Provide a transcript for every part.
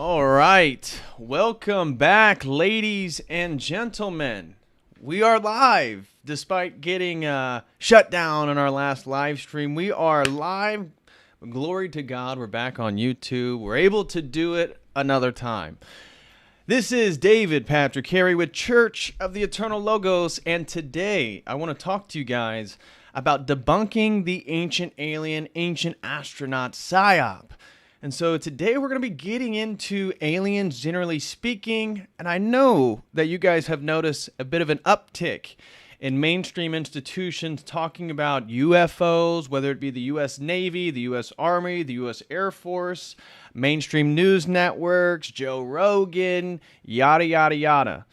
All right. Welcome back, ladies and gentlemen. We are live despite getting shut down on our last live stream. We are live. Glory to God. We're back on YouTube. We're able to do it another time. This is David Patrick Harry with Church of the Eternal Logos, and today I want to talk to you guys about debunking the ancient alien, ancient astronaut Psyop. And so today we're going to be getting into aliens generally speaking, and I know that you guys have noticed a bit of an uptick in mainstream institutions talking about UFOs, whether it be the U.S. Navy, the U.S. Army, the U.S. Air Force, mainstream news networks, Joe Rogan, yada, yada, yada.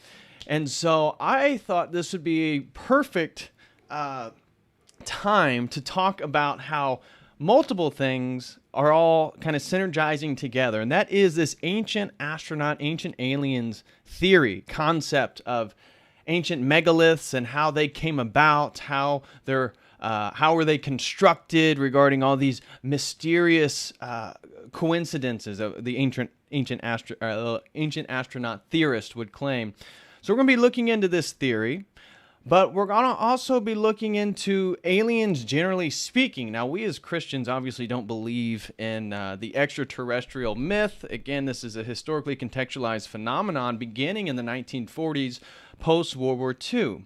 And so I thought this would be a perfect time to talk about how multiple things are all kind of synergizing together. And that is this ancient astronaut, ancient aliens theory, concept of ancient megaliths and how they came about, how were they constructed regarding all these mysterious coincidences of the ancient astronaut theorist would claim. So we're going to be looking into this theory. But we're going to also be looking into aliens generally speaking. Now, we as Christians obviously don't believe in the extraterrestrial myth. Again, this is a historically contextualized phenomenon beginning in the 1940s, post-World War II.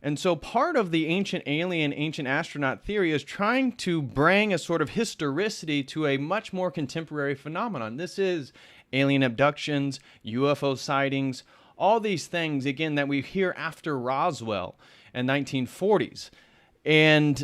And so part of the ancient alien, ancient astronaut theory is trying to bring a sort of historicity to a much more contemporary phenomenon. This is alien abductions, UFO sightings, all these things, again, that we hear after Roswell in 1940s. And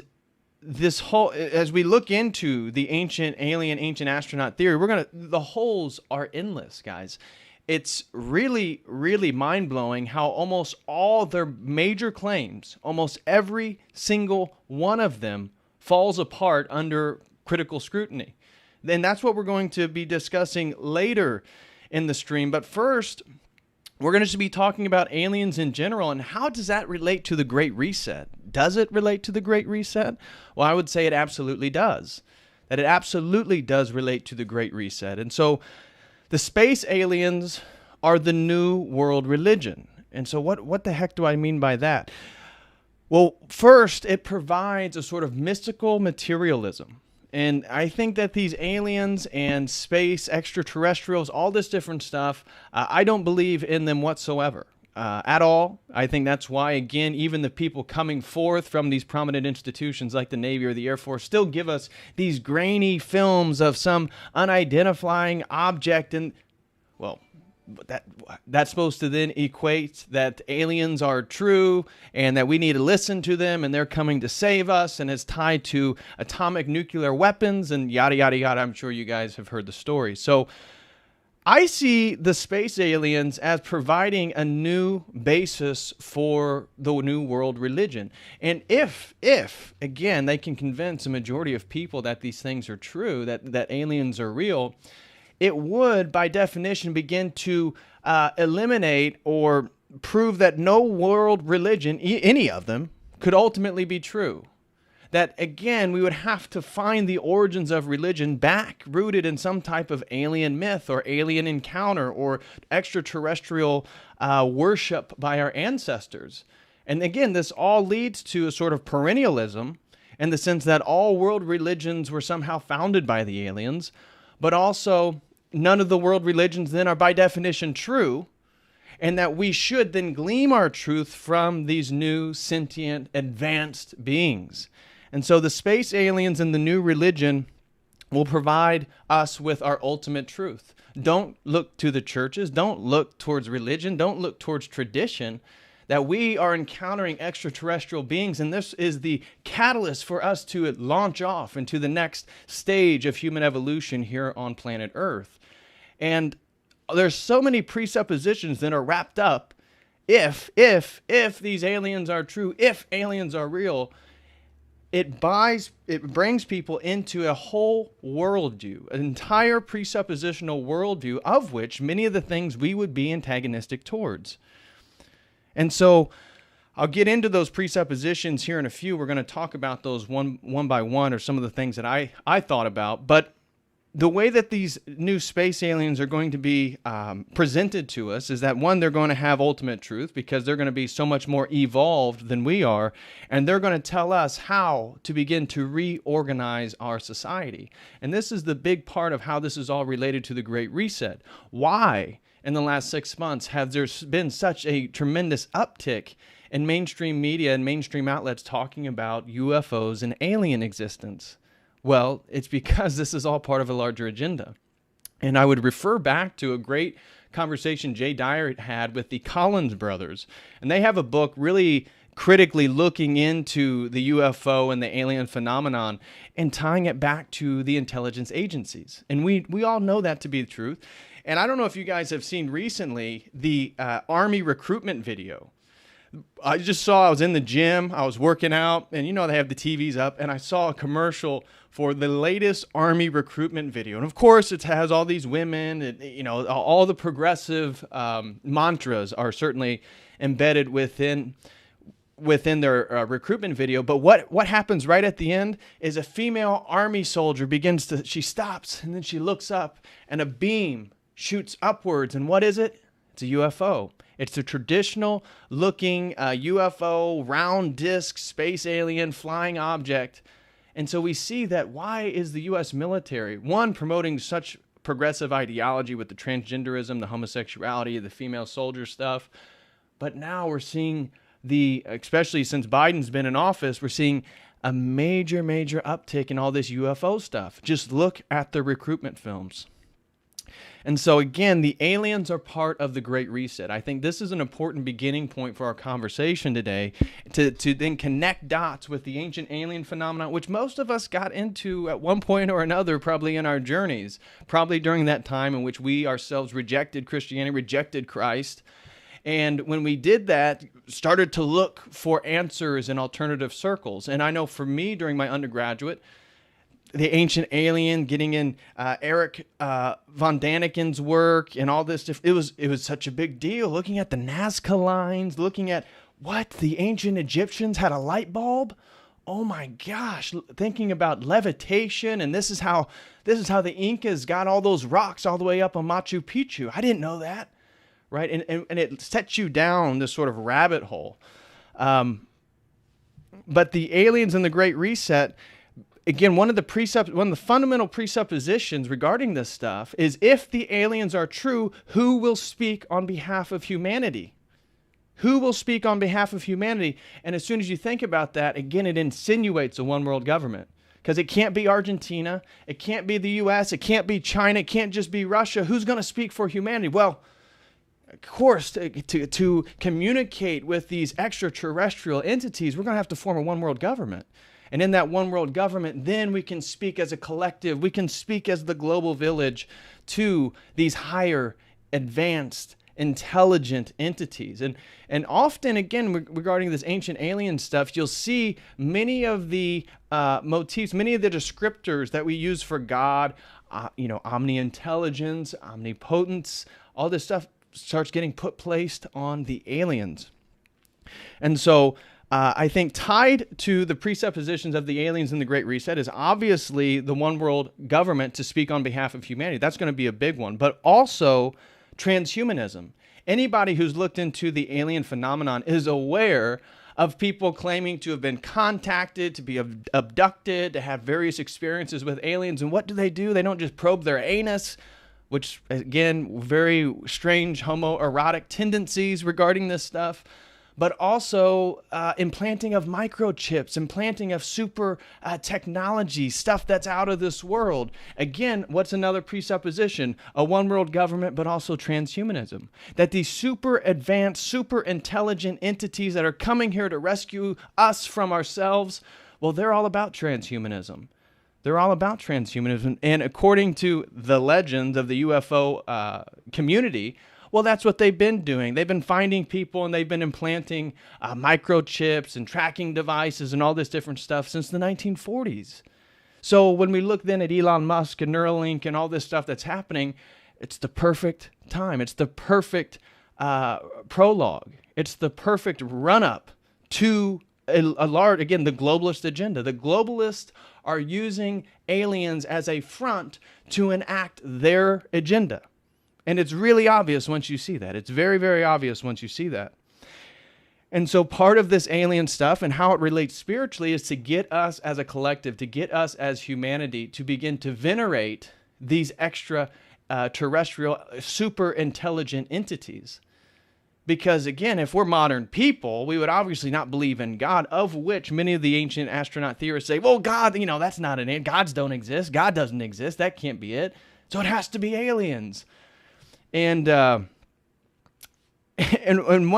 this whole, as we look into the ancient alien, ancient astronaut theory, the holes are endless, guys. It's really, really mind-blowing how almost all their major claims, almost every single one of them, falls apart under critical scrutiny. And that's what we're going to be discussing later in the stream. But first, we're going to be talking about aliens in general, and how does that relate to the Great Reset? Does it relate to the Great Reset? Well, I would say it absolutely does. That it absolutely does relate to the Great Reset. And so the space aliens are the new world religion. And so what the heck do I mean by that? Well, first, it provides a sort of mystical materialism. And I think that these aliens and space extraterrestrials, all this different stuff, I don't believe in them whatsoever at all. I think that's why, again, even the people coming forth from these prominent institutions like the Navy or the Air Force still give us these grainy films of some unidentifying object. And, well, that's supposed to then equate that aliens are true and that we need to listen to them and they're coming to save us, and it's tied to atomic nuclear weapons and yada, yada, yada. I'm sure you guys have heard the story. So I see the space aliens as providing a new basis for the new world religion. And if again, they can convince a majority of people that these things are true, that aliens are real, it would, by definition, begin to eliminate or prove that no world religion, any of them, could ultimately be true. That, again, we would have to find the origins of religion back rooted in some type of alien myth or alien encounter or extraterrestrial worship by our ancestors. And again, this all leads to a sort of perennialism in the sense that all world religions were somehow founded by the aliens, but also none of the world religions then are by definition true, and that we should then glean our truth from these new sentient advanced beings. And so the space aliens and the new religion will provide us with our ultimate truth. Don't look to the churches, don't look towards religion, don't look towards tradition, that we are encountering extraterrestrial beings, and this is the catalyst for us to launch off into the next stage of human evolution here on planet Earth. And there's so many presuppositions that are wrapped up. If these aliens are true, if aliens are real, it brings people into a whole worldview, an entire presuppositional worldview, of which many of the things we would be antagonistic towards. And so I'll get into those presuppositions here in a few. We're going to talk about those one by one, or some of the things that I thought about. But the way that these new space aliens are going to be presented to us is that, one, they're going to have ultimate truth because they're going to be so much more evolved than we are, and they're going to tell us how to begin to reorganize our society. And this is the big part of how this is all related to the Great Reset. Why, in the last 6 months, have there been such a tremendous uptick in mainstream media and mainstream outlets talking about UFOs and alien existence? Well, it's because this is all part of a larger agenda. And I would refer back to a great conversation Jay Dyer had with the Collins brothers. And they have a book really critically looking into the UFO and the alien phenomenon and tying it back to the intelligence agencies. And we all know that to be the truth. And I don't know if you guys have seen recently the Army recruitment video. I was in the gym, I was working out, and they have the TVs up, and I saw a commercial for the latest Army recruitment video. And of course, it has all these women, and, all the progressive mantras are certainly embedded within their recruitment video. But what happens right at the end is a female Army soldier she stops, and then she looks up, and a beam shoots upwards. And what is it? It's a UFO. It's a traditional looking UFO, round disc, space alien, flying object. And so we see that why is the U.S. military, one, promoting such progressive ideology with the transgenderism, the homosexuality, the female soldier stuff. But now we're seeing especially since Biden's been in office, we're seeing a major, major uptick in all this UFO stuff. Just look at the recruitment films. And so again, the aliens are part of the Great Reset. I think this is an important beginning point for our conversation today to then connect dots with the ancient alien phenomenon, which most of us got into at one point or another, probably in our journeys, probably during that time in which we ourselves rejected Christianity, rejected Christ. And when we did that, started to look for answers in alternative circles. And I know for me, during my undergraduate, the ancient alien, getting in Eric von Daniken's work and all this stuff, it was such a big deal. Looking at the Nazca lines, looking at what the ancient Egyptians had a light bulb. Oh my gosh! Thinking about levitation, and this is how the Incas got all those rocks all the way up on Machu Picchu. I didn't know that, right? And it sets you down this sort of rabbit hole. But the aliens in the Great Reset. Again, one of the fundamental presuppositions regarding this stuff is, if the aliens are true, who will speak on behalf of humanity? Who will speak on behalf of humanity? And as soon as you think about that, again, it insinuates a one world government, because it can't be Argentina, it can't be the US, it can't be China, it can't just be Russia. Who's going to speak for humanity? Well, of course, to communicate with these extraterrestrial entities, we're going to have to form a one world government. And in that one world government, then we can speak as a collective. We can speak as the global village to these higher, advanced, intelligent entities. And often, again, regarding this ancient alien stuff, you'll see many of the motifs, many of the descriptors that we use for God, omni-intelligence, omnipotence, all this stuff starts getting placed on the aliens. And so I think tied to the presuppositions of the aliens in the Great Reset is obviously the one world government to speak on behalf of humanity. That's going to be a big one. But also transhumanism. Anybody who's looked into the alien phenomenon is aware of people claiming to have been contacted, to be abducted, to have various experiences with aliens. And what do? They don't just probe their anus, which, again, very strange homoerotic tendencies regarding this stuff, but also implanting of microchips, implanting of super technology, stuff that's out of this world. Again, what's another presupposition? A one world government, but also transhumanism. That these super advanced, super intelligent entities that are coming here to rescue us from ourselves, well, they're all about transhumanism. They're all about transhumanism. And according to the legends of the UFO community, well, that's what they've been doing. They've been finding people and they've been implanting microchips and tracking devices and all this different stuff since the 1940s. So when we look then at Elon Musk and Neuralink and all this stuff that's happening, it's the perfect time. It's the perfect prologue. It's the perfect run-up to a large, again, the globalist agenda. The globalists are using aliens as a front to enact their agenda. And it's really obvious once you see that. It's very, very obvious once you see that. And so part of this alien stuff and how it relates spiritually is to get us as a collective, to get us as humanity to begin to venerate these extra terrestrial, super intelligent entities. Because again, if we're modern people, we would obviously not believe in God, of which many of the ancient astronaut theorists say, well, God, that's not an alien. Gods don't exist. God doesn't exist. That can't be it. So it has to be aliens. And one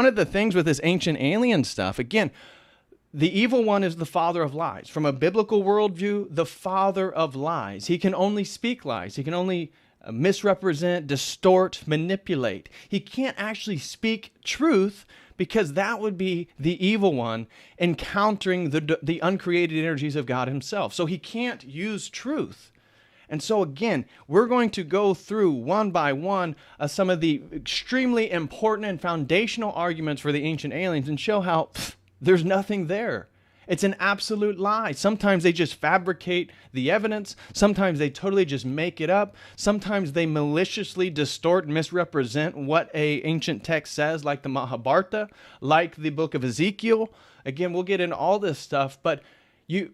of the things with this ancient alien stuff, again, the evil one is the father of lies. From a biblical worldview, the father of lies. He can only speak lies. He can only misrepresent, distort, manipulate. He can't actually speak truth because that would be the evil one encountering the uncreated energies of God himself. So he can't use truth. And so again, we're going to go through one by one some of the extremely important and foundational arguments for the ancient aliens and show how there's nothing there. It's an absolute lie. Sometimes they just fabricate the evidence. Sometimes they totally just make it up. Sometimes they maliciously distort and misrepresent what an ancient text says, like the Mahabharata, like the book of Ezekiel. Again, we'll get into all this stuff, but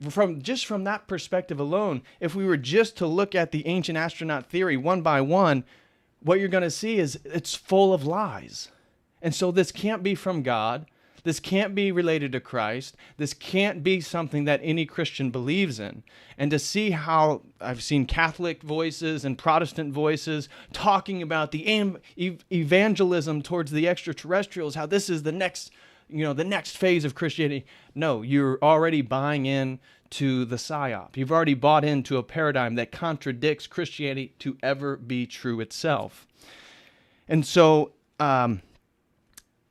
from that perspective alone, if we were just to look at the ancient astronaut theory one by one, what you're going to see is it's full of lies. And so this can't be from God. This can't be related to Christ. This can't be something that any Christian believes in. And to see how I've seen Catholic voices and Protestant voices talking about the evangelism towards the extraterrestrials, how this is the next phase of Christianity. No, you're already buying in to the Psyop. You've already bought into a paradigm that contradicts Christianity to ever be true itself. And so,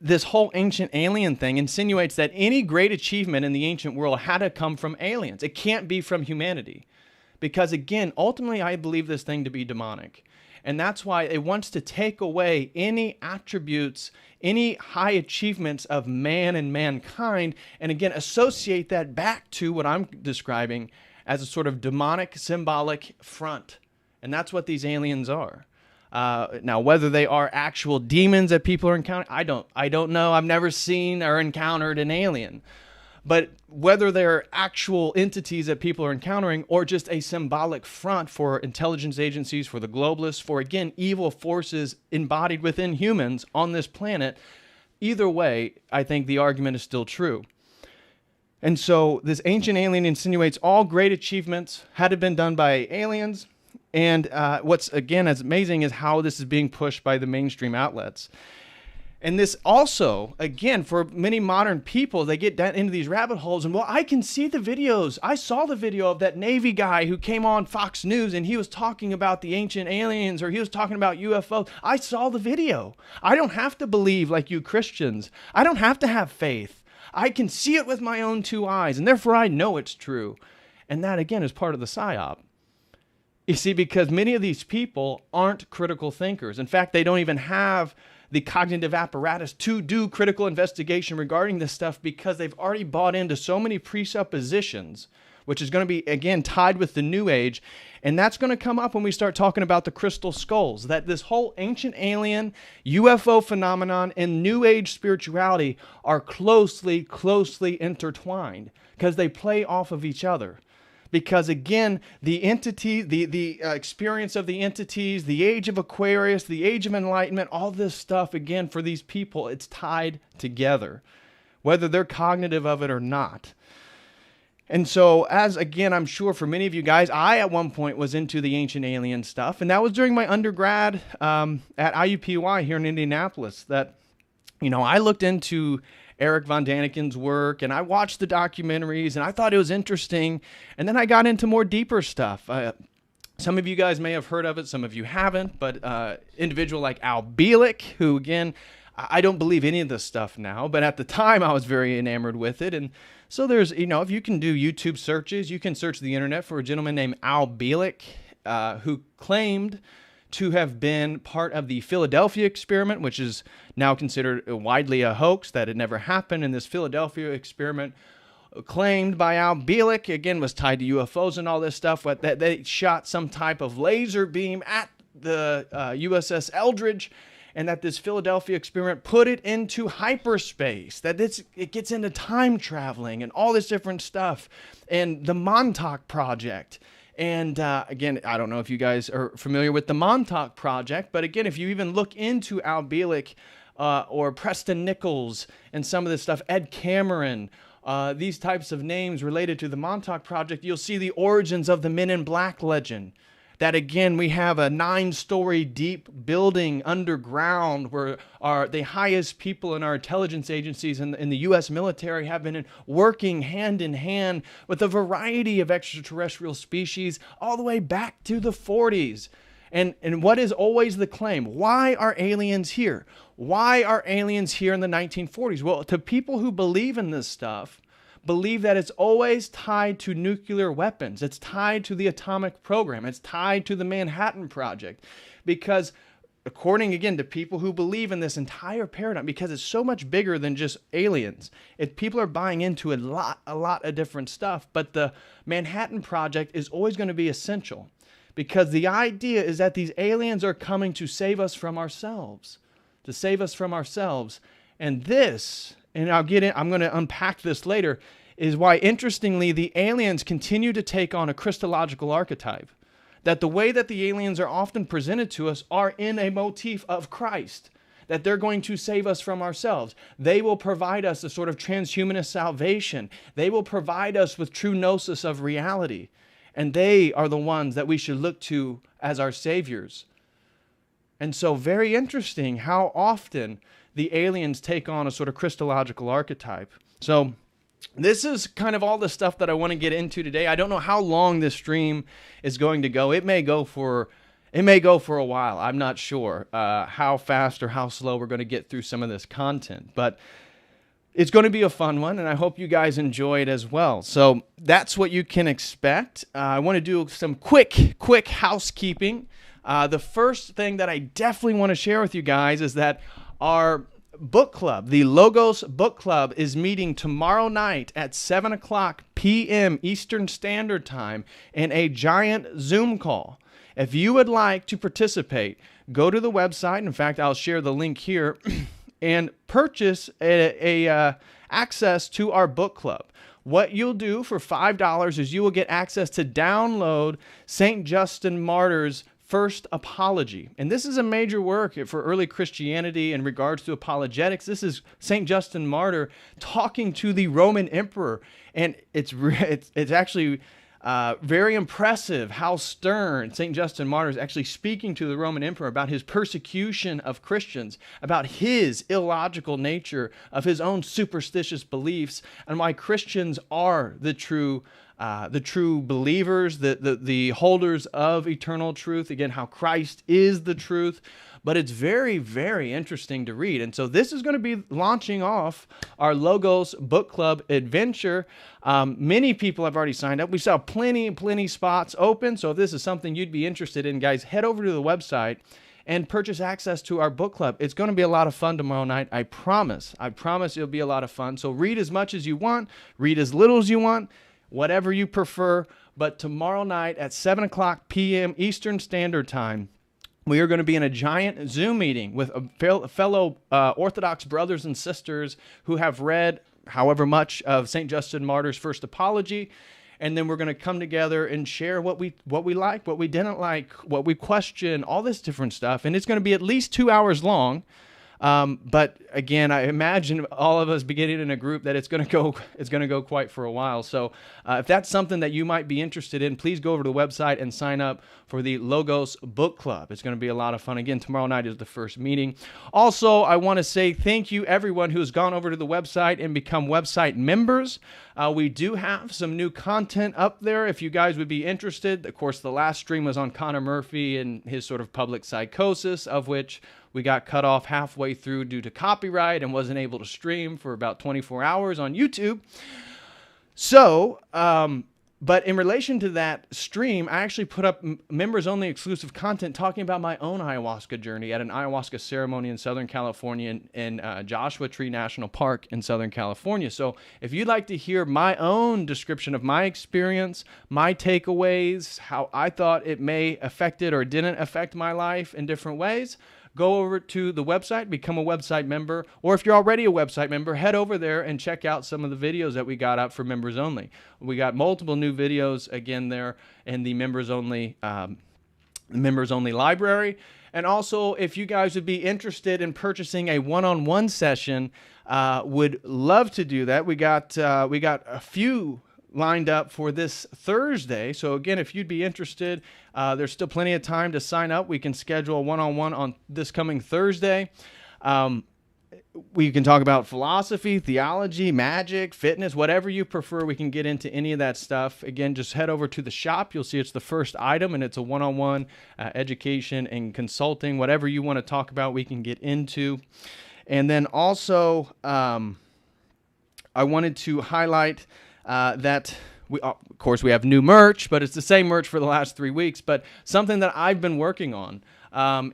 this whole ancient alien thing insinuates that any great achievement in the ancient world had to come from aliens. It can't be from humanity. Because again, ultimately, I believe this thing to be demonic. And that's why it wants to take away any attributes, any high achievements of man and mankind, and again, associate that back to what I'm describing as a sort of demonic, symbolic front. And that's what these aliens are. Now, whether they are actual demons that people are encountering, I don't know. I've never seen or encountered an alien. But whether they're actual entities that people are encountering or just a symbolic front for intelligence agencies, for the globalists, for, again, evil forces embodied within humans on this planet, either way, I think the argument is still true. And so this ancient alien insinuates all great achievements had to have been done by aliens. And what's, again, as amazing is how this is being pushed by the mainstream outlets. And this also, again, for many modern people, they get down into these rabbit holes and, well, I can see the videos. I saw the video of that Navy guy who came on Fox News and he was talking about the ancient aliens or he was talking about UFOs. I saw the video. I don't have to believe like you Christians. I don't have to have faith. I can see it with my own two eyes, and therefore I know it's true. And that, again, is part of the psyop. You see, because many of these people aren't critical thinkers. In fact, they don't even have the cognitive apparatus to do critical investigation regarding this stuff because they've already bought into so many presuppositions, which is going to be, again, tied with the New Age. And that's going to come up when we start talking about the crystal skulls, that this whole ancient alien, UFO phenomenon, and New Age spirituality are closely, closely intertwined because they play off of each other. Because again, the entity, the experience of the entities, the age of Aquarius, the age of enlightenment, all this stuff, again, for these people, it's tied together, whether they're cognitive of it or not. And so, as again, I'm sure for many of you guys, I at one point was into the ancient alien stuff, and that was during my undergrad at IUPUI here in Indianapolis, that, I looked into Eric von Daniken's work, and I watched the documentaries, and I thought it was interesting. And then I got into more deeper stuff. Some of you guys may have heard of it, some of you haven't, but individual like Al Bielek, who, again, I don't believe any of this stuff now, but at the time I was very enamored with it. And so there's, if you can do YouTube searches, you can search the internet for a gentleman named Al Bielek, who claimed to have been part of the Philadelphia experiment, which is now considered widely a hoax, that it never happened. And this Philadelphia experiment claimed by Al Bielek, again, was tied to UFOs and all this stuff, but that they shot some type of laser beam at the USS Eldridge, and that this Philadelphia experiment put it into hyperspace, that it gets into time traveling and all this different stuff, and the Montauk Project. And again, I don't know if you guys are familiar with the Montauk Project, but again, if you even look into Al Bielek or Preston Nichols and some of this stuff, Ed Cameron, these types of names related to the Montauk Project, you'll see the origins of the Men in Black legend. That again, we have a 9-story deep building underground where the highest people in our intelligence agencies in the U.S. military have been working hand in hand with a variety of extraterrestrial species all the way back to the 40s. And what is always the claim? Why are aliens here? Why are aliens here in the 1940s? Well, to people who believe in this stuff, believe that it's always tied to nuclear weapons. It's tied to the atomic program. It's tied to the Manhattan Project. Because according, again, to people who believe in this entire paradigm, because it's so much bigger than just aliens, people are buying into a lot of different stuff. But the Manhattan Project is always going to be essential, because the idea is that these aliens are coming to save us from ourselves, And this, and I'm going to unpack this later, is why, interestingly, the aliens continue to take on a Christological archetype. That the way that the aliens are often presented to us are in a motif of Christ. That they're going to save us from ourselves. They will provide us a sort of transhumanist salvation. They will provide us with true gnosis of reality. And they are the ones that we should look to as our saviors. And so, very interesting how often the aliens take on a sort of Christological archetype. So this is kind of all the stuff that I want to get into today. I don't know how long this stream is going to go. It may go for a while. I'm not sure how fast or how slow we're going to get through some of this content. But it's going to be a fun one, and I hope you guys enjoy it as well. So that's what you can expect. I want to do some quick housekeeping. The first thing that I definitely want to share with you guys is that our book club, the Logos Book Club, is meeting tomorrow night at 7 o'clock p.m. Eastern Standard Time in a giant Zoom call. If you would like to participate, go to the website. In fact, I'll share the link here and purchase access to our book club. What you'll do for $5 is you will get access to download St. Justin Martyr's First Apology. And this is a major work for early Christianity in regards to apologetics. This is St. Justin Martyr talking to the Roman emperor. And it's actually very impressive how stern St. Justin Martyr is actually speaking to the Roman emperor about his persecution of Christians, about his illogical nature of his own superstitious beliefs, and why Christians are the true believers, the holders of eternal truth. Again, how Christ is the truth. But it's very, very interesting to read. And so this is going to be launching off our Book Club adventure. Many people have already signed up. We saw plenty spots open. So if this is something you'd be interested in, guys, head over to the website and purchase access to our book club. It's going to be a lot of fun tomorrow night. I promise it'll be a lot of fun. So read as much as you want, read as little as you want, whatever you prefer. But tomorrow night at 7 o'clock p.m. Eastern Standard Time, we are going to be in a giant Zoom meeting with fellow Orthodox brothers and sisters who have read however much of St. Justin Martyr's First Apology. And then we're going to come together and share what we liked, what we didn't like, what we questioned, all this different stuff. And it's going to be at least 2 hours long. But again, I imagine all of us beginning in a group that it's going to go quite for a while. So if that's something that you might be interested in, please go over to the website and sign up for the Logos Book Club. It's going to be a lot of fun. Again, tomorrow night is the first meeting. Also, I want to say thank you everyone who's gone over to the website and become website members. We do have some new content up there if you guys would be interested. Of course, the last stream was on Connor Murphy and his sort of public psychosis, of which we got cut off halfway through due to copyright and wasn't able to stream for about 24 hours on YouTube. So But in relation to that stream, I actually put up members-only exclusive content talking about my own ayahuasca journey at an ayahuasca ceremony in Southern California in Joshua Tree National Park in Southern California. So if you'd like to hear my own description of my experience, my takeaways, how I thought it may affected or didn't affect my life in different ways, go over to the website, become a website member, or if you're already a website member, head over there and check out some of the videos that we got up for members only. We got multiple new videos again there in the members only library. And also, if you guys would be interested in purchasing a one-on-one session, would love to do that. We got a few lined up for this Thursday. So again, if you'd be interested, there's still plenty of time to sign up. We can schedule a one-on-one on this coming Thursday. We can talk about philosophy, theology, magic, fitness, whatever you prefer. We can get into any of that stuff. Again, just head over to the shop. You'll see it's the first item, and it's a one-on-one education and consulting. Whatever you want to talk about, we can get into. And then also, I wanted to highlight that of course, we have new merch, but it's the same merch for the last 3 weeks. But something that I've been working on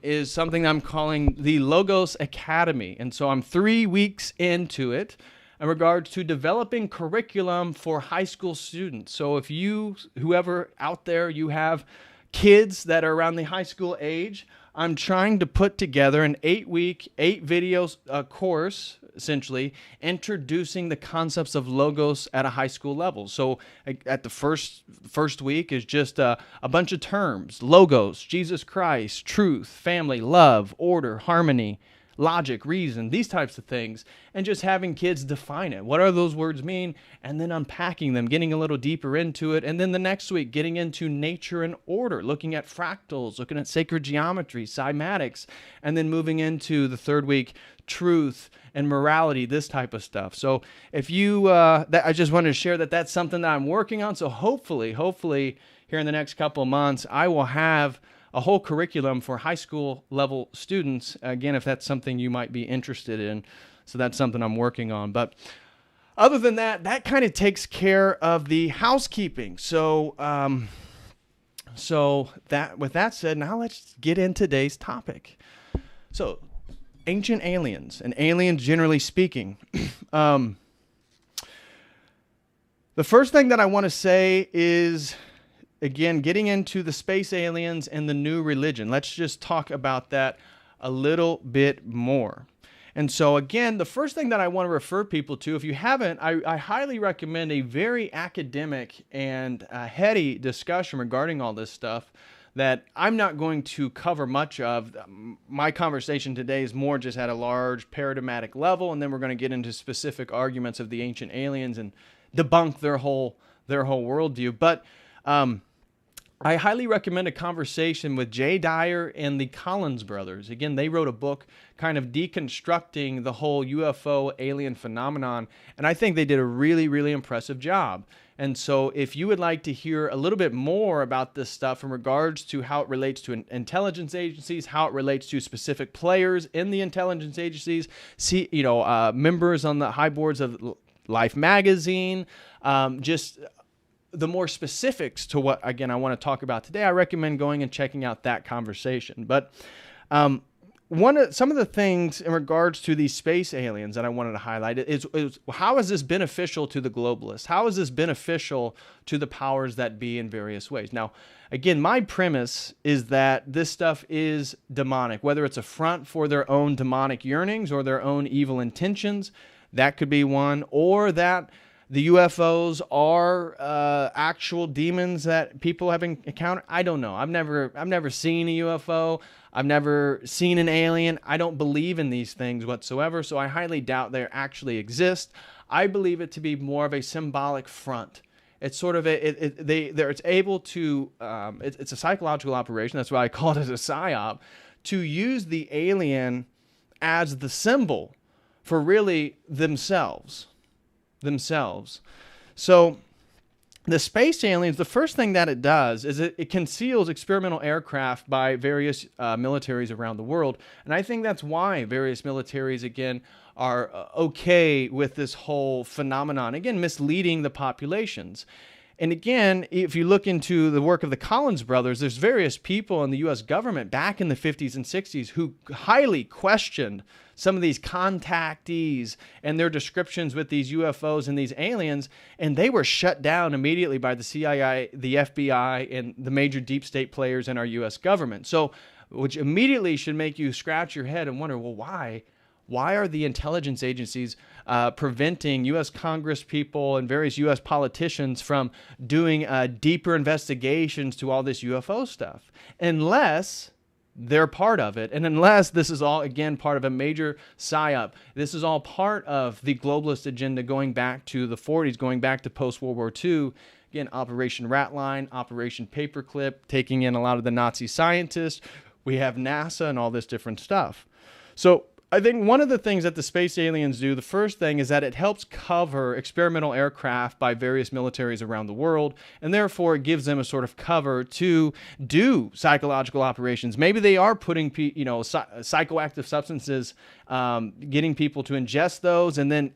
is something I'm calling the Logos Academy. And so I'm 3 weeks into it in regards to developing curriculum for high school students. So if you, whoever out there, you have kids that are around the high school age, I'm trying to put together an 8-week, 8-video course, essentially, introducing the concepts of logos at a high school level. So at the first week is just a bunch of terms: logos, Jesus Christ, truth, family, love, order, harmony, logic, reason, these types of things, and just having kids define it. What do those words mean? And then unpacking them, getting a little deeper into it. And then the next week, getting into nature and order, looking at fractals, looking at sacred geometry, cymatics, and then moving into the third week, truth and morality, this type of stuff. So if you, I just wanted to share that that's something that I'm working on. So hopefully here in the next couple of months, I will have a whole curriculum for high school level students, again, if that's something you might be interested in. So that's something I'm working on. But other than that, that kind of takes care of the housekeeping. So with that said, now let's get into today's topic. So ancient aliens, and aliens generally speaking. The first thing that I want to say is, again, getting into the space aliens and the new religion. Let's just talk about that a little bit more. And so, again, the first thing that I want to refer people to, if you haven't, I highly recommend a very academic and heady discussion regarding all this stuff that I'm not going to cover much of. My conversation today is more just at a large paradigmatic level, and then we're going to get into specific arguments of the ancient aliens and debunk their whole worldview. But I highly recommend a conversation with Jay Dyer and the Collins brothers. Again, they wrote a book kind of deconstructing the whole UFO alien phenomenon, and I think they did a really, really impressive job. And so if you would like to hear a little bit more about this stuff in regards to how it relates to intelligence agencies, how it relates to specific players in the intelligence agencies, members on the high boards of Life magazine, just the more specifics to what, again, I want to talk about today, I recommend going and checking out that conversation. But some of the things in regards to these space aliens that I wanted to highlight is how is this beneficial to the globalists? How is this beneficial to the powers that be in various ways? Now, again, my premise is that this stuff is demonic, whether it's a front for their own demonic yearnings or their own evil intentions. That could be one, or that the UFOs are actual demons that people have encountered. I don't know. I've never seen a UFO. I've never seen an alien. I don't believe in these things whatsoever, so I highly doubt they actually exist. I believe it to be more of a symbolic front. It's sort of it's able to it's a psychological operation. That's why I called it a psyop, to use the alien as the symbol for really themselves. So the space aliens, the first thing that it does is it conceals experimental aircraft by various militaries around the world. And I think that's why various militaries, again, are okay with this whole phenomenon, again, misleading the populations. And again, if you look into the work of the Collins brothers, there's various people in the U.S. government back in the 50s and 60s who highly questioned some of these contactees and their descriptions with these UFOs and these aliens, and they were shut down immediately by the CIA, the FBI, and the major deep state players in our U.S. government. So, which immediately should make you scratch your head and wonder, well, why? Why are the intelligence agencies preventing U.S. Congress people and various U.S. politicians from doing deeper investigations to all this UFO stuff? Unless they're part of it, and unless this is all, again, part of a major psyop. This is all part of the globalist agenda going back to the 40s, going back to post-World War II. Again, Operation Ratline, Operation Paperclip, taking in a lot of the Nazi scientists. We have NASA and all this different stuff. So I think one of the things that the space aliens do, the first thing is that it helps cover experimental aircraft by various militaries around the world, and therefore it gives them a sort of cover to do psychological operations. Maybe they are putting, psychoactive substances, getting people to ingest those, and then,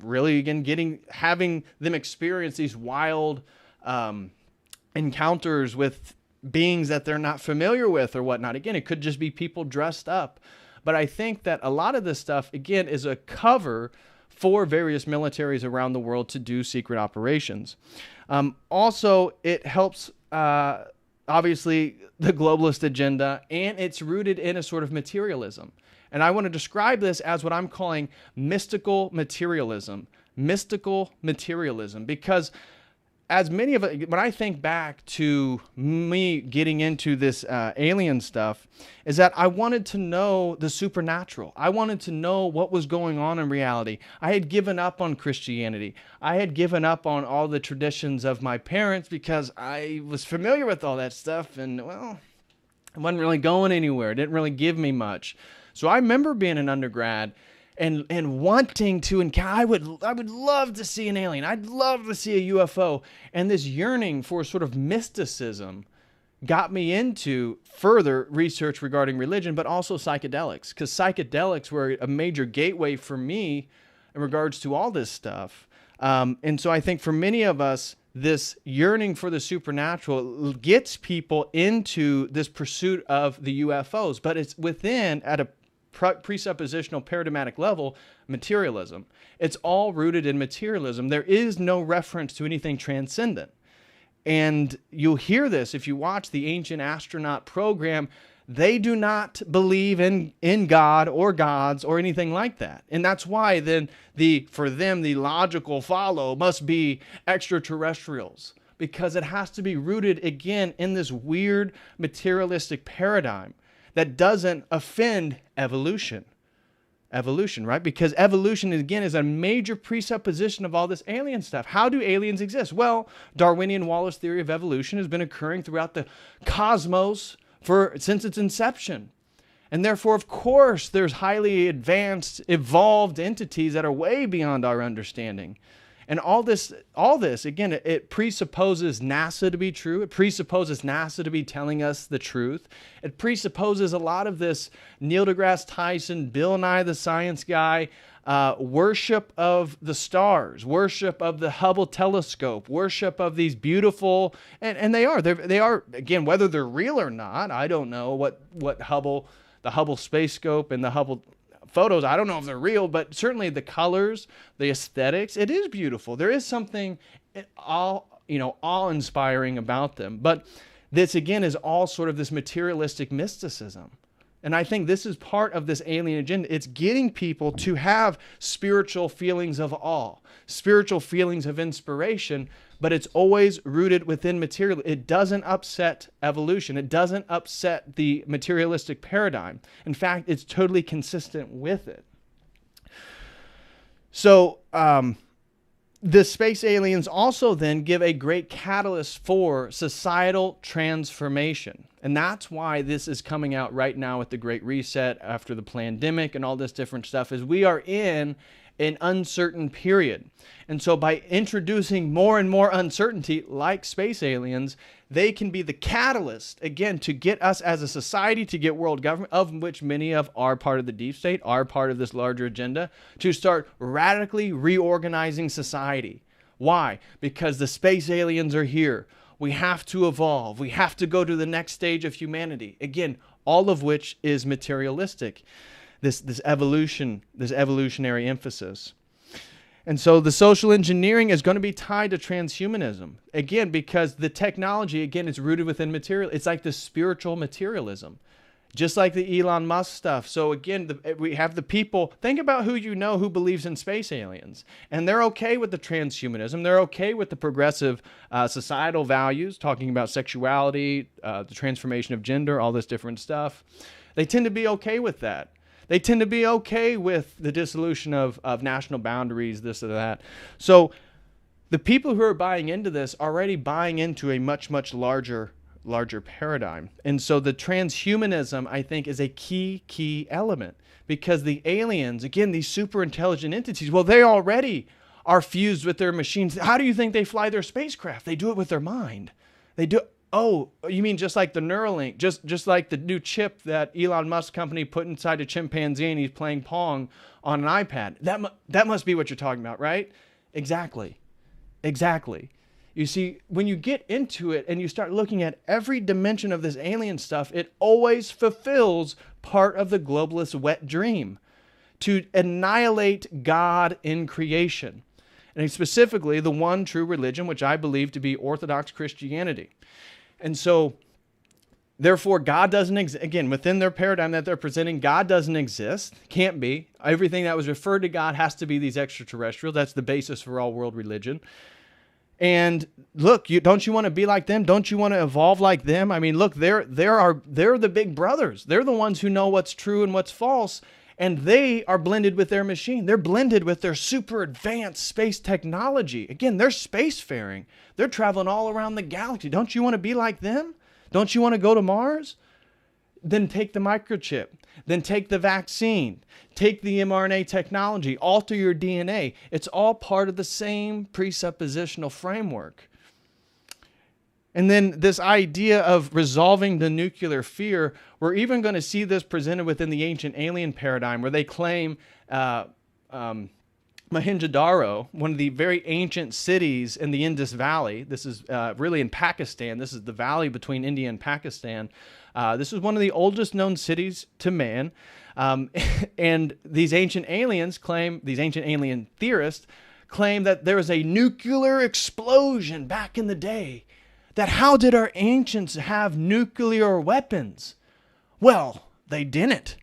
really again having them experience these wild encounters with beings that they're not familiar with or whatnot. Again, it could just be people dressed up. But I think that a lot of this stuff, again, is a cover for various militaries around the world to do secret operations. Also, it helps, obviously, the globalist agenda, and it's rooted in a sort of materialism. And I want to describe this as what I'm calling mystical materialism. Mystical materialism, because as many of it, when I think back to me getting into this alien stuff, is that I wanted to know the supernatural. I wanted to know what was going on in reality. I had given up on Christianity. I had given up on all the traditions of my parents because I was familiar with all that stuff, and, well, it wasn't really going anywhere. It didn't really give me much. So I remember being an undergrad and wanting to encounter. I would love to see an alien. I'd love to see a UFO. And this yearning for sort of mysticism got me into further research regarding religion, but also psychedelics, because psychedelics were a major gateway for me in regards to all this stuff. And so I think for many of us, this yearning for the supernatural gets people into this pursuit of the UFOs, but it's within, at a presuppositional paradigmatic level, materialism. It's all rooted in materialism. There is no reference to anything transcendent. And you'll hear this if you watch the Ancient Astronaut program. They do not believe in God or gods or anything like that. And that's why then for them, the logical follow must be extraterrestrials, because it has to be rooted again in this weird materialistic paradigm that doesn't offend evolution. Evolution, right? Because evolution, again, is a major presupposition of all this alien stuff. How do aliens exist? Well, Darwinian Wallace theory of evolution has been occurring throughout the cosmos since its inception. And therefore, of course, there's highly advanced, evolved entities that are way beyond our understanding. And all this, again, it presupposes NASA to be true. It presupposes NASA to be telling us the truth. It presupposes a lot of this Neil deGrasse Tyson, Bill Nye the Science Guy, worship of the stars, worship of the Hubble telescope, worship of these beautiful, and they are, again, whether they're real or not, I don't know what the Hubble space scope and the Hubble photos, I don't know if they're real, but certainly the colors, the aesthetics, it is beautiful. There is something awe-inspiring about them. But this, again, is all sort of this materialistic mysticism. And I think this is part of this alien agenda. It's getting people to have spiritual feelings of awe, spiritual feelings of inspiration, but it's always rooted within material. It doesn't upset evolution. It doesn't upset the materialistic paradigm. In fact, it's totally consistent with it. So the space aliens also then give a great catalyst for societal transformation. And that's why this is coming out right now with the Great Reset after the pandemic and all this different stuff, is we are in an uncertain period. And so by introducing more and more uncertainty, like space aliens, they can be the catalyst, again, to get us as a society, to get world government, of which many of are part of the deep state, are part of this larger agenda, to start radically reorganizing society. Why? Because the space aliens are here. We have to evolve. We have to go to the next stage of humanity. Again, all of which is materialistic. This evolutionary emphasis. And so the social engineering is going to be tied to transhumanism. Again, because the technology, again, is rooted within material. It's like the spiritual materialism. Just like the Elon Musk stuff. So again, we have the people, think about who you know who believes in space aliens. And they're okay with the transhumanism. They're okay with the progressive societal values, talking about sexuality, the transformation of gender, all this different stuff. They tend to be okay with that. They tend to be okay with the dissolution of national boundaries, this or that. So the people who are buying into this are already buying into a much, much larger paradigm. And so the transhumanism, I think, is a key element, because the aliens, again, these super intelligent entities, well, they already are fused with their machines. How do you think they fly their spacecraft? They do it with their mind. They do. Oh, you mean just like the Neuralink, just like the new chip that Elon Musk company put inside a chimpanzee and he's playing Pong on an iPad. That must be what you're talking about, right? Exactly. You see, when you get into it and you start looking at every dimension of this alien stuff, it always fulfills part of the globalist wet dream to annihilate God in creation. And specifically, the one true religion, which I believe to be Orthodox Christianity. And so, therefore, God doesn't exist. Again, within their paradigm that they're presenting, God doesn't exist. Can't be. Everything that was referred to God has to be these extraterrestrials. That's the basis for all world religion. And look, don't you want to be like them? Don't you want to evolve like them? I mean, look, they're the big brothers. They're the ones who know what's true and what's false. And they are blended with their machine. They're blended with their super advanced space technology. Again, they're spacefaring. They're traveling all around the galaxy. Don't you want to be like them? Don't you want to go to Mars? Then take the microchip. Then take the vaccine. Take the mRNA technology. Alter your DNA. It's all part of the same presuppositional framework. And then this idea of resolving the nuclear fear, we're even going to see this presented within the ancient alien paradigm, where they claim Mohenjo-Daro, one of the very ancient cities in the Indus Valley. This is really in Pakistan. This is the valley between India and Pakistan. This is one of the oldest known cities to man. And these ancient aliens claim, these ancient alien theorists claim that there was a nuclear explosion back in the day. That how did our ancients have nuclear weapons? Well, they didn't.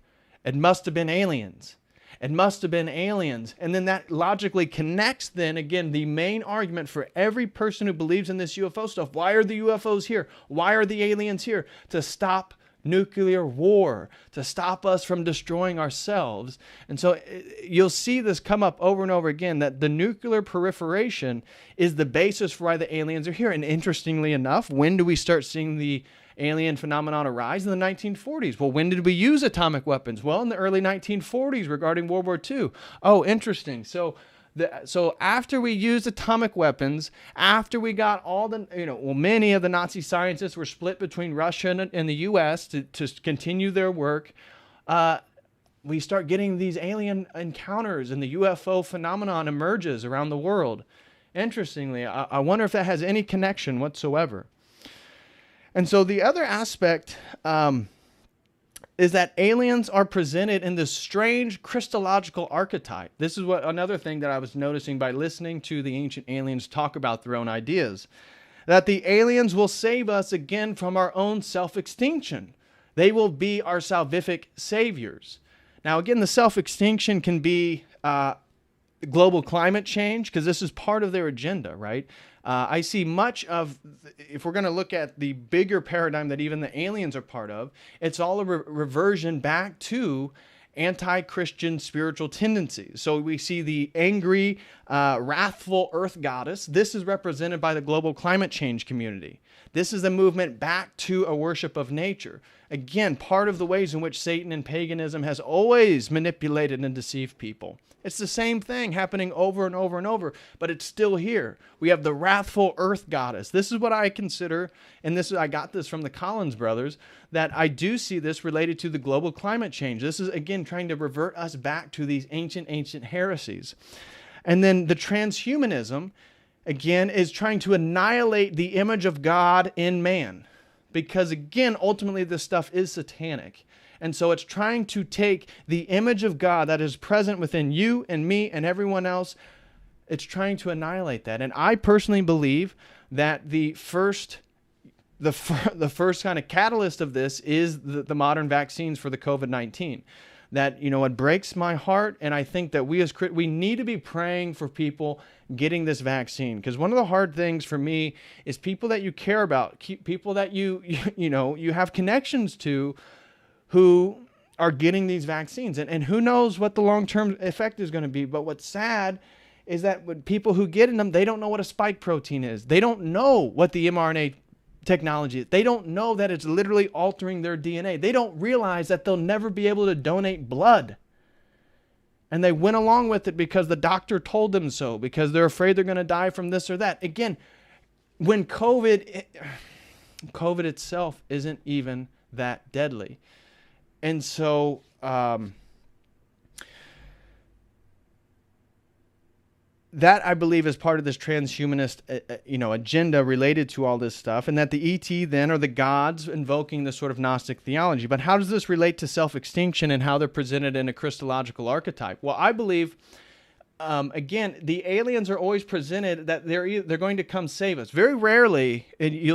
It must have been aliens. It must have been aliens. And then that logically connects then, again, the main argument for every person who believes in this UFO stuff. Why are the UFOs here? Why are the aliens here? To stop nuclear war, to stop us from destroying ourselves. And so you'll see this come up over and over again, that the nuclear proliferation is the basis for why the aliens are here. And interestingly enough, when do we start seeing the alien phenomenon arise? In the 1940s. Well, when did we use atomic weapons? Well, in the early 1940s regarding World War II. Oh, interesting. So after we used atomic weapons, after we got all the, many of the Nazi scientists were split between Russia and the U.S. to continue their work, we start getting these alien encounters and the UFO phenomenon emerges around the world. Interestingly, I wonder if that has any connection whatsoever. And so the other aspect is that aliens are presented in this strange Christological archetype. This is another thing that I was noticing by listening to the ancient aliens talk about their own ideas. That the aliens will save us again from our own self-extinction. They will be our salvific saviors. Now again, the self-extinction can be global climate change, because this is part of their agenda, right? I see much of, if we're going to look at the bigger paradigm that even the aliens are part of, it's all a reversion back to anti-Christian spiritual tendencies. So we see the angry, wrathful earth goddess. This is represented by the global climate change community. This is the movement back to a worship of nature. Again, part of the ways in which Satan and paganism has always manipulated and deceived people. It's the same thing happening over and over and over, but it's still here. We have the wrathful earth goddess. This is what I consider, and I got this from the Collins brothers, that I do see this related to the global climate change. This is, again, trying to revert us back to these ancient heresies. And then the transhumanism, again, is trying to annihilate the image of God in man. Because again, ultimately this stuff is satanic. And so it's trying to take the image of God that is present within you and me and everyone else. It's trying to annihilate that. And I personally believe that the first kind of catalyst of this is the modern vaccines for the COVID-19. That, it breaks my heart. And I think that we need to be praying for people getting this vaccine. Because one of the hard things for me is people that you care about, people that you have connections to who are getting these vaccines. And who knows what the long-term effect is going to be. But what's sad is that when people who get in them, they don't know what a spike protein is. They don't know what the mRNA technology is. They don't know that it's literally altering their DNA. They don't realize that they'll never be able to donate blood. And they went along with it because the doctor told them so, because they're afraid they're going to die from this or that. Again, when COVID itself isn't even that deadly. And so, that I believe is part of this transhumanist, agenda related to all this stuff, and that the ET then are the gods invoking this sort of Gnostic theology. But how does this relate to self-extinction and how they're presented in a Christological archetype? Well, I believe, again, the aliens are always presented that they're going to come save us. Very rarely you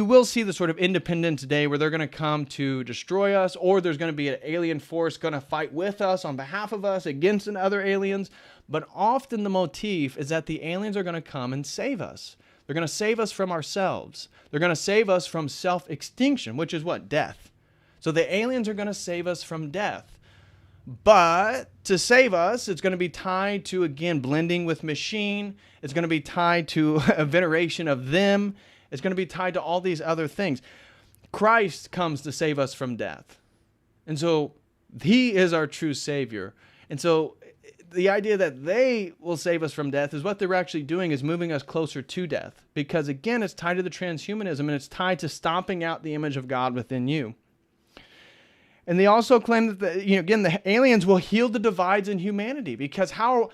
will see the sort of Independence Day where they're going to come to destroy us, or there's going to be an alien force going to fight with us on behalf of us against other aliens. But often the motif is that the aliens are going to come and save us. They're going to save us from ourselves. They're going to save us from self-extinction, which is what? Death. So the aliens are going to save us from death. But to save us, it's going to be tied to, again, blending with machine. It's going to be tied to a veneration of them. It's going to be tied to all these other things. Christ comes to save us from death. And so he is our true Savior. And so the idea that they will save us from death is what they're actually doing is moving us closer to death. Because again, it's tied to the transhumanism and it's tied to stomping out the image of God within you. And they also claim that, the aliens will heal the divides in humanity. Because how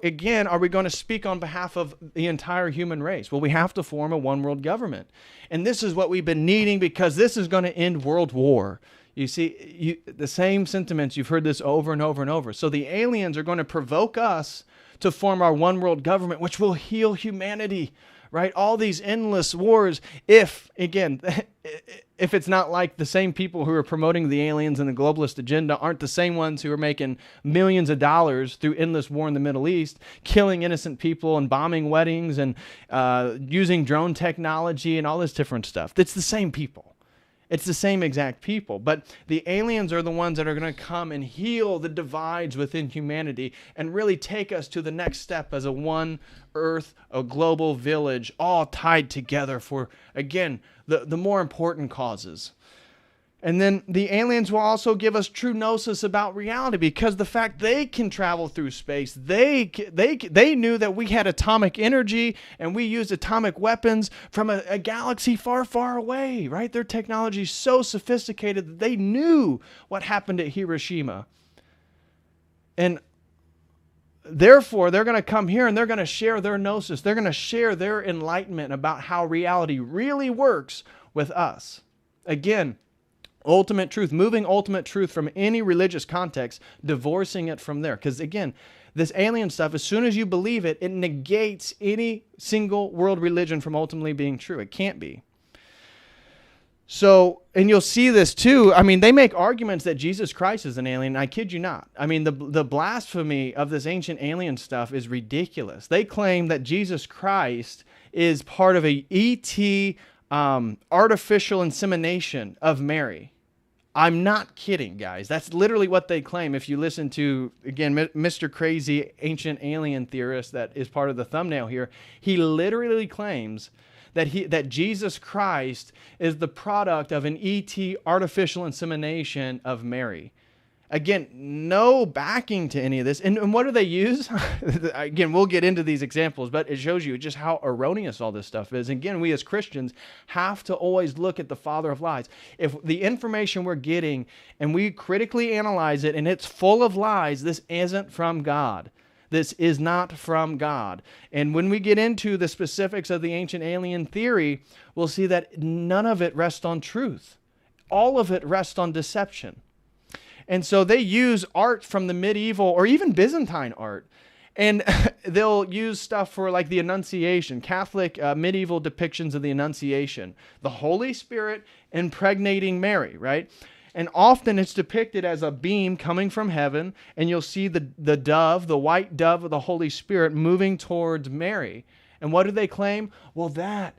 again, are we going to speak on behalf of the entire human race? Well, we have to form a one world government. And this is what we've been needing because this is going to end world war. You see, the same sentiments, you've heard this over and over and over. So the aliens are going to provoke us to form our one world government, which will heal humanity, right? All these endless wars, if it's not like the same people who are promoting the aliens and the globalist agenda aren't the same ones who are making millions of dollars through endless war in the Middle East, killing innocent people and bombing weddings and using drone technology and all this different stuff. It's the same people. It's the same exact people, but the aliens are the ones that are going to come and heal the divides within humanity and really take us to the next step as a one earth, a global village, all tied together for, again, the more important causes. And then the aliens will also give us true gnosis about reality because the fact they can travel through space, they knew that we had atomic energy and we used atomic weapons from a galaxy far, far away, right? Their technology is so sophisticated that they knew what happened at Hiroshima. And therefore, they're going to come here and they're going to share their gnosis. They're going to share their enlightenment about how reality really works with us. Again, ultimate truth, moving ultimate truth from any religious context, divorcing it from there. Because again, this alien stuff, as soon as you believe it, it negates any single world religion from ultimately being true. It can't be. So, and you'll see this too. I mean, they make arguments that Jesus Christ is an alien. I kid you not. I mean, the blasphemy of this ancient alien stuff is ridiculous. They claim that Jesus Christ is part of a ET artificial insemination of Mary. I'm not kidding, guys. That's literally what they claim. If you listen to, again, Mr. Crazy Ancient Alien Theorist that is part of the thumbnail here, he literally claims that Jesus Christ is the product of an ET artificial insemination of Mary. Again, no backing to any of this. And what do they use? Again, we'll get into these examples, but it shows you just how erroneous all this stuff is. Again, we as Christians have to always look at the father of lies. If the information we're getting and we critically analyze it and it's full of lies, this isn't from God. This is not from God. And when we get into the specifics of the ancient alien theory, we'll see that none of it rests on truth. All of it rests on deception. And so they use art from the medieval or even Byzantine art. And they'll use stuff for like the Annunciation, Catholic medieval depictions of the Annunciation, the Holy Spirit impregnating Mary, right? And often it's depicted as a beam coming from heaven, and you'll see the dove, the white dove of the Holy Spirit moving towards Mary. And what do they claim? Well, that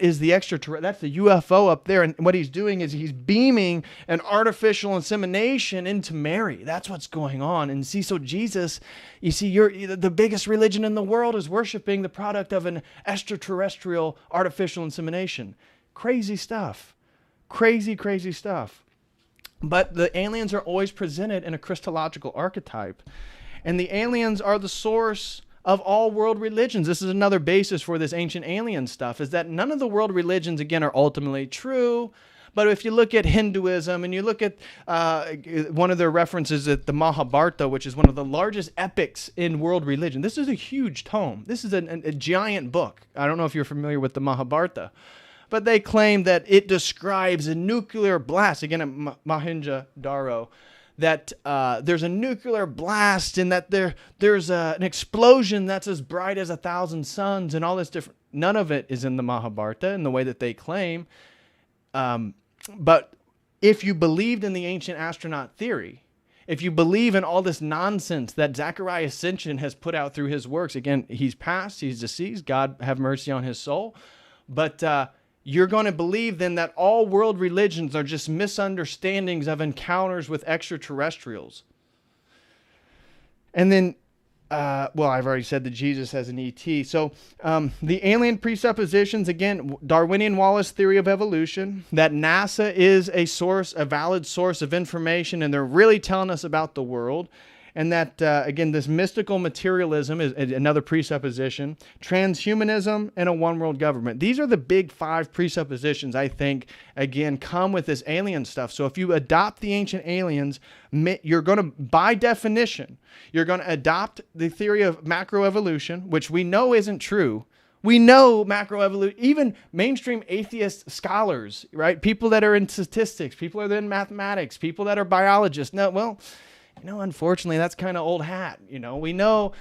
is the extraterrestrial, that's the UFO up there. And what he's doing is he's beaming an artificial insemination into Mary. That's what's going on. And see, so Jesus, you see, the biggest religion in the world is worshiping the product of an extraterrestrial artificial insemination. Crazy stuff. Crazy, crazy stuff. But the aliens are always presented in a Christological archetype. And the aliens are the source of all world religions. This is another basis for this ancient alien stuff, is that none of the world religions, again, are ultimately true. But if you look at Hinduism and you look at one of their references at the Mahabharata, which is one of the largest epics in world religion. This is a huge tome. This is a giant book. I don't know if you're familiar with the Mahabharata. But they claim that it describes a nuclear blast, again at Mohenjo-Daro, that there's a nuclear blast and that there's an explosion that's as bright as 1,000 suns and all this different. None of it is in the Mahabharata in the way that they claim. But if you believed in the ancient astronaut theory, if you believe in all this nonsense that Zechariah Sitchin has put out through his works, again, he's passed, he's deceased, God have mercy on his soul. But you're going to believe then that all world religions are just misunderstandings of encounters with extraterrestrials. And then, well, I've already said that Jesus has an ET. So the alien presuppositions, again, Darwinian Wallace theory of evolution, that NASA is a valid source of information, and they're really telling us about the world. And that, again, this mystical materialism is another presupposition, transhumanism, and a one-world government. These are the big 5 presuppositions, I think, again, come with this alien stuff. So if you adopt the ancient aliens, you're going to, by definition, you're going to adopt the theory of macroevolution, which we know isn't true. We know macroevolution, even mainstream atheist scholars, right? People that are in statistics, people that are in mathematics, people that are biologists. No, well, unfortunately, that's kind of old hat. We know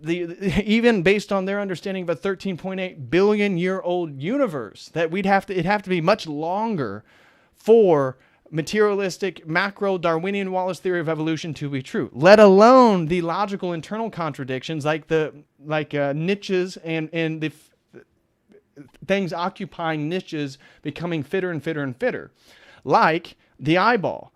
even based on their understanding of a 13.8 billion year old universe, that it'd have to be much longer for materialistic macro Darwinian Wallace theory of evolution to be true, let alone the logical internal contradictions like niches and the things occupying niches becoming fitter and fitter and fitter, like the eyeball.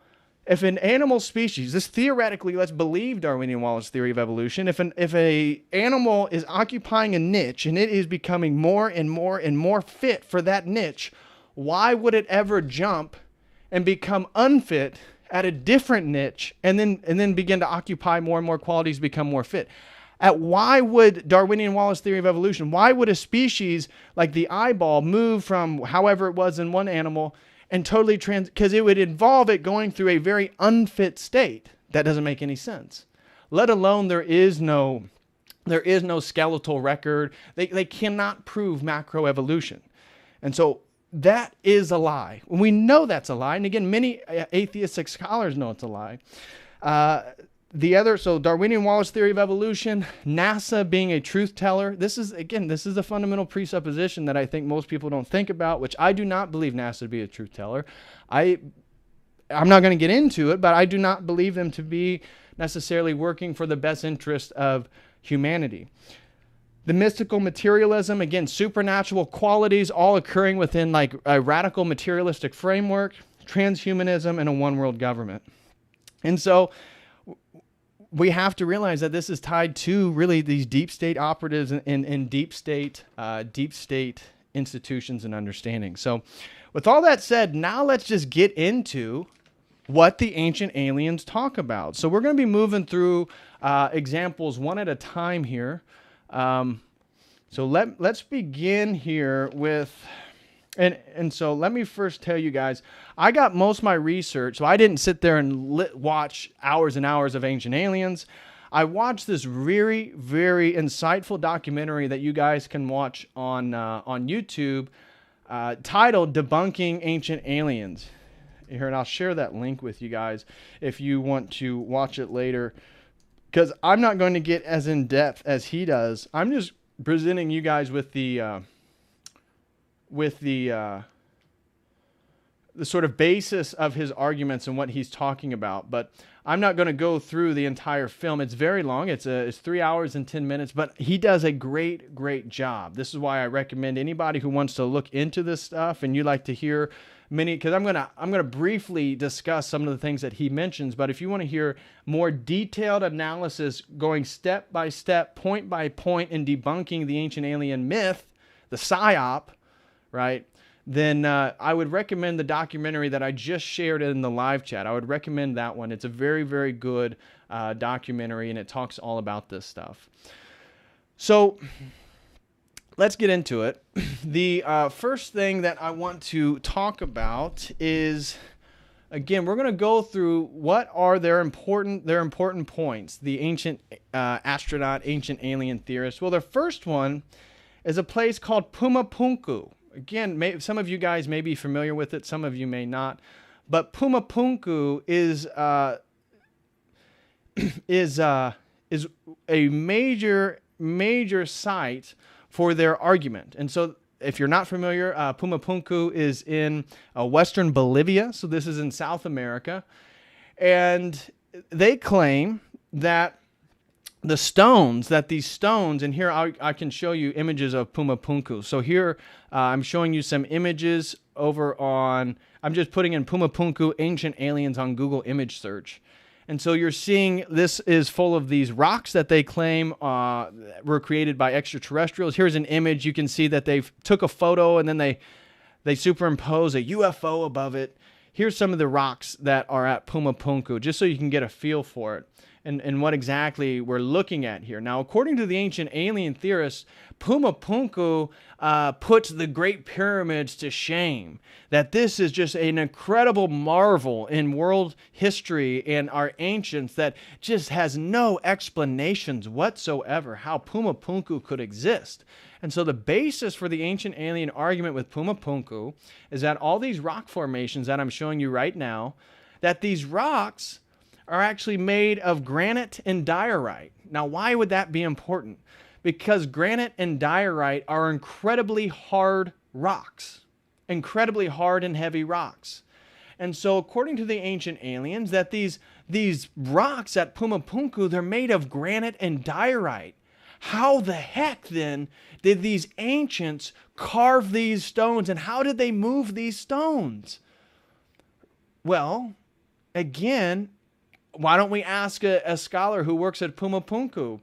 If an animal species, this theoretically, let's believe Darwinian Wallace theory of evolution, if a animal is occupying a niche and it is becoming more and more and more fit for that niche, why would it ever jump and become unfit at a different niche and then begin to occupy more and more qualities, become more fit? Why would Darwinian Wallace theory of evolution, why would a species like the eyeball move from however it was in one animal and totally because it would involve it going through a very unfit state? That doesn't make any sense. Let alone there is no skeletal record. They cannot prove macroevolution. And so that is a lie. We know that's a lie. And again, many atheistic scholars know it's a lie. So Darwinian Wallace theory of evolution, NASA being a truth teller. This is a fundamental presupposition that I think most people don't think about, which I do not believe NASA to be a truth teller. I'm not going to get into it, but I do not believe them to be necessarily working for the best interest of humanity. The mystical materialism, again, supernatural qualities all occurring within like a radical materialistic framework, transhumanism, and a one-world government. And so we have to realize that this is tied to really these deep state operatives and deep state institutions and understanding. So with all that said, now let's just get into what the ancient aliens talk about. So we're going to be moving through examples one at a time here. So let's begin here with... And so let me first tell you guys, I got most of my research, so I didn't sit there and watch hours and hours of Ancient Aliens. I watched this very, very insightful documentary that you guys can watch on YouTube, titled "Debunking Ancient Aliens." Here, and I'll share that link with you guys if you want to watch it later, because I'm not going to get as in depth as he does. I'm just presenting you guys with the sort of basis of his arguments and what he's talking about. But I'm not going to go through the entire film. It's very long. It's 3 hours and 10 minutes, but he does a great job. This is why I recommend anybody who wants to look into this stuff and you like to hear many, because I'm gonna briefly discuss some of the things that he mentions. But if you want to hear more detailed analysis, going step by step, point by point, in debunking the ancient alien myth, the Psyop, right? Then I would recommend the documentary that I just shared in the live chat. I would recommend that one. It's a very, very good documentary, and it talks all about this stuff. So let's get into it. The first thing that I want to talk about is, again, we're going to go through what are their important points, the ancient astronaut, ancient alien theorists. Well, their first one is a place called Pumapunku. Again, some of you guys may be familiar with it, some of you may not. But Pumapunku is a major site for their argument. And so if you're not familiar, Pumapunku is in western Bolivia. So this is in South America. And they claim that these stones, and here I can show you images of Pumapunku. So here I'm showing you some images over on, I'm just putting in Pumapunku ancient aliens on Google image search. And so you're seeing this is full of these rocks that they claim were created by extraterrestrials. Here's an image. You can see that they've took a photo and then they superimpose a UFO above it. Here's some of the rocks that are at Pumapunku, just so you can get a feel for it and what exactly we're looking at here. Now, according to the ancient alien theorists, Pumapunku puts the Great Pyramids to shame. That this is just an incredible marvel in world history and our ancients that just has no explanations whatsoever how Pumapunku could exist. And so the basis for the ancient alien argument with Pumapunku is that all these rock formations that I'm showing you right now, that these rocks are actually made of granite and diorite. Now, why would that be important? Because granite and diorite are incredibly hard rocks, incredibly hard and heavy rocks. And so according to the ancient aliens, that these rocks at Pumapunku, they're made of granite and diorite. How the heck then did these ancients carve these stones, and how did they move these stones? Well, again, why don't we ask a scholar who works at Pumapunku?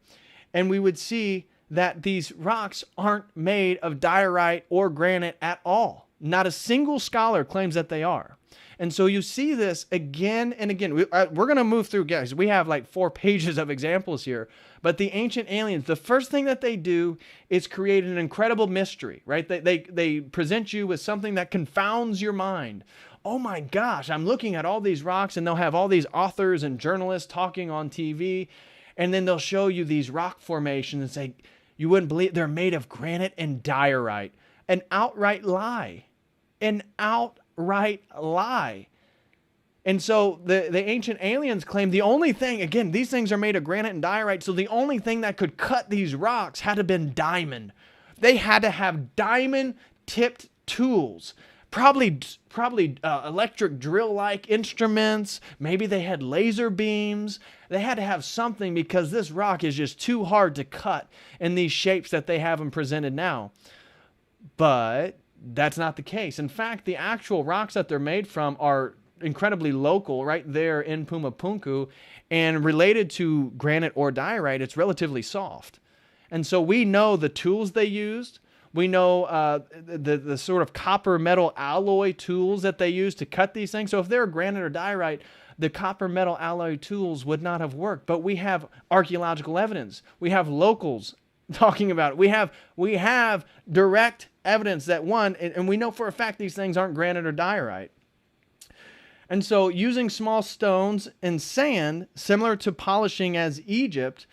And we would see that these rocks aren't made of diorite or granite at all. Not a single scholar claims that they are. And so you see this again and again. We're going to move through, guys. We have like 4 pages of examples here. But the ancient aliens, the first thing that they do is create an incredible mystery, right? They present you with something that confounds your mind. Oh my gosh, I'm looking at all these rocks, and they'll have all these authors and journalists talking on TV, and then they'll show you these rock formations and say, you wouldn't believe they're made of granite and diorite. An outright lie. An outright lie. And so the ancient aliens claim the only thing, again, these things are made of granite and diorite, so the only thing that could cut these rocks had to have been diamond. They had to have diamond-tipped tools. Probably electric drill-like instruments. Maybe they had laser beams. They had to have something because this rock is just too hard to cut in these shapes that they have them presented now. But that's not the case. In fact, the actual rocks that they're made from are incredibly local right there in Pumapunku, and related to granite or diorite, it's relatively soft. And so we know the tools they used. We know the sort of copper metal alloy tools that they use to cut these things. So if they're granite or diorite, the copper metal alloy tools would not have worked. But we have archaeological evidence. We have locals talking about it. We have direct evidence that and we know for a fact these things aren't granite or diorite. And so using small stones and sand, similar to polishing as Egypt,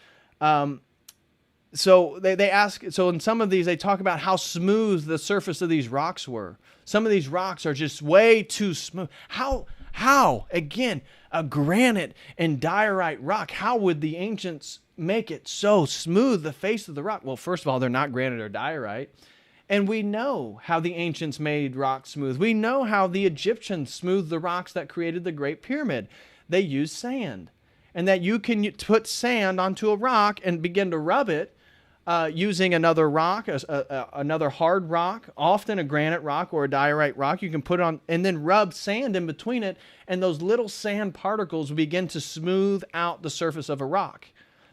so they ask, so in some of these, they talk about how smooth the surface of these rocks were. Some of these rocks are just way too smooth. How, again, a granite and diorite rock, how would the ancients make it so smooth, the face of the rock? Well, first of all, they're not granite or diorite. And we know how the ancients made rocks smooth. We know how the Egyptians smoothed the rocks that created the Great Pyramid. They used sand. And that you can put sand onto a rock and begin to rub it using another rock, another hard rock, often a granite rock or a diorite rock. You can put it on and then rub sand in between it, and those little sand particles will begin to smooth out the surface of a rock.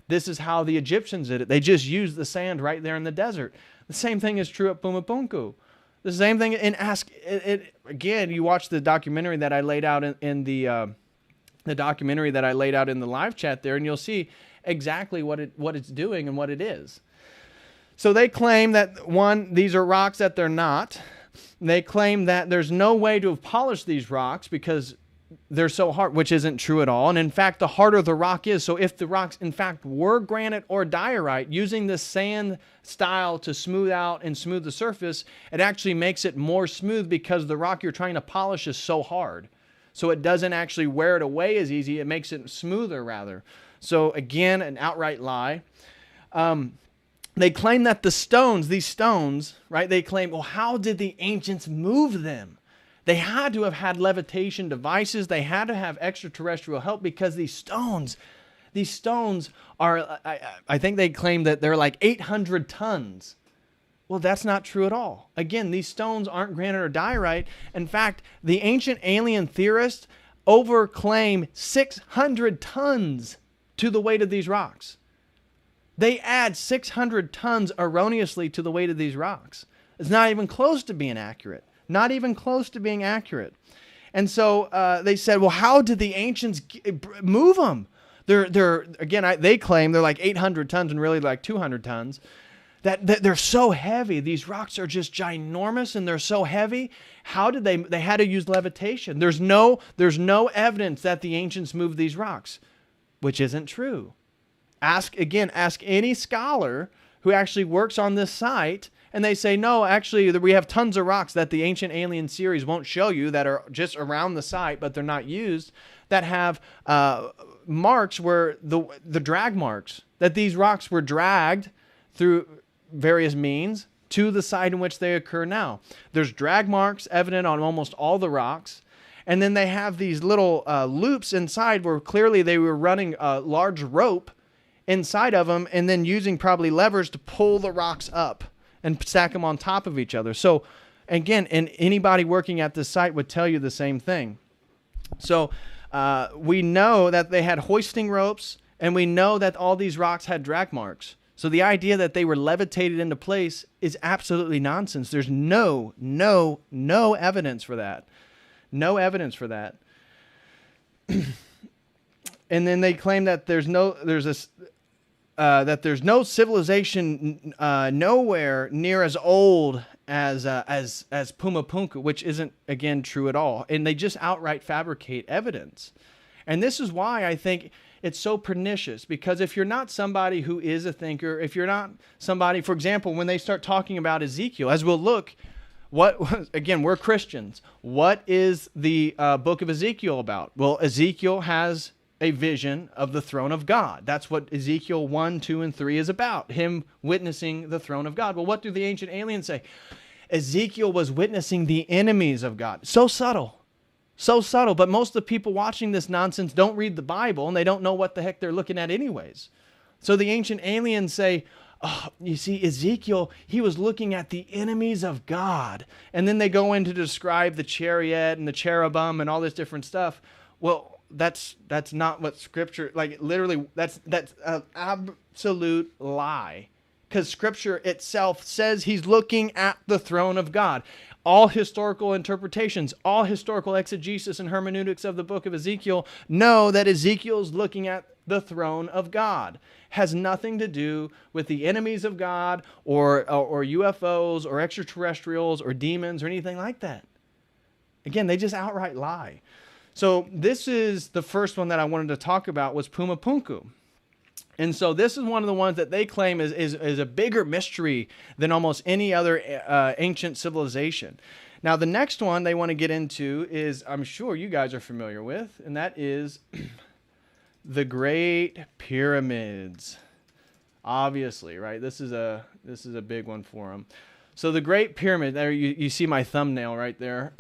This is how the Egyptians did it. They just used the sand right there in the desert. The same thing is true at Pumapunku. The same thing in again, you watch the documentary that I laid out in the documentary that I laid out in the live chat there, and you'll see exactly what it's doing and what it is. So they claim that, one, these are rocks that they're not. They claim that there's no way to have polished these rocks because they're so hard, which isn't true at all. And in fact, the harder the rock is, so if the rocks in fact were granite or diorite, using the sand style to smooth out and smooth the surface, it actually makes it more smooth because the rock you're trying to polish is so hard. So it doesn't actually wear it away as easy. It makes it smoother rather. So again, an outright lie. They claim that these stones, right? They claim, well, how did the ancients move them? They had to have had levitation devices. They had to have extraterrestrial help because these stones are, I think they claim that they're like 800 tons. Well, that's not true at all. Again, these stones aren't granite or diorite. In fact, the ancient alien theorists overclaim 600 tons to the weight of these rocks. They add 600 tons erroneously to the weight of these rocks. It's not even close to being accurate. Not even close to being accurate. And so they said, well, how did the ancients move them? They claim they're like 800 tons and really like 200 tons. That they're so heavy. These rocks are just ginormous and they're so heavy. How did they had to use levitation. There's no evidence that the ancients moved these rocks, which isn't true. Ask any scholar who actually works on this site, and they say, no, actually, we have tons of rocks that the Ancient Alien series won't show you that are just around the site, but they're not used, that have marks where the drag marks, that these rocks were dragged through various means to the site in which they occur now. There's drag marks evident on almost all the rocks. And then they have these little loops inside where clearly they were running a large rope inside of them and then using probably levers to pull the rocks up and stack them on top of each other. So again, and anybody working at this site would tell you the same thing. So we know that they had hoisting ropes, and we know that all these rocks had drag marks. So the idea that they were levitated into place is absolutely nonsense. There's no evidence for that. No evidence for that. And then they claim that there's no civilization nowhere near as old as Pumapunku, which isn't, again, true at all. And they just outright fabricate evidence. And this is why I think it's so pernicious, because if you're not somebody who is a thinker, if you're not somebody, for example, when they start talking about Ezekiel, as we'll look, again, we're Christians. What is the book of Ezekiel about? Well, Ezekiel has a vision of the throne of God. That's what Ezekiel 1, 2, and 3 is about, him witnessing the throne of God. Well, what do the ancient aliens say? Ezekiel was witnessing the enemies of God. So subtle. So subtle. But most of the people watching this nonsense don't read the Bible, and they don't know what the heck they're looking at anyways. So the ancient aliens say, oh, you see, Ezekiel, he was looking at the enemies of God. And then they go in to describe the chariot and the cherubim and all this different stuff. Well, that's not what Scripture, like literally, that's an absolute lie. Because Scripture itself says he's looking at the throne of God. All historical interpretations, all historical exegesis and hermeneutics of the book of Ezekiel know that Ezekiel's looking at the throne of God. Has nothing to do with the enemies of God or UFOs or extraterrestrials or demons or anything like that. Again, they just outright lie. So this is the first one that I wanted to talk about was Pumapunku. And so this is one of the ones that they claim is a bigger mystery than almost any other ancient civilization. Now, the next one they want to get into is, I'm sure you guys are familiar with, and that is the Great Pyramids. Obviously, right? This is a big one for them. So the Great Pyramid, there you see my thumbnail right there.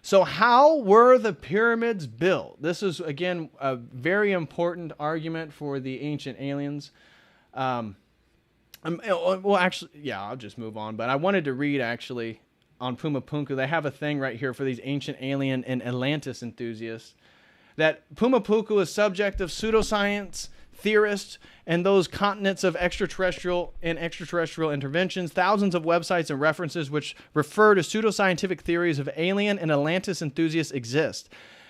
So how were the pyramids built? This is, again, a very important argument for the ancient aliens. Well, actually, yeah, I'll just move on. But I wanted to read, actually, on Pumapunku. They have a thing right here for these ancient alien and Atlantis enthusiasts, that Pumapunku is subject of pseudoscience theorists and those continents of extraterrestrial interventions, thousands of websites and references which refer to pseudoscientific theories of alien and Atlantis enthusiasts exist.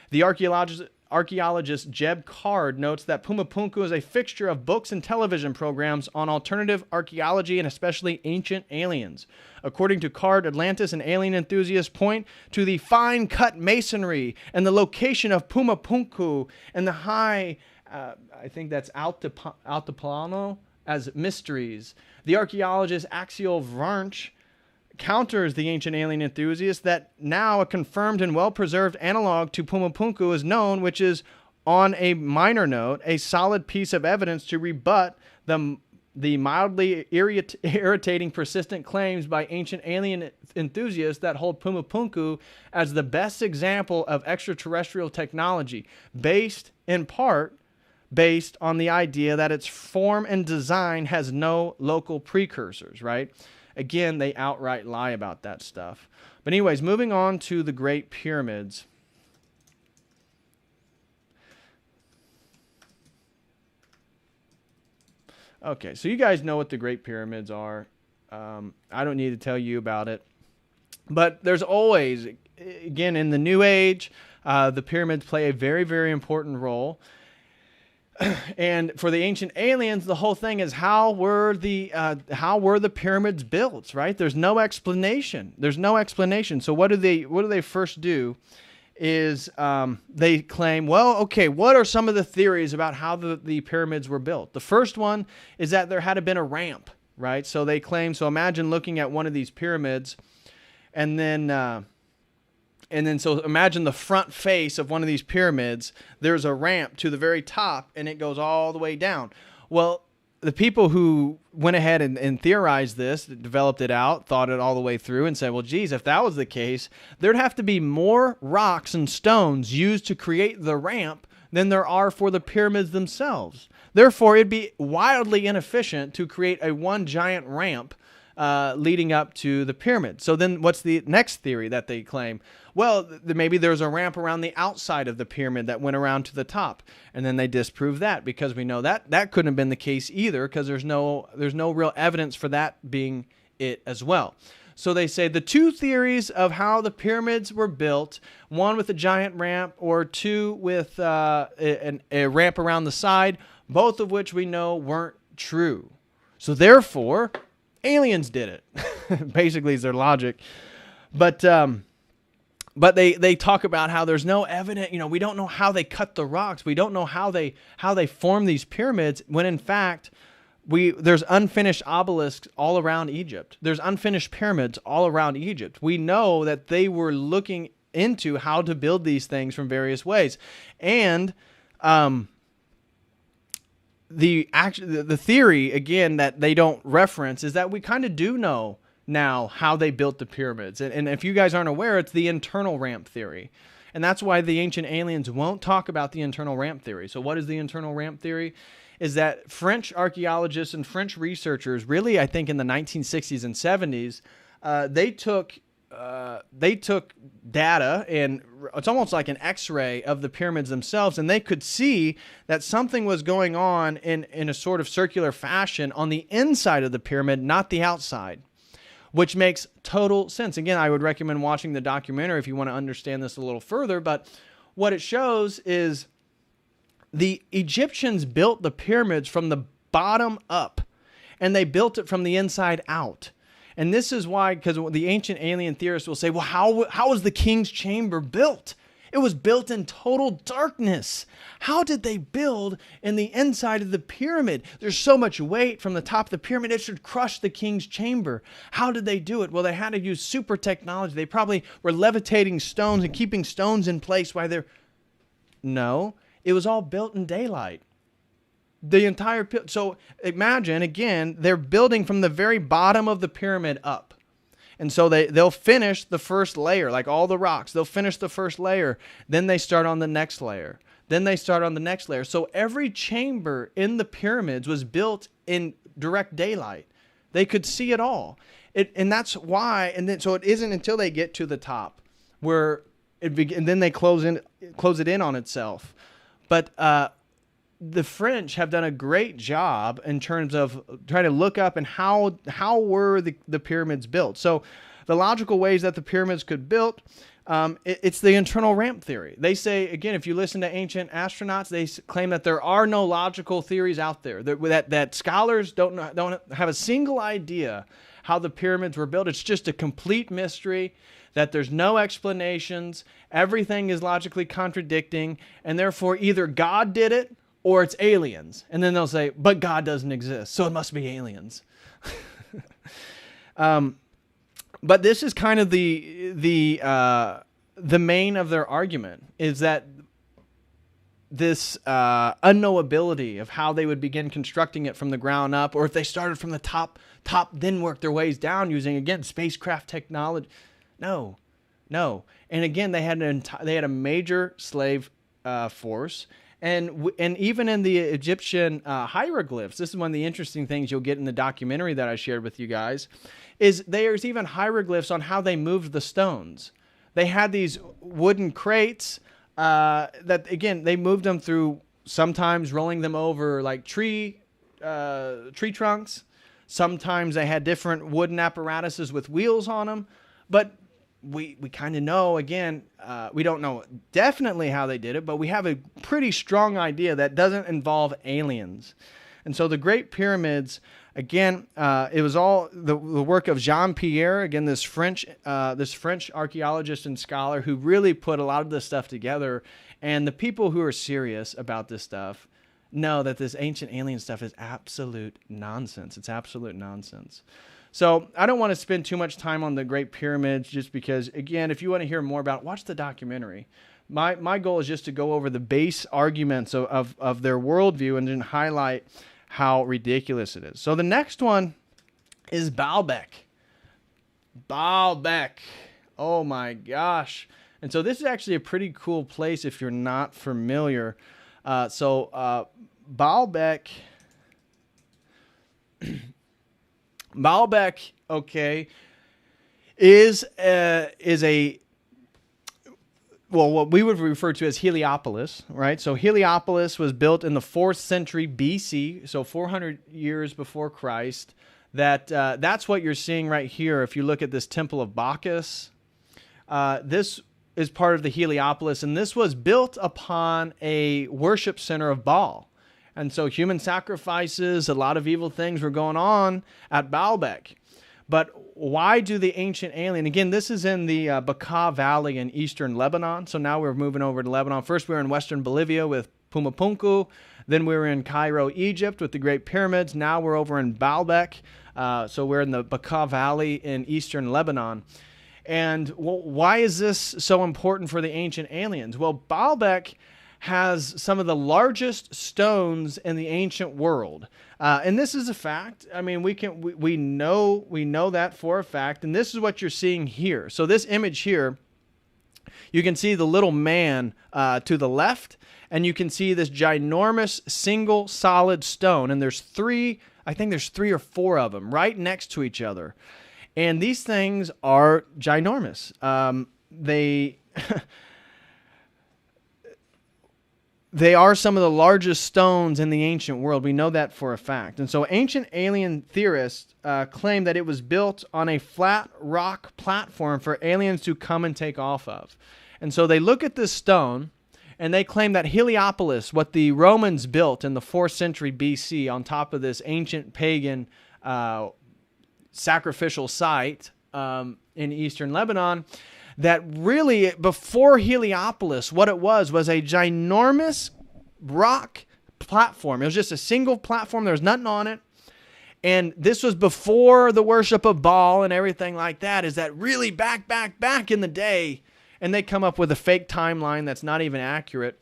The archaeologist Jeb Card notes that Pumapunku is a fixture of books and television programs on alternative archaeology and especially ancient aliens. According to Card, Atlantis and alien enthusiasts point to the fine-cut masonry and the location of Pumapunku and the high I think that's Altiplano as mysteries. The archaeologist Axiel Vranch counters the ancient alien enthusiasts that now a confirmed and well-preserved analog to Pumapunku is known, which is, on a minor note, a solid piece of evidence to rebut the mildly irritating persistent claims by ancient alien enthusiasts that hold Pumapunku as the best example of extraterrestrial technology, based on the idea that its form and design has no local precursors, right? Again, they outright lie about that stuff. But anyways, moving on to the Great Pyramids. Okay, so you guys know what the Great Pyramids are. I don't need to tell you about it. But there's always, again, in the New Age, the pyramids play a very, very important role. And for the ancient aliens, the whole thing is how were the pyramids built, right? There's no explanation. So what do they first do? Is they claim, well, okay, what are some of the theories about how the pyramids were built? The first one is that there had to been a ramp, right? So they claim, so imagine looking at one of these pyramids, and then so imagine the front face of one of these pyramids. There's a ramp to the very top, and it goes all the way down. Well, the people who went ahead and theorized this, developed it out, thought it all the way through, and said, well, geez, if that was the case, there'd have to be more rocks and stones used to create the ramp than there are for the pyramids themselves. Therefore, it'd be wildly inefficient to create one giant ramp leading up to the pyramid. So then what's the next theory that they claim? Well, maybe there's a ramp around the outside of the pyramid that went around to the top. And then they disprove that because we know that couldn't have been the case either, because there's no real evidence for that being it as well. So they say the two theories of how the pyramids were built, one with a giant ramp or two with a ramp around the side, both of which we know weren't true. So therefore, aliens did it. Basically is their logic. But they talk about how there's no evidence, we don't know how they cut the rocks. We don't know how they form these pyramids, when in fact there's unfinished obelisks all around Egypt. There's unfinished pyramids all around Egypt. We know that they were looking into how to build these things from various ways. And the theory, again, that they don't reference is that we kind of do know now how they built the pyramids. And if you guys aren't aware, it's the internal ramp theory. And that's why the ancient aliens won't talk about the internal ramp theory. So what is the internal ramp theory? Is that French archaeologists and French researchers, really, I think in the 1960s and 70s, they took data, and it's almost like an X-ray of the pyramids themselves, and they could see that something was going on in a sort of circular fashion on the inside of the pyramid, not the outside, which makes total sense. Again, I would recommend watching the documentary if you want to understand this a little further, but what it shows is the Egyptians built the pyramids from the bottom up, and they built it from the inside out. And this is why, because the ancient alien theorists will say, well, how was the king's chamber built? It was built in total darkness. How did they build in the inside of the pyramid? There's so much weight from the top of the pyramid, it should crush the king's chamber. How did they do it? Well, they had to use super technology. They probably were levitating stones and keeping stones in place while they're... No, it was all built in daylight. The entire... So imagine, again, they're building from the very bottom of the pyramid up. And so they'll finish the first layer, like all the rocks. They'll finish the first layer. Then they start on the next layer. Then they start on the next layer. So every chamber in the pyramids was built in direct daylight. They could see it all. And that's why, so it isn't until they get to the top where and then they close it in on itself. But the French have done a great job in terms of trying to look up and how were the pyramids built. So the logical ways that the pyramids could built, it's the internal ramp theory. They say, again, if you listen to ancient astronauts, they claim that there are no logical theories out there, that scholars don't have a single idea how the pyramids were built. It's just a complete mystery, that there's no explanations, everything is logically contradicting, and therefore either God did it or it's aliens. And then they'll say, but God doesn't exist, so it must be aliens. But this is kind of the main of their argument, is that this unknowability of how they would begin constructing it from the ground up, or if they started from the top, then worked their ways down using, again, spacecraft technology. No. And again, they had a major slave force. And even in the Egyptian hieroglyphs, this is one of the interesting things you'll get in the documentary that I shared with you guys, is there's even hieroglyphs on how they moved the stones. They had these wooden crates that, again, they moved them through, sometimes rolling them over like tree trunks. Sometimes they had different wooden apparatuses with wheels on them. But we kind of know, again, we don't know definitely how they did it, but we have a pretty strong idea that doesn't involve aliens. And so the Great Pyramids, again, it was all the work of Jean-Pierre, again, this French archaeologist and scholar who really put a lot of this stuff together. And the people who are serious about this stuff know that this ancient alien stuff is absolute nonsense. It's absolute nonsense. So I don't want to spend too much time on the Great Pyramids, just because, again, if you want to hear more about it, watch the documentary. My goal is just to go over the base arguments of their worldview and then highlight how ridiculous it is. So the next one is Baalbek. Baalbek. Oh my gosh. And so this is actually a pretty cool place if you're not familiar. Baalbek... Baalbek, okay, is what we would refer to as Heliopolis, right? So Heliopolis was built in the 4th century BC, so 400 years before Christ. That's what you're seeing right here. If you look at this Temple of Bacchus, this is part of the Heliopolis, and this was built upon a worship center of Baal. And so human sacrifices, a lot of evil things were going on at Baalbek. But why do the ancient alien... Again, this is in the Bekaa Valley in eastern Lebanon. So now we're moving over to Lebanon. First, we were in western Bolivia with Pumapunku. Then we were in Cairo, Egypt with the Great Pyramids. Now we're over in Baalbek. So we're in the Bekaa Valley in eastern Lebanon. And why is this so important for the ancient aliens? Well, Baalbek has some of the largest stones in the ancient world. And this is a fact. I mean, we know that for a fact. And this is what you're seeing here. So this image here, you can see the little man to the left, and you can see this ginormous single solid stone. And there's I think there's 3 or 4 of them right next to each other. And these things are ginormous. They are some of the largest stones in the ancient world. We know that for a fact. And so ancient alien theorists claim that it was built on a flat rock platform for aliens to come and take off of. And so they look at this stone, and they claim that Heliopolis, what the Romans built in the 4th century BC on top of this ancient pagan sacrificial site in eastern Lebanon, that really, before Heliopolis, what it was a ginormous rock platform. It was just a single platform. There was nothing on it. And this was before the worship of Baal and everything like that, is that really back in the day. And they come up with a fake timeline that's not even accurate.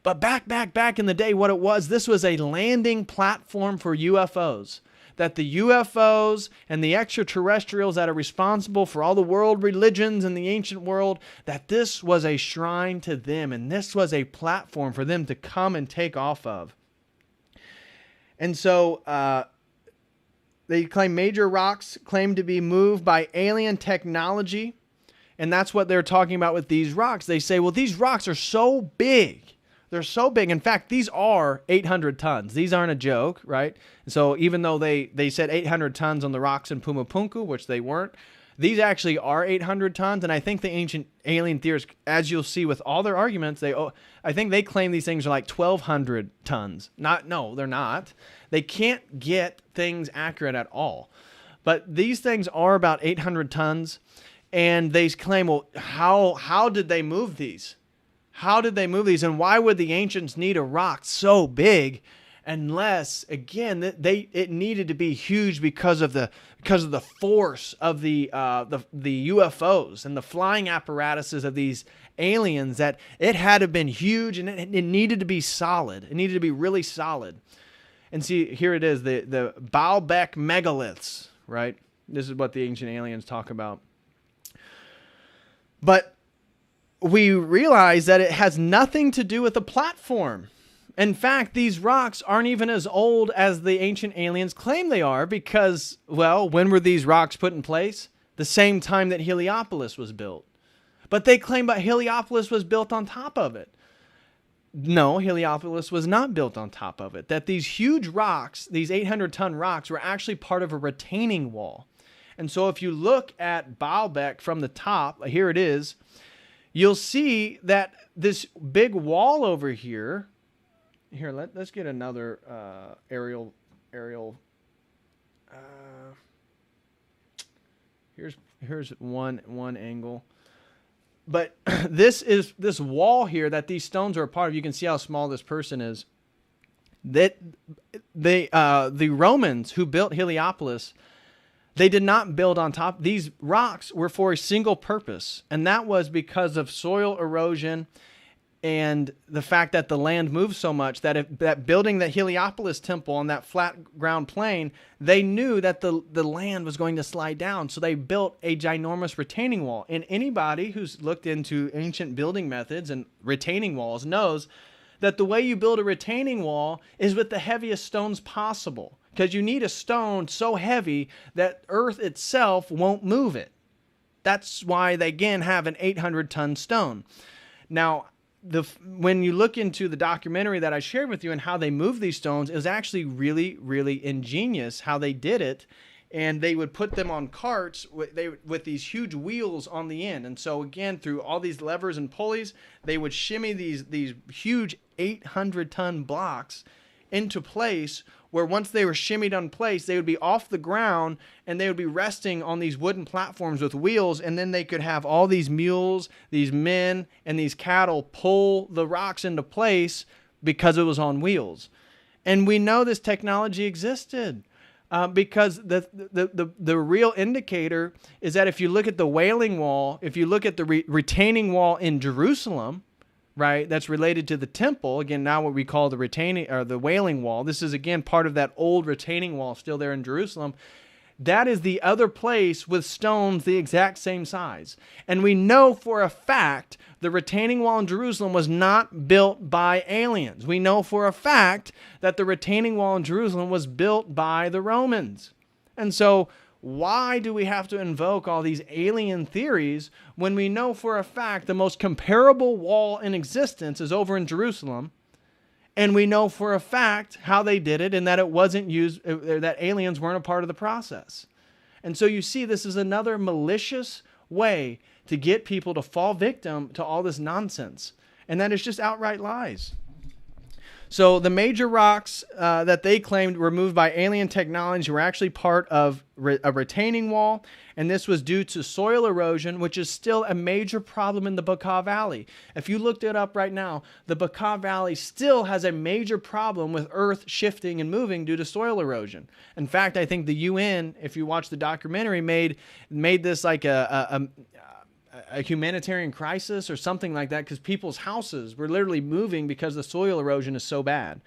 But back in the day, what it was, this was a landing platform for UFOs. That the UFOs and the extraterrestrials that are responsible for all the world religions in the ancient world, that this was a shrine to them, and this was a platform for them to come and take off of. And so they claim major rocks claim to be moved by alien technology, and that's what they're talking about with these rocks. They say, well, these rocks are so big. They're so big. In fact, these are 800 tons. These aren't a joke, right? So even though they said 800 tons on the rocks in Pumapunku, which they weren't, these actually are 800 tons. And I think the ancient alien theorists, as you'll see with all their arguments, I think they claim these things are like 1,200 tons. No, they're not. They can't get things accurate at all. But these things are about 800 tons. And they claim, well, how did they move these? How did they move these? And why would the ancients need a rock so big unless, again, it needed to be huge because of the force of the UFOs and the flying apparatuses of these aliens, that it had to have been huge, and it needed to be solid. It needed to be really solid. And see, here it is, the Baalbek megaliths, right? This is what the ancient aliens talk about. But we realize that it has nothing to do with the platform. In fact, these rocks aren't even as old as the ancient aliens claim they are, because, well, when were these rocks put in place? The same time that Heliopolis was built. But they claim that Heliopolis was built on top of it. No, Heliopolis was not built on top of it. That these huge rocks, these 800-ton rocks, were actually part of a retaining wall. And so if you look at Baalbek from the top, here it is, you'll see that this big wall over here. Here, let's get another aerial. Here's one angle. But this wall here that these stones are a part of. You can see how small this person is. That the Romans who built Heliopolis, they did not build on top. These rocks were for a single purpose, and that was because of soil erosion and the fact that the land moved so much that building the Heliopolis temple on that flat ground plain, they knew that the land was going to slide down. So they built a ginormous retaining wall. And anybody who's looked into ancient building methods and retaining walls knows that the way you build a retaining wall is with the heaviest stones possible. Because you need a stone so heavy that earth itself won't move it. That's why they, again, have an 800-ton stone. Now, when you look into the documentary that I shared with you and how they moved these stones, it was actually really, really ingenious how they did it. And they would put them on carts with these huge wheels on the end. And so, again, through all these levers and pulleys, they would shimmy these huge 800-ton blocks into place, where once they were shimmied on place, they would be off the ground and they would be resting on these wooden platforms with wheels, and then they could have all these mules, these men, and these cattle pull the rocks into place because it was on wheels. And we know this technology existed because the real indicator is that if you look at the Wailing Wall, if you look at the retaining wall in Jerusalem, right, that's related to the temple, again, now what we call the retaining or the Wailing Wall. This is, again, part of that old retaining wall still there in Jerusalem. That is the other place with stones the exact same size. And we know for a fact the retaining wall in Jerusalem was not built by aliens. We know for a fact that the retaining wall in Jerusalem was built by the Romans. And so why do we have to invoke all these alien theories when we know for a fact the most comparable wall in existence is over in Jerusalem, and we know for a fact how they did it and that it wasn't used, that aliens weren't a part of the process? And so you see, this is another malicious way to get people to fall victim to all this nonsense, and that is just outright lies. So the major rocks that they claimed were moved by alien technology were actually part of a retaining wall, and this was due to soil erosion, which is still a major problem in the Bekaa Valley. If you looked it up right now, the Bekaa Valley still has a major problem with earth shifting and moving due to soil erosion. In fact, I think the UN, if you watch the documentary, made this like a humanitarian crisis or something like that, because people's houses were literally moving because the soil erosion is so bad.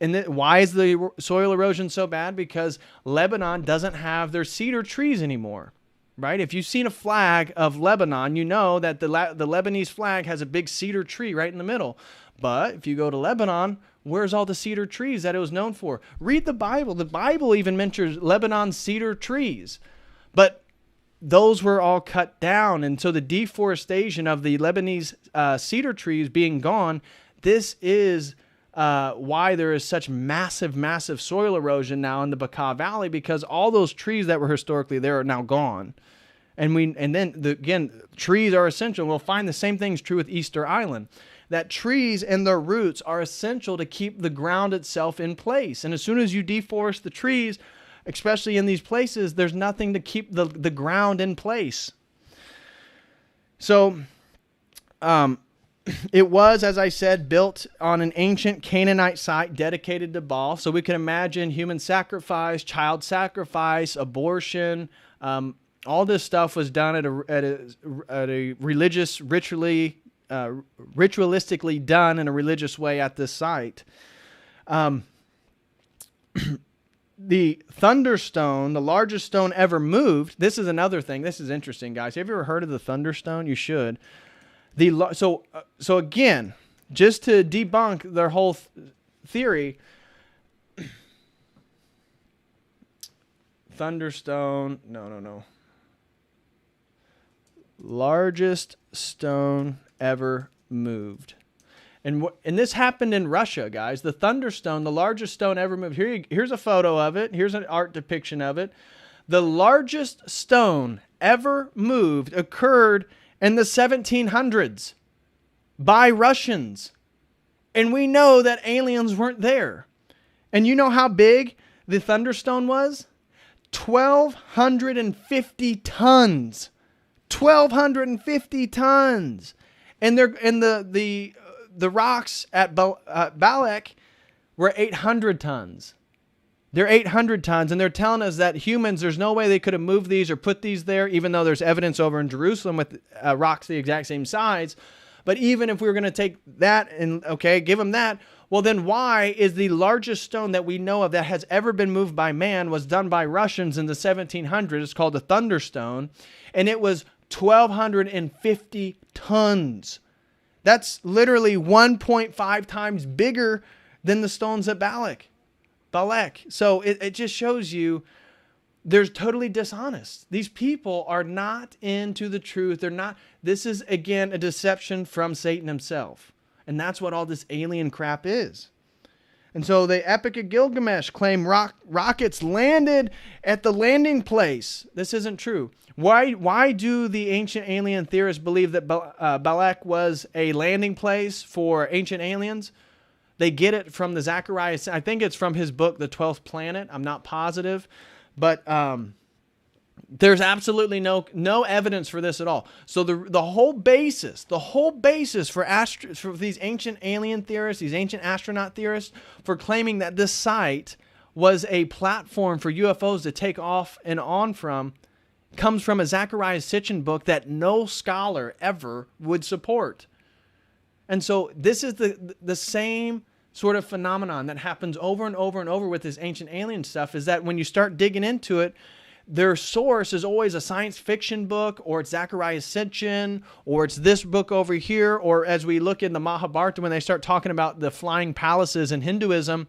And why is the soil erosion so bad? Because Lebanon doesn't have their cedar trees anymore, right? If you've seen a flag of Lebanon, you know that the Lebanese flag has a big cedar tree right in the middle. But if you go to Lebanon, where's all the cedar trees that it was known for? Read the Bible. The Bible even mentions Lebanon's cedar trees. But those were all cut down. And so the deforestation of the Lebanese cedar trees being gone, this is why there is such massive soil erosion now in the Bekaa Valley, because all those trees that were historically there are now gone. Again, trees are essential. We'll find the same things true with Easter Island, that trees and their roots are essential to keep the ground itself in place. And as soon as you deforest the trees, especially in these places, there's nothing to keep the ground in place. So, it was, as I said, built on an ancient Canaanite site dedicated to Baal. So we can imagine human sacrifice, child sacrifice, abortion. All this stuff was done at a religious, ritualistically done in a religious way at this site. The Thunderstone, the largest stone ever moved. This is another thing. This is interesting, guys. Have you ever heard of the Thunderstone? You should. So again, just to debunk their whole theory, Thunderstone, no. Largest stone ever moved. And this happened in Russia, guys. The Thunderstone, the largest stone ever moved. Here's a photo of it. Here's an art depiction of it. The largest stone ever moved occurred in the 1700s by Russians. And we know that aliens weren't there. And you know how big the Thunderstone was? 1,250 tons. 1,250 tons. And the rocks at Balak were 800 tons. They're 800 tons, and they're telling us that humans, there's no way they could have moved these or put these there, even though there's evidence over in Jerusalem with rocks the exact same size. But even if we were going to take that and, give them that, well, then why is the largest stone that we know of that has ever been moved by man was done by Russians in the 1700s? It's called the Thunderstone, and it was 1,250 tons. That's literally 1.5 times bigger than the stones at Balak. So it just shows you they're totally dishonest. These people are not into the truth. This is, again, a deception from Satan himself. And that's what all this alien crap is. And so the Epic of Gilgamesh claim rockets landed at the landing place. This isn't true. Why do the ancient alien theorists believe that Balak was a landing place for ancient aliens? They get it from the Zechariah. I think it's from his book, The 12th Planet. I'm not positive. But there's absolutely no evidence for this at all. So the whole basis for these ancient alien theorists, these ancient astronaut theorists, for claiming that this site was a platform for UFOs to take off and on from, comes from a Zechariah Sitchin book that no scholar ever would support. And so this is the same sort of phenomenon that happens over and over and over with this ancient alien stuff, is that when you start digging into it, their source is always a science fiction book, or it's Zechariah Sitchin, or it's this book over here, or as we look in the Mahabharata, when they start talking about the flying palaces in Hinduism,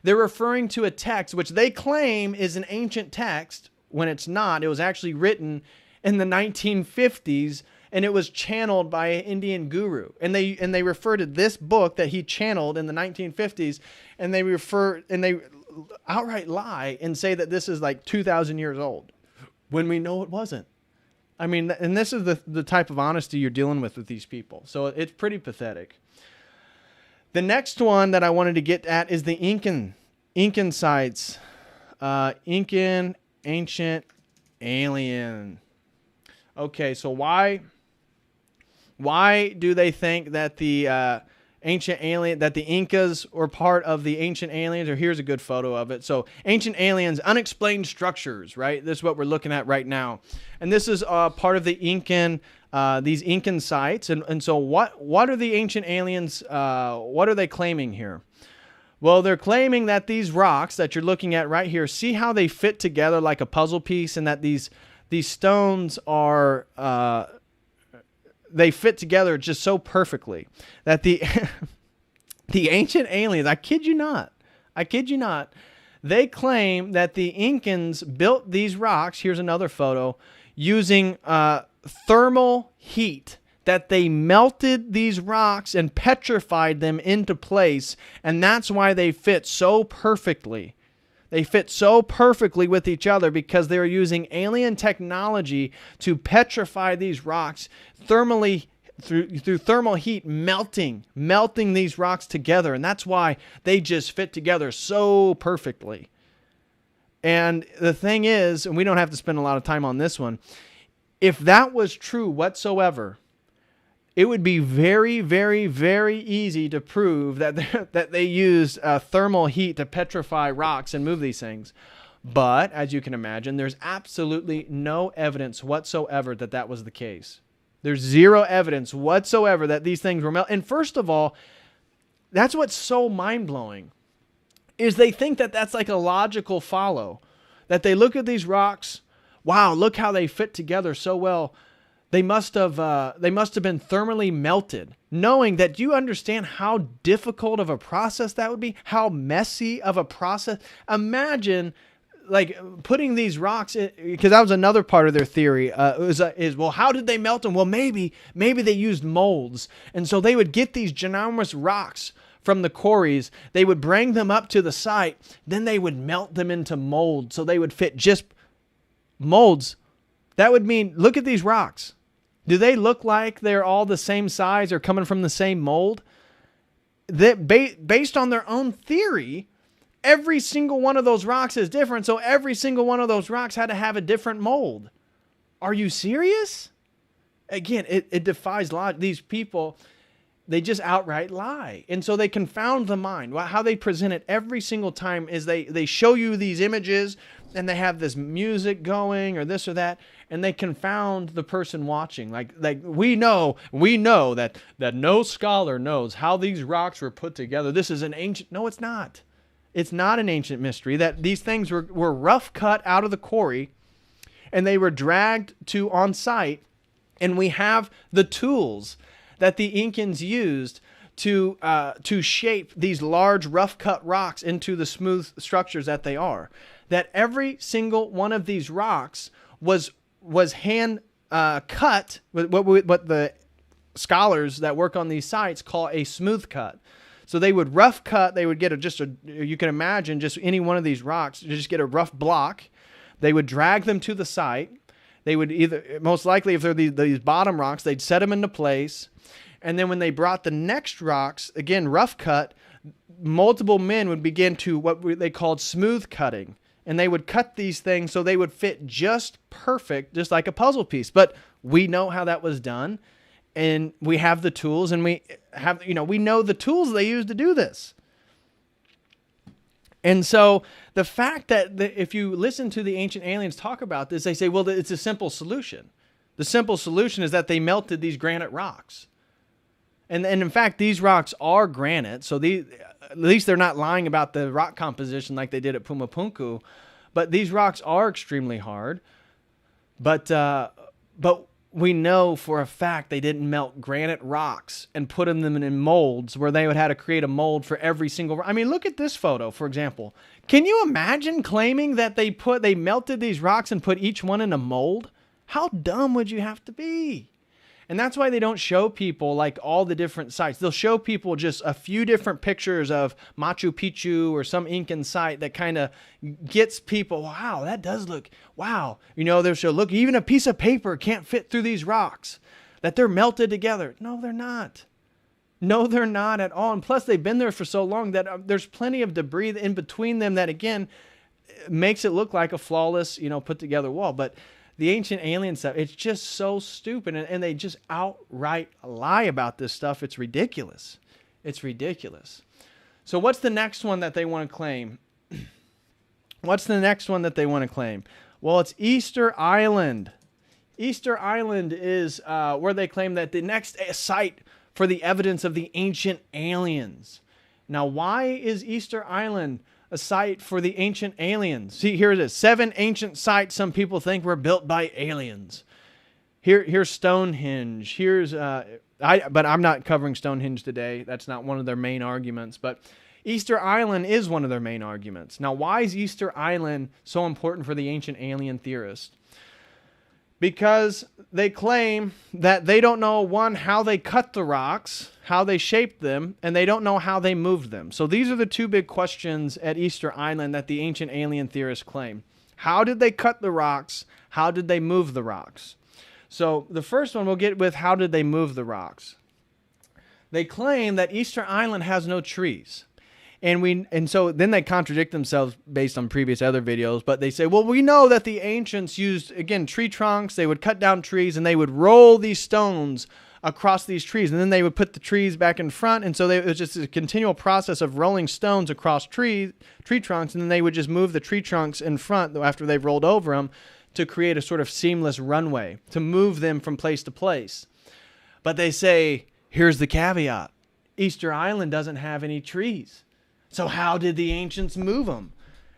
they're referring to a text which they claim is an ancient text, when it's not. It was actually written in the 1950s, and it was channeled by an Indian guru. And they refer to this book that he channeled in the 1950s, and they outright lie and say that this is like 2,000 years old, when we know it wasn't. I mean, and this is the type of honesty you're dealing with these people. So it's pretty pathetic. The next one that I wanted to get at is the Incan sites. Incan ancient alien. Okay, so why do they think that the ancient alien, that the Incas were part of the ancient aliens? Or here's a good photo of it. So ancient aliens, unexplained structures, right? This is what we're looking at right now. And this is part of the Incan, these Incan sites. And so what are the ancient aliens, what are they claiming here? Well, they're claiming that these rocks that you're looking at right here, see how they fit together like a puzzle piece, and that these stones are, they fit together just so perfectly that the the ancient aliens, I kid you not, they claim that the Incans built these rocks, here's another photo, using thermal heat, that they melted these rocks and petrified them into place, and that's why they fit so perfectly. They fit so perfectly with each other because they were using alien technology to petrify these rocks thermally, through thermal heat, melting these rocks together, and that's why they just fit together so perfectly. And the thing is, and we don't have to spend a lot of time on this one, if that was true whatsoever, it would be very, very, very easy to prove that they used thermal heat to petrify rocks and move these things. But, as you can imagine, there's absolutely no evidence whatsoever that that was the case. There's zero evidence whatsoever that these things were melted. And first of all, that's what's so mind-blowing, is they think that that's like a logical follow. That they look at these rocks, wow, look how they fit together so well. They must have been thermally melted, knowing that, you understand how difficult of a process that would be, how messy of a process. Imagine like putting these rocks in, because that was another part of their theory. Is well, how did they melt them? Well, maybe they used molds, and so they would get these ginormous rocks from the quarries. They would bring them up to the site, then they would melt them into molds, so they would fit just molds. That would mean, look at these rocks. Do they look like they're all the same size or coming from the same mold? That based on their own theory, every single one of those rocks is different. So every single one of those rocks had to have a different mold. Are you serious? Again, it defies logic. These people, they just outright lie. And so they confound the mind. How they present it every single time is they show you these images and they have this music going or this or that, and they confound the person watching. Like we know that no scholar knows how these rocks were put together. This is an ancient, no, it's not. It's not an ancient mystery. That these things were rough cut out of the quarry and they were dragged to on site, and we have the tools that the Incans used to shape these large rough cut rocks into the smooth structures that they are. That every single one of these rocks was hand cut, what the scholars that work on these sites call a smooth cut. So they would rough cut, they would get you can imagine just any one of these rocks, just get a rough block. They would drag them to the site. They would either, most likely if they're these bottom rocks, they'd set them into place. And then when they brought the next rocks, again, rough cut, multiple men would begin to what they called smooth cutting. And they would cut these things so they would fit just perfect, just like a puzzle piece. But we know how that was done. And we have the tools, and we know the tools they use to do this. And so the fact that if you listen to the ancient aliens talk about this, they say, well, it's a simple solution. The simple solution is that they melted these granite rocks. And in fact, these rocks are granite. So at least they're not lying about the rock composition like they did at Pumapunku. But these rocks are extremely hard. But we know for a fact they didn't melt granite rocks and put them in molds where they would have to create a mold for every single. I mean, look at this photo, for example. Can you imagine claiming that they melted these rocks and put each one in a mold? How dumb would you have to be? And that's why they don't show people like all the different sites. They'll show people just a few different pictures of Machu Picchu or some Incan site that kind of gets people, wow, that does look, wow. They'll show, look, even a piece of paper can't fit through these rocks, that they're melted together. No, they're not. No, they're not at all. And plus, they've been there for so long that there's plenty of debris in between them that, again, makes it look like a flawless, put together wall. But the ancient alien stuff, it's just so stupid. And they just outright lie about this stuff. It's ridiculous. It's ridiculous. So what's the next one that they want to claim? What's the next one that they want to claim? Well, it's Easter Island. Easter Island is where they claim that the next site for the evidence of the ancient aliens. Now, why is Easter Island a site for the ancient aliens? See, here it is. 7 ancient sites some people think were built by aliens. Here's Stonehenge. But I'm not covering Stonehenge today. That's not one of their main arguments. But Easter Island is one of their main arguments. Now, why is Easter Island so important for the ancient alien theorists? Because they claim that they don't know, one, how they cut the rocks, how they shaped them, and they don't know how they moved them. So these are the 2 big questions at Easter Island that the ancient alien theorists claim. How did they cut the rocks? How did they move the rocks? So the first one we'll get with, how did they move the rocks? They claim that Easter Island has no trees. And so then they contradict themselves based on previous other videos, but they say, well, we know that the ancients used, again, tree trunks. They would cut down trees and they would roll these stones across these trees, and then they would put the trees back in front. And so it was just a continual process of rolling stones across tree trunks, and then they would just move the tree trunks in front after they've rolled over them to create a sort of seamless runway to move them from place to place. But they say, here's the caveat. Easter Island doesn't have any trees. So how did the ancients move them?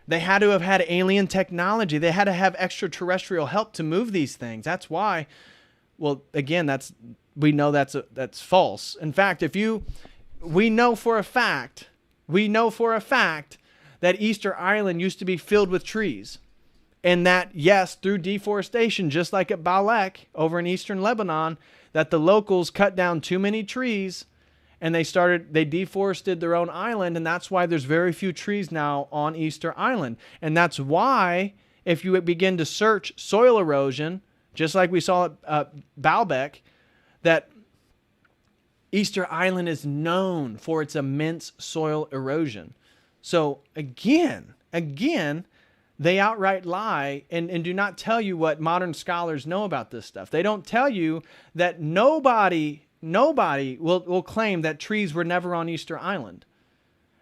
They had to have had alien technology. They had to have extraterrestrial help to move these things. That's why, well, again, we know that's false. In fact, we know for a fact that Easter Island used to be filled with trees. And that, yes, through deforestation, just like at Baalek over in eastern Lebanon, that the locals cut down too many trees and they deforested their own island, and that's why there's very few trees now on Easter Island. And that's why, if you begin to search soil erosion, just like we saw at Baalbek, that Easter Island is known for its immense soil erosion. So again, they outright lie and do not tell you what modern scholars know about this stuff. They don't tell you that nobody will claim that trees were never on Easter Island.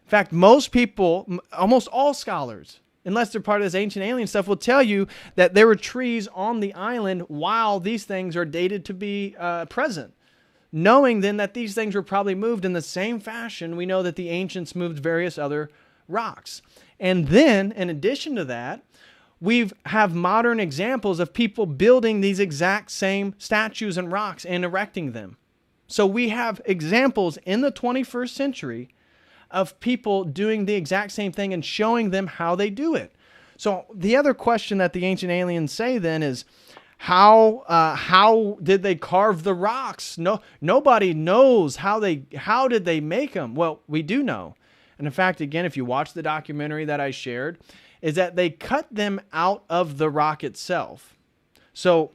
In fact, most people, almost all scholars, unless they're part of this ancient alien stuff, will tell you that there were trees on the island while these things are dated to be present. Knowing then that these things were probably moved in the same fashion, we know that the ancients moved various other rocks. And then, in addition to that, we have modern examples of people building these exact same statues and rocks and erecting them. So we have examples in the 21st century of people doing the exact same thing and showing them how they do it. So the other question that the ancient aliens say then is, how did they carve the rocks? Nobody knows how did they make them? Well, we do know. And in fact, again, if you watch the documentary that I shared, is that they cut them out of the rock itself. So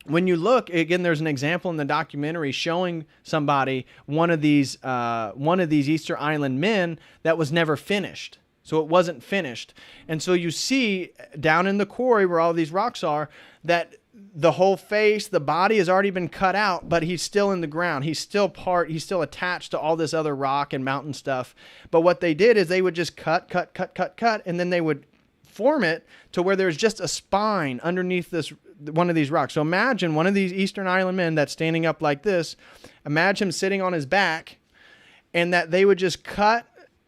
when you look, again, there's an example in the documentary showing somebody one of these Easter Island men that was never finished. So it wasn't finished. And so you see down in the quarry where all these rocks are that the whole face, the body has already been cut out, but he's still in the ground. He's still attached to all this other rock and mountain stuff. But what they did is they would just cut, and then they would form it to where there's just a spine underneath one of these rocks. So imagine one of these Eastern Island men that's standing up like this. Imagine him sitting on his back, and that they would just cut,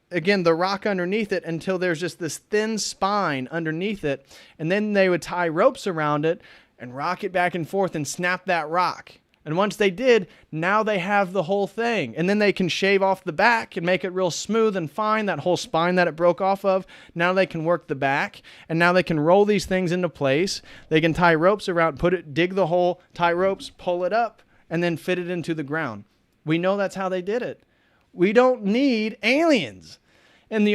again, the rock underneath it until there's just this thin spine underneath it. And then they would tie ropes around it and rock it back and forth and snap that rock. And once they did, now they have the whole thing. And then they can shave off the back and make it real smooth and fine, that whole spine that it broke off of. Now they can work the back, and now they can roll these things into place. They can tie ropes around, dig the hole, tie ropes, pull it up, and then fit it into the ground. We know that's how they did it. We don't need aliens. And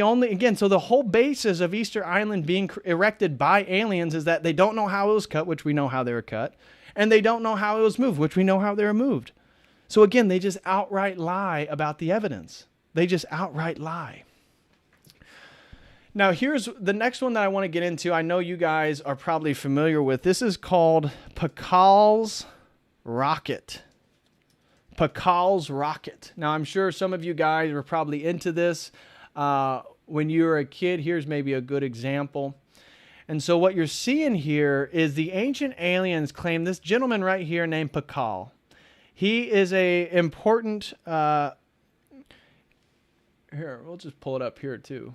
so the whole basis of Easter Island being erected by aliens is that they don't know how it was cut, which we know how they were cut, and they don't know how it was moved, which we know how they were moved. So again, they just outright lie about the evidence. They just outright lie. Now, here's the next one that I want to get into. I know you guys are probably familiar with. This is called Pakal's rocket. Pakal's rocket. Now, I'm sure some of you guys were probably into this when you were a kid. Here's maybe a good example. And so what you're seeing here is the ancient aliens claim this gentleman right here named Pakal. He is a important... here, we'll just pull it up here too.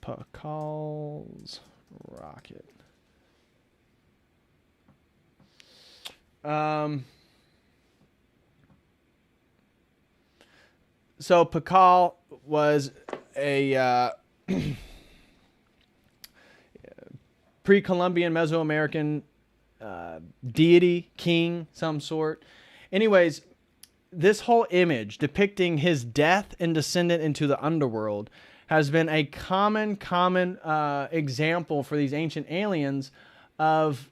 Pakal's rocket. So Pakal was a pre-Columbian Mesoamerican deity, king, some sort. Anyways, this whole image depicting his death and descendant into the underworld has been a common example for these ancient aliens of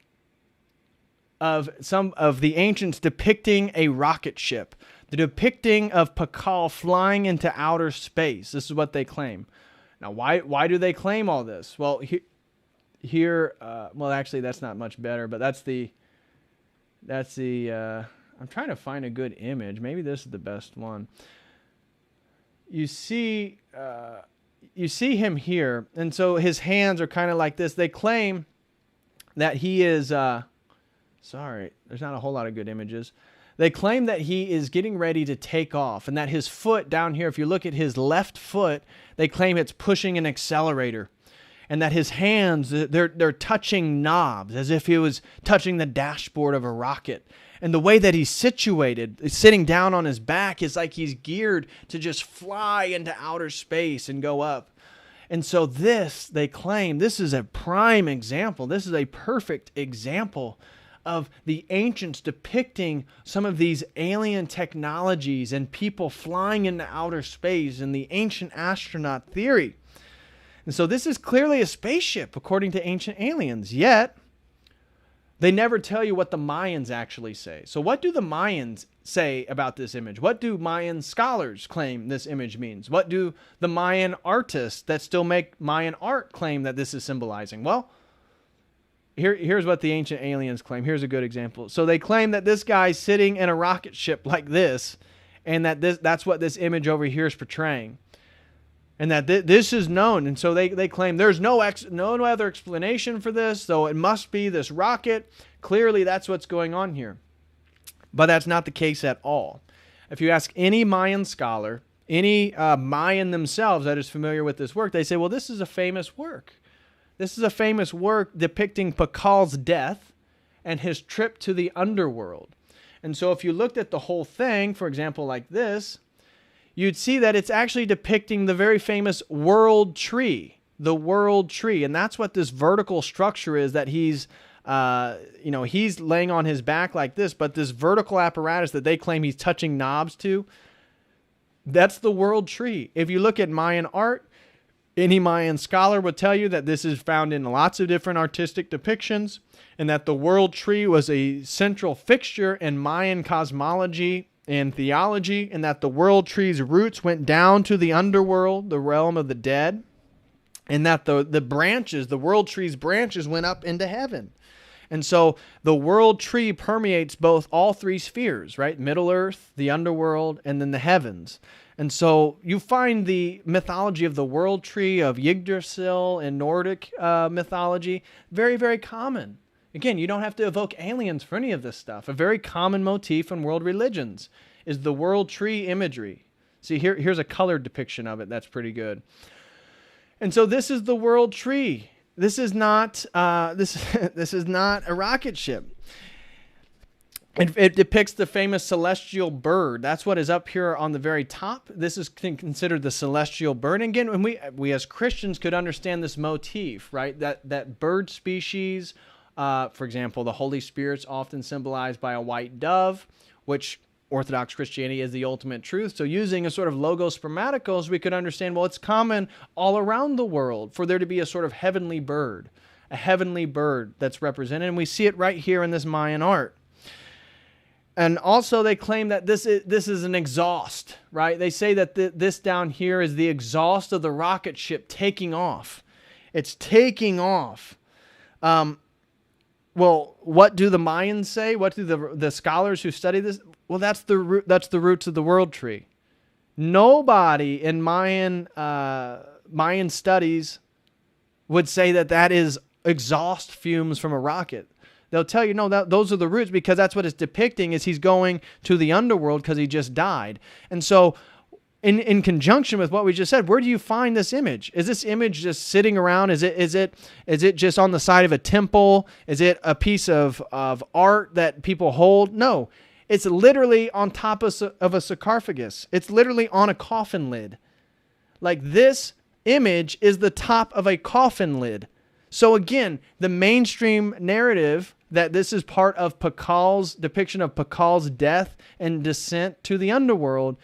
some of the ancients depicting a rocket ship. The depicting of Pakal flying into outer space. This is what they claim. Now, why do they claim all this? Well, here, well, actually, that's not much better, but that's the, I'm trying to find a good image. Maybe this is the best one. You see him here, and so his hands are kind of like this. They claim that he is, sorry, there's not a whole lot of good images. They claim that he is getting ready to take off, and that his foot down here, if you look at his left foot, they claim it's pushing an accelerator, and that his hands, they're touching knobs as if he was touching the dashboard of a rocket. And the way that he's situated, sitting down on his back, is like he's geared to just fly into outer space and go up. And so this, they claim, this is a prime example. This is a perfect example of the ancients depicting some of these alien technologies and people flying into outer space in the ancient astronaut theory. And so this is clearly a spaceship, according to ancient aliens. Yet, they never tell you what the Mayans actually say. So what do the Mayans say about this image? What do Mayan scholars claim this image means? What do the Mayan artists that still make Mayan art claim that this is symbolizing? Well, here's what the ancient aliens claim. Here's a good example. So they claim that this guy's sitting in a rocket ship like this, and that that's what this image over here is portraying. And that this is known. And so they claim there's no other explanation for this, so it must be this rocket. Clearly, that's what's going on here. But that's not the case at all. If you ask any Mayan scholar, any Mayan themselves that is familiar with this work, they say, well, this is a famous work. This is a famous work depicting Pakal's death and his trip to the underworld. And so if you looked at the whole thing, for example, like this, you'd see that it's actually depicting the very famous world tree, the world tree. And that's what this vertical structure is that he's, he's laying on his back like this, but this vertical apparatus that they claim he's touching knobs to, that's the world tree. If you look at Mayan art, any Mayan scholar would tell you that this is found in lots of different artistic depictions, and that the world tree was a central fixture in Mayan cosmology and theology, and that the world tree's roots went down to the underworld, the realm of the dead, and that the branches, the world tree's branches, went up into heaven. And so the world tree permeates all three spheres, right? Middle Earth, the underworld, and then the heavens. And so you find the mythology of the world tree of Yggdrasil in Nordic mythology very, very common. Again, you don't have to evoke aliens for any of this stuff. A very common motif in world religions is the world tree imagery. See, here's a colored depiction of it that's pretty good. And so this is the world tree. This is not this is not a rocket ship. It depicts the famous celestial bird. That's what is up here on the very top. This is considered the celestial bird. And again, when we as Christians could understand this motif, right? That bird species, for example, the Holy Spirit's often symbolized by a white dove, which Orthodox Christianity is the ultimate truth. So using a sort of logos spermaticos, we could understand, well, it's common all around the world for there to be a sort of heavenly bird, a heavenly bird that's represented. And we see it right here in this Mayan art. And also they claim that this is an exhaust, right? They say that this down here is the exhaust of the rocket ship taking off. It's taking off. Well, what do the Mayans say? What do the scholars who study this? Well, that's the roots of the world tree. Nobody in Mayan studies would say that is exhaust fumes from a rocket. They'll tell you, no, those are the roots, because that's what it's depicting, is he's going to the underworld because he just died. And so in conjunction with what we just said, where do you find this image? Is this image just sitting around? Is it just on the side of a temple? Is it a piece of art that people hold? No, it's literally on top of a sarcophagus. It's literally on a coffin lid. Like, this image is the top of a coffin lid. So again, the mainstream narrative that this is part of Pakal's depiction of Pakal's death and descent to the underworld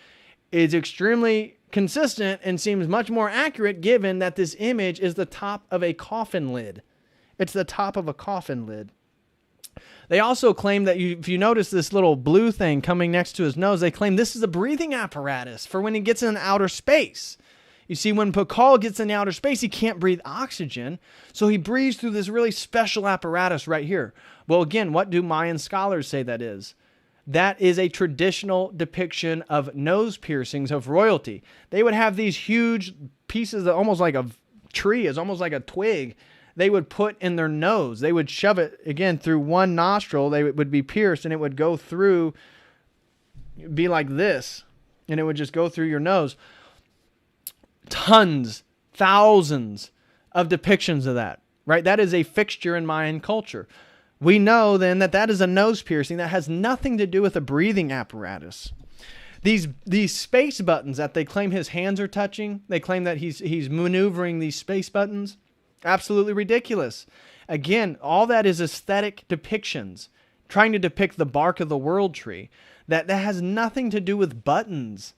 is extremely consistent and seems much more accurate, given that this image is the top of a coffin lid. It's the top of a coffin lid. They also claim that if you notice this little blue thing coming next to his nose, they claim this is a breathing apparatus for when he gets in outer space. You see, when Pakal gets in outer space, he can't breathe oxygen, so he breathes through this really special apparatus right here. Well, again, what do Mayan scholars say that is? That is a traditional depiction of nose piercings of royalty. They would have these huge pieces, almost like a tree, is almost like a twig, they would put in their nose. They would shove it, again, through one nostril. They would be pierced, and it would go through, be like this, and it would just go through your nose. Tons, thousands of depictions of that, right? That is a fixture in Mayan culture. We know then that is a nose piercing that has nothing to do with a breathing apparatus. These space buttons that they claim his hands are touching, they claim that he's maneuvering these space buttons. Absolutely ridiculous. Again, all that is aesthetic depictions, trying to depict the bark of the world tree. That has nothing to do with buttons.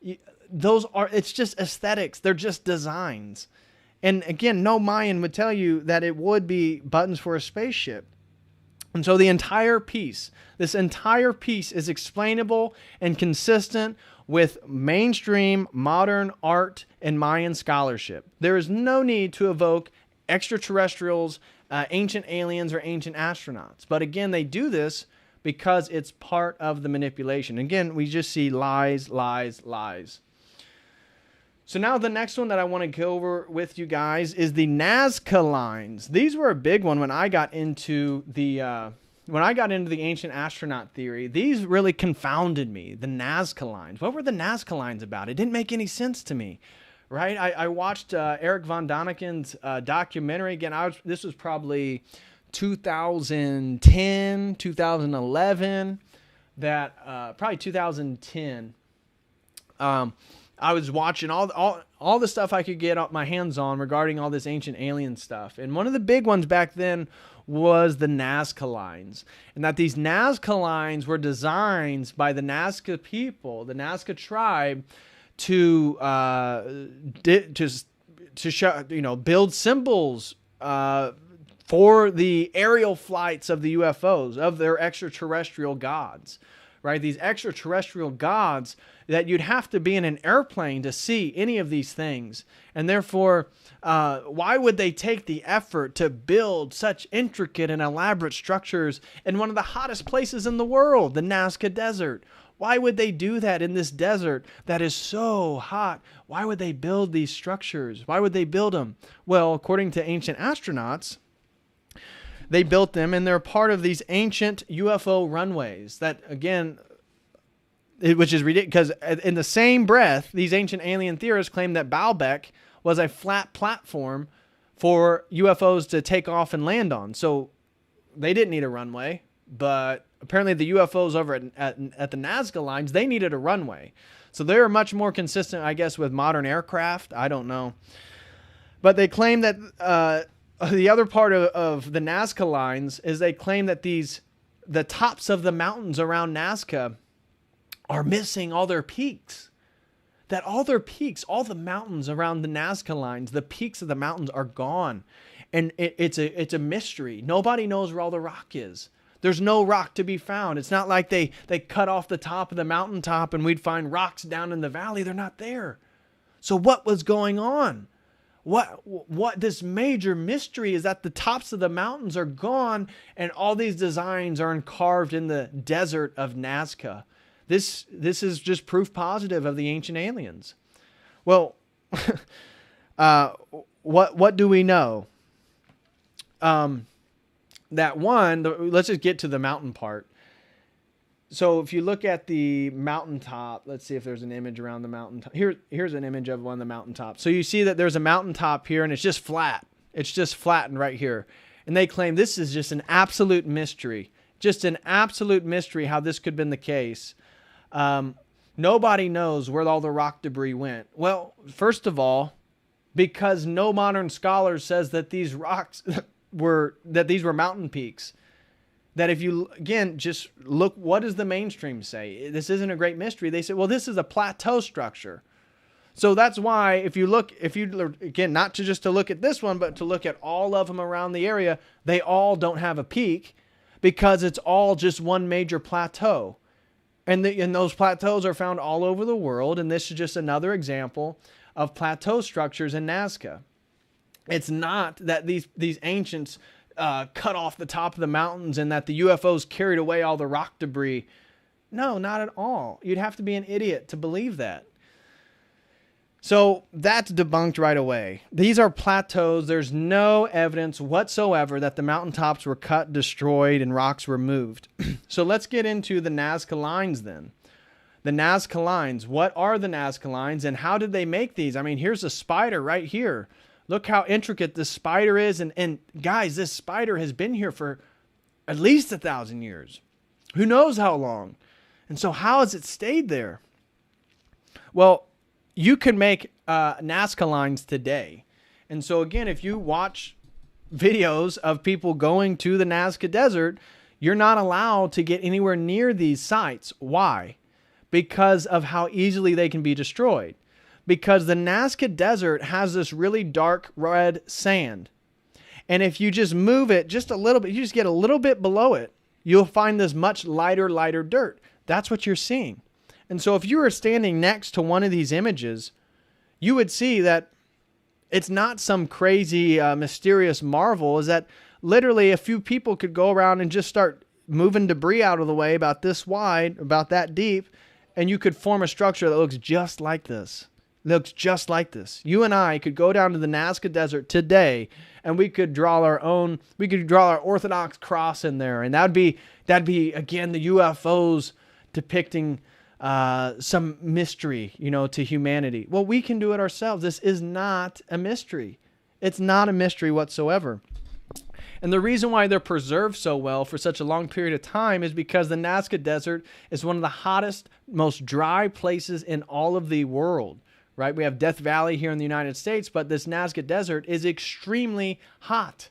It's just aesthetics. They're just designs. And again, no Mayan would tell you that it would be buttons for a spaceship. And so this entire piece is explainable and consistent with mainstream modern art and Mayan scholarship. There is no need to evoke extraterrestrials, ancient aliens, or ancient astronauts. But again, they do this because it's part of the manipulation. Again, we just see lies, lies, lies. So now the next one that I want to go over with you guys is the Nazca lines. These were a big one when I got into the ancient astronaut theory. These really confounded me. The Nazca lines. What were the Nazca lines about? It didn't make any sense to me, right? I watched Eric von Daniken's documentary again. This was probably 2010, 2011. Probably 2010. I was watching all the stuff I could get my hands on regarding all this ancient alien stuff. And one of the big ones back then was the Nazca lines. And that these Nazca lines were designed by the Nazca people, the Nazca tribe, to show, build symbols for the aerial flights of the UFOs, of their extraterrestrial gods. Right? These extraterrestrial gods that you'd have to be in an airplane to see any of these things. And therefore, why would they take the effort to build such intricate and elaborate structures in one of the hottest places in the world, the Nazca Desert? Why would they do that in this desert that is so hot? Why would they build these structures? Why would they build them? Well, according to ancient astronauts, they built them, and they're part of these ancient UFO runways that, again, which is ridiculous, because in the same breath, these ancient alien theorists claim that Baalbek was a flat platform for UFOs to take off and land on. So they didn't need a runway, but apparently the UFOs over at the Nazca lines, they needed a runway. So they're much more consistent, I guess, with modern aircraft. I don't know. But they claim that the other part of the Nazca lines is they claim that the tops of the mountains around Nazca are missing all their peaks. That all their peaks, all the mountains around the Nazca lines, the peaks of the mountains are gone. And it's a mystery. Nobody knows where all the rock is. There's no rock to be found. It's not like they cut off the top of the mountaintop and we'd find rocks down in the valley. They're not there. So what was going on? What this major mystery is that the tops of the mountains are gone and all these designs are carved in the desert of Nazca. This is just proof positive of the ancient aliens. Well, what do we know? That one, let's just get to the mountain part. So if you look at the mountaintop, let's see if there's an image around the mountaintop. Here's an image of one of the mountaintops. So you see that there's a mountaintop here and it's just flat. It's just flattened right here. And they claim this is just an absolute mystery. Just an absolute mystery how this could have been the case. Nobody knows where all the rock debris went. Well, first of all, because no modern scholar says that these rocks were mountain peaks. That if you, again, just look, what does the mainstream say? This isn't a great mystery. They say, well, this is a plateau structure. So that's why if you again, not to just to look at this one, but to look at all of them around the area, they all don't have a peak because it's all just one major plateau. And those plateaus are found all over the world. And this is just another example of plateau structures in Nazca. It's not that these ancients cut off the top of the mountains and that the UFOs carried away all the rock debris. No, not at all. You'd have to be an idiot to believe that. So that's debunked right away. These are plateaus. There's no evidence whatsoever that the mountaintops were cut, destroyed, and rocks were moved. So let's get into the Nazca lines then. The Nazca lines. What are the Nazca lines and how did they make these? I mean, here's a spider right here. Look how intricate this spider is. And guys, this spider has been here for at least 1,000 years. Who knows how long? And so how has it stayed there? Well, you can make Nazca lines today. And so again, if you watch videos of people going to the Nazca Desert, you're not allowed to get anywhere near these sites. Why? Because of how easily they can be destroyed. Because the Nazca Desert has this really dark red sand. And if you just move it just a little bit, you just get a little bit below it, you'll find this much lighter dirt. That's what you're seeing. And so if you were standing next to one of these images, you would see that it's not some crazy, mysterious marvel. Is that literally a few people could go around and just start moving debris out of the way about this wide, about that deep, and you could form a structure that looks just like this. Looks just like this. You and I could go down to the Nazca Desert today and we could draw our Orthodox cross in there. And that'd be again, the UFOs depicting some mystery, to humanity. Well, we can do it ourselves. This is not a mystery. It's not a mystery whatsoever. And the reason why they're preserved so well for such a long period of time is because the Nazca Desert is one of the hottest, most dry places in all of the world. Right? We have Death Valley here in the United States, but this Nazca Desert is extremely hot,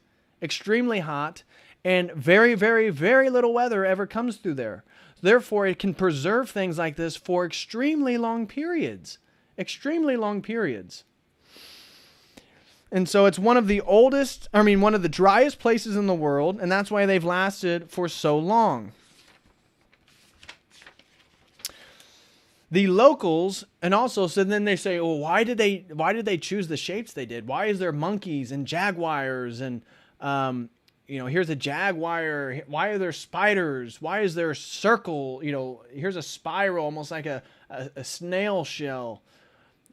and very, very, very little weather ever comes through there. Therefore, it can preserve things like this for extremely long periods. And so it's one of the one of the driest places in the world, and that's why they've lasted for so long. The locals, and also, so then they say, well, why did they choose the shapes they did? Why is there monkeys and jaguars and, here's a jaguar. Why are there spiders? Why is there a circle? Here's a spiral, almost like a snail shell.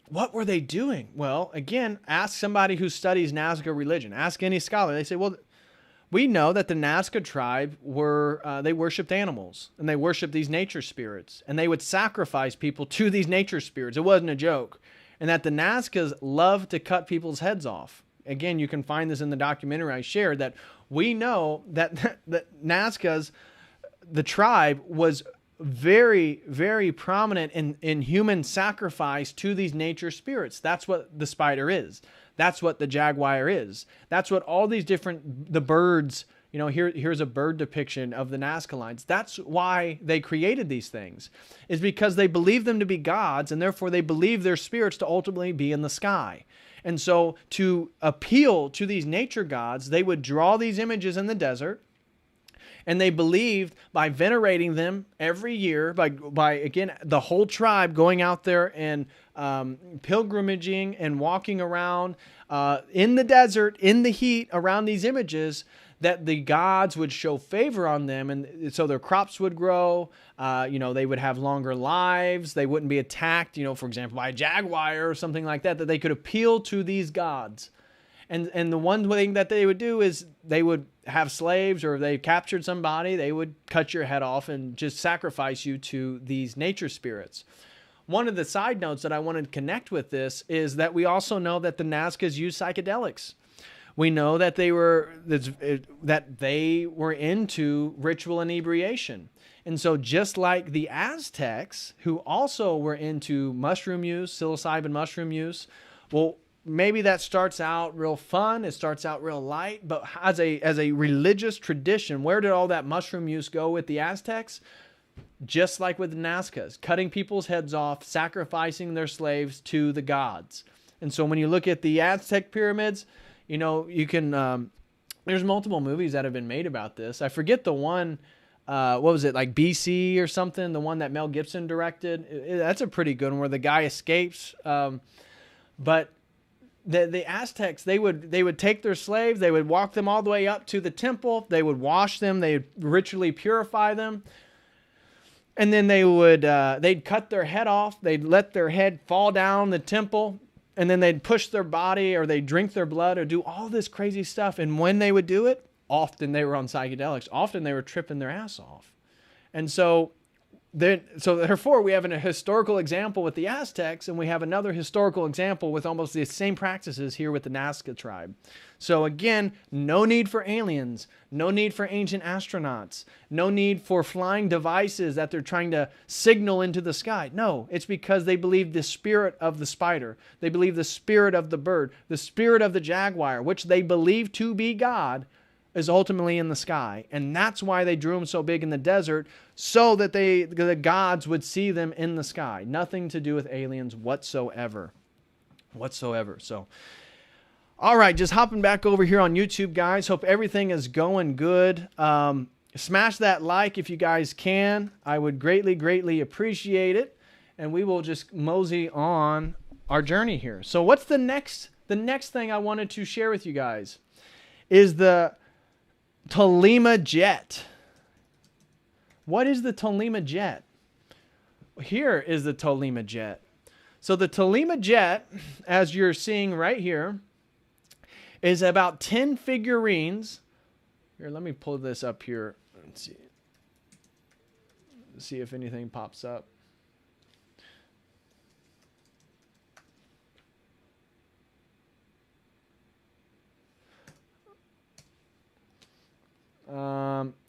What were they doing? Well, again, ask somebody who studies Nazca religion. Ask any scholar. They say, well, we know that the Nazca tribe they worshipped animals and they worshipped these nature spirits and they would sacrifice people to these nature spirits. It wasn't a joke. And that the Nazcas loved to cut people's heads off. Again, you can find this in the documentary I shared, that we know that Nazca's, the tribe was very, very prominent in human sacrifice to these nature spirits. That's what the spider is. That's what the jaguar is. That's what all these the birds You know, here's a bird depiction of the Nazca lines. That's why they created these things, is because they believe them to be gods, and therefore they believe their spirits to ultimately be in the sky. And so to appeal to these nature gods, they would draw these images in the desert, and they believed by venerating them every year, by again, the whole tribe going out there and pilgrimaging and walking around in the desert, in the heat, around these images, that the gods would show favor on them, and so their crops would grow. You know, they would have longer lives. They wouldn't be attacked, you know, for example, by a jaguar or something like that, that they could appeal to these gods. And the one thing that they would do is they would have slaves, or if they captured somebody, they would cut your head off and just sacrifice you to these nature spirits. One of the side notes that I wanted to connect with this is that we also know that the Nazcas used psychedelics. We know that they were into ritual inebriation. And so just like the Aztecs, who also were into mushroom use, psilocybin mushroom use, well, maybe that starts out real fun, it starts out real light, but as a religious tradition, where did all that mushroom use go with the Aztecs? Just like with the Nazcas, cutting people's heads off, sacrificing their slaves to the gods. And so when you look at the Aztec pyramids, you know, you can, there's multiple movies that have been made about this. I forget the one, what was it, like BC or something, the one that Mel Gibson directed. That's a pretty good one where the guy escapes. But the Aztecs, they would take their slaves, they would walk them all the way up to the temple, they would wash them, they would ritually purify them, and then they'd cut their head off, they'd let their head fall down the temple, and then they'd push their body, or they'd drink their blood, or do all this crazy stuff. And when they would do it, often they were on psychedelics, often they were tripping their ass off. And so therefore, we have a historical example with the Aztecs, and we have another historical example with almost the same practices here with the Nazca tribe. So again, no need for aliens, no need for ancient astronauts, no need for flying devices that they're trying to signal into the sky. No, it's because they believe the spirit of the spider, they believe the spirit of the bird, the spirit of the jaguar, which they believe to be God, is ultimately in the sky. And that's why they drew them so big in the desert, so that the gods would see them in the sky. Nothing to do with aliens whatsoever. So, all right, just hopping back over here on YouTube, guys. Hope everything is going good. Smash that like if you guys can. I would greatly appreciate it. And we will just mosey on our journey here. So what's the next thing I wanted to share with you guys is the Tolima jet. What is the Tolima jet? Here is the Tolima jet. So the Tolima jet, as you're seeing right here, is about 10 figurines. Here, let me pull this up here and see if anything pops up.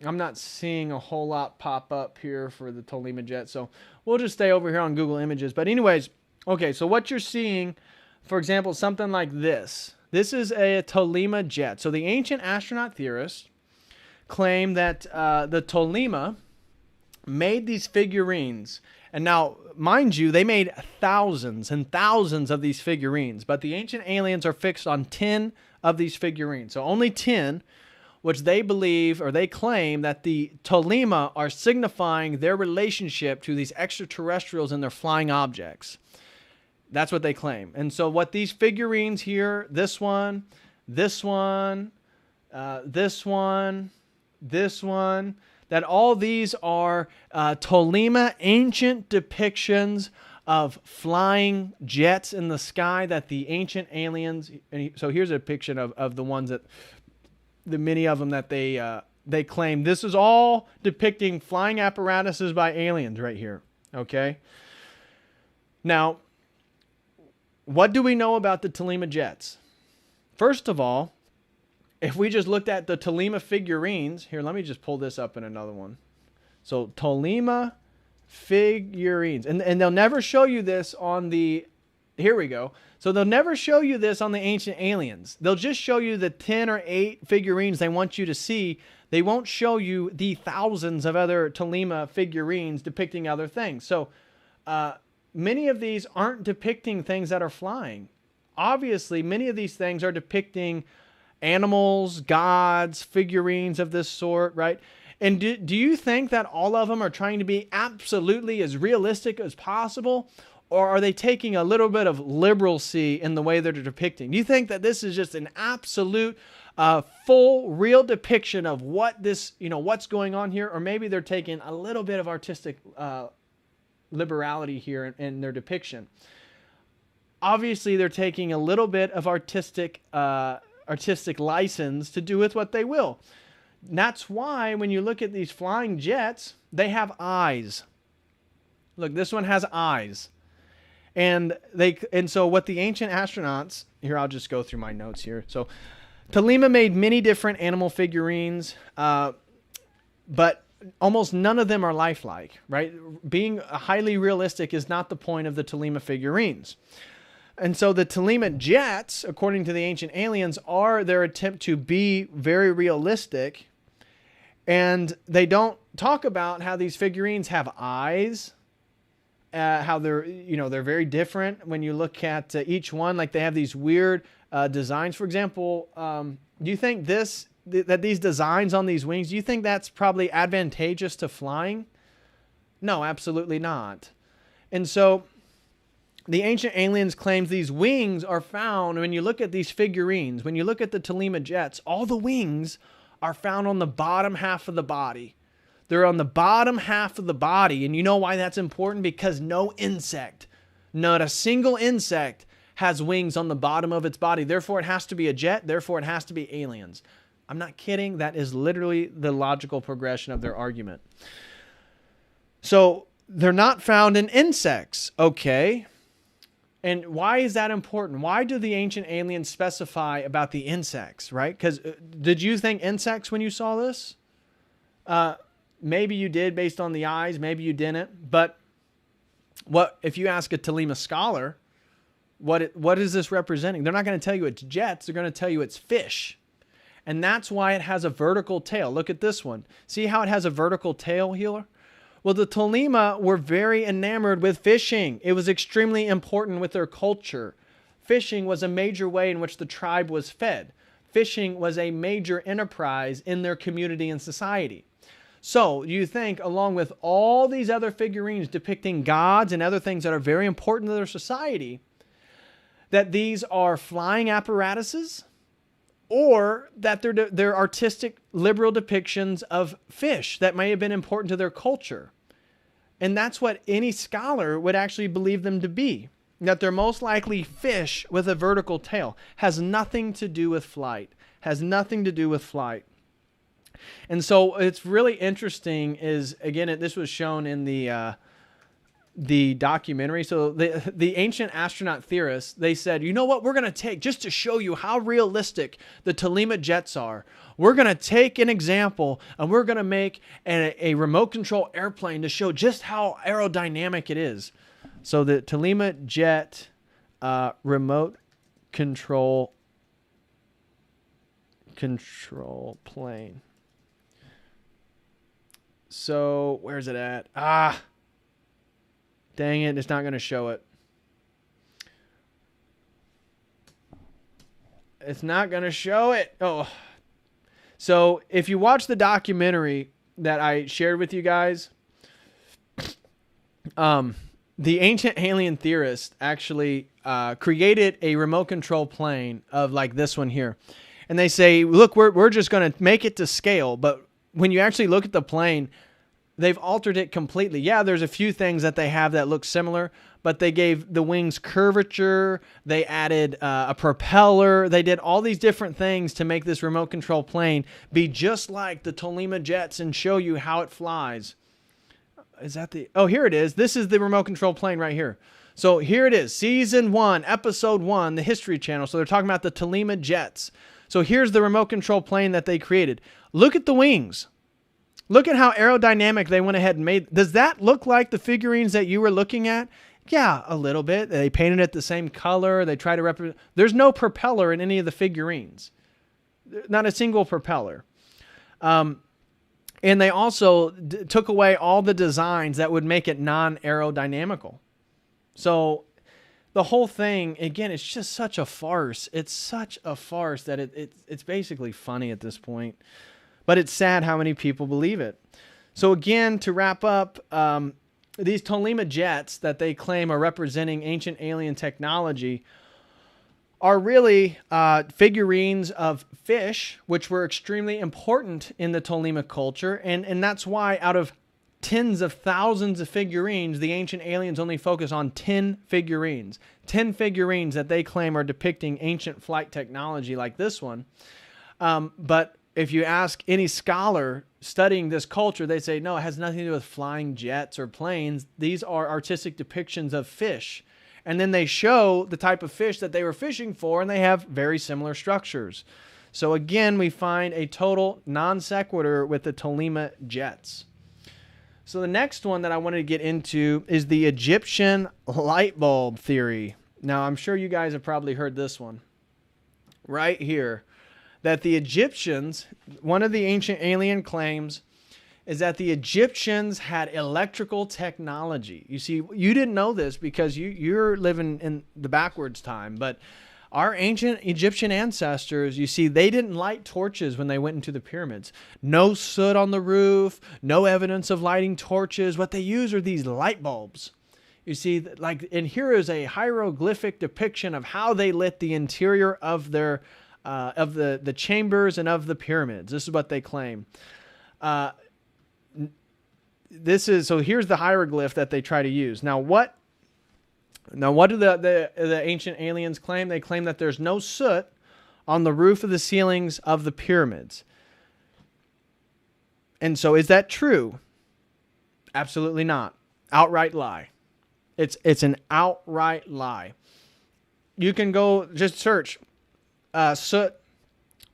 I'm not seeing a whole lot pop up here for the Tolima jet, so we'll just stay over here on Google Images. But anyways, okay, so what you're seeing, for example, something like this. This is a Tolima jet. So the ancient astronaut theorists claim that the Tolima made these figurines. And now, mind you, they made thousands and thousands of these figurines, but the ancient aliens are fixed on 10 of these figurines. So only 10, which they believe, or they claim, that the Tolima are signifying their relationship to these extraterrestrials and their flying objects. That's what they claim. And so what these figurines here, this one, this one, this one, this one, that all these are Tolima ancient depictions of flying jets in the sky that the ancient aliens, and so here's a depiction of the ones that, the many of them that they claim. This is all depicting flying apparatuses by aliens right here. Okay. Now, what do we know about the Tolima jets? First of all, if we just looked at the Tolima figurines, here, let me just pull this up in another one. So Tolima figurines, and they'll never show you this on the here we go. So they'll never show you this on the Ancient Aliens. They'll just show you the 10 or 8 figurines they want you to see. They won't show you the thousands of other Tolema figurines depicting other things. So many of these aren't depicting things that are flying. Obviously, many of these things are depicting animals, gods, figurines of this sort, right? And do you think that all of them are trying to be absolutely as realistic as possible? Or are they taking a little bit of liberalcy in the way that they're depicting? Do you think that this is just an absolute, full, real depiction of what this, what's going on here? Or maybe they're taking a little bit of artistic liberality here in their depiction. Obviously, they're taking a little bit of artistic license to do with what they will. And that's why when you look at these flying jets, they have eyes. Look, this one has eyes. And so what the ancient astronauts, here I'll just go through my notes here. So Tolema made many different animal figurines, but almost none of them are lifelike, right? Being highly realistic is not the point of the Tolema figurines. And so the Tolema jets, according to the Ancient Aliens, are their attempt to be very realistic. And they don't talk about how these figurines have eyes, how they're very different when you look at each one. Like they have these weird designs. For example, do you think that these designs on these wings, do you think that's probably advantageous to flying? No, absolutely not. And so the Ancient Aliens claims these wings are found when you look at these figurines. When you look at the Tolema jets, all the wings are found on the bottom half of the body. They're on the bottom half of the body. And you know why that's important? Because no insect, not a single insect, has wings on the bottom of its body. Therefore, it has to be a jet. Therefore, it has to be aliens. I'm not kidding. That is literally the logical progression of their argument. So they're not found in insects. Okay. And why is that important? Why do the Ancient Aliens specify about the insects, right? Because did you think insects when you saw this? Maybe you did based on the eyes. Maybe you didn't. But if you ask a Tolema scholar, what is this representing? They're not going to tell you it's jets. They're going to tell you it's fish. And that's why it has a vertical tail. Look at this one. See how it has a vertical tail here? Well, the Tolema were very enamored with fishing. It was extremely important with their culture. Fishing was a major way in which the tribe was fed. Fishing was a major enterprise in their community and society. So you think, along with all these other figurines depicting gods and other things that are very important to their society, that these are flying apparatuses, or that they're artistic, liberal depictions of fish that may have been important to their culture. And that's what any scholar would actually believe them to be. That they're most likely fish with a vertical tail. Has nothing to do with flight. Has nothing to do with flight. And so it's really interesting is, again, this was shown in the documentary. So the ancient astronaut theorists, they said, you know what we're going to take just to show you how realistic the Tolema jets are. We're going to take an example and we're going to make a remote control airplane to show just how aerodynamic it is. So the Tolema jet remote control plane. So where's it at? Dang it, it's not going to show it. It's not going to show it. Oh. So if you watch the documentary that I shared with you guys, the ancient alien theorists actually created a remote control plane of like this one here. And they say, look, we're just going to make it to scale. But when you actually look at the plane, they've altered it completely. Yeah, there's a few things that they have that look similar, but they gave the wings curvature. They added a propeller. They did all these different things to make this remote control plane be just like the Tolema jets and show you how it flies. Is that oh, here it is. This is the remote control plane right here. So here it is. Season 1, episode 1, the History Channel. So they're talking about the Tolema jets. So here's the remote control plane that they created. Look at the wings. Look at how aerodynamic they went ahead and made. Does that look like the figurines that you were looking at? Yeah, a little bit. They painted it the same color. They try to represent. There's no propeller in any of the figurines. Not a single propeller. And they also took away all the designs that would make it non-aerodynamical. So the whole thing, again, it's just such a farce. It's such a farce that it's basically funny at this point. But it's sad how many people believe it. So again, to wrap up, these Tolima jets that they claim are representing ancient alien technology are really figurines of fish, which were extremely important in the Tolima culture. And that's why out of tens of thousands of figurines, the ancient aliens only focus on 10 figurines. 10 figurines that they claim are depicting ancient flight technology like this one. But if you ask any scholar studying this culture, they say, no, it has nothing to do with flying jets or planes. These are artistic depictions of fish. And then they show the type of fish that they were fishing for, and they have very similar structures. So again, we find a total non sequitur with the Tolima jets. So the next one that I wanted to get into is the Egyptian light bulb theory. Now, I'm sure you guys have probably heard this one right here. That the Egyptians, one of the ancient alien claims is that the Egyptians had electrical technology. You see, you didn't know this because you're living in the backwards time, but our ancient Egyptian ancestors, you see, they didn't light torches when they went into the pyramids. No soot on the roof, no evidence of lighting torches. What they use are these light bulbs. You see, like, and here is a hieroglyphic depiction of how they lit the interior of their of the chambers and of the pyramids. This is what they claim. So here's the hieroglyph that they try to use. Now what do the ancient aliens claim? They claim that there's no soot on the roof of the ceilings of the pyramids. And so is that true? Absolutely not. Outright lie. It's an outright lie. You can go just search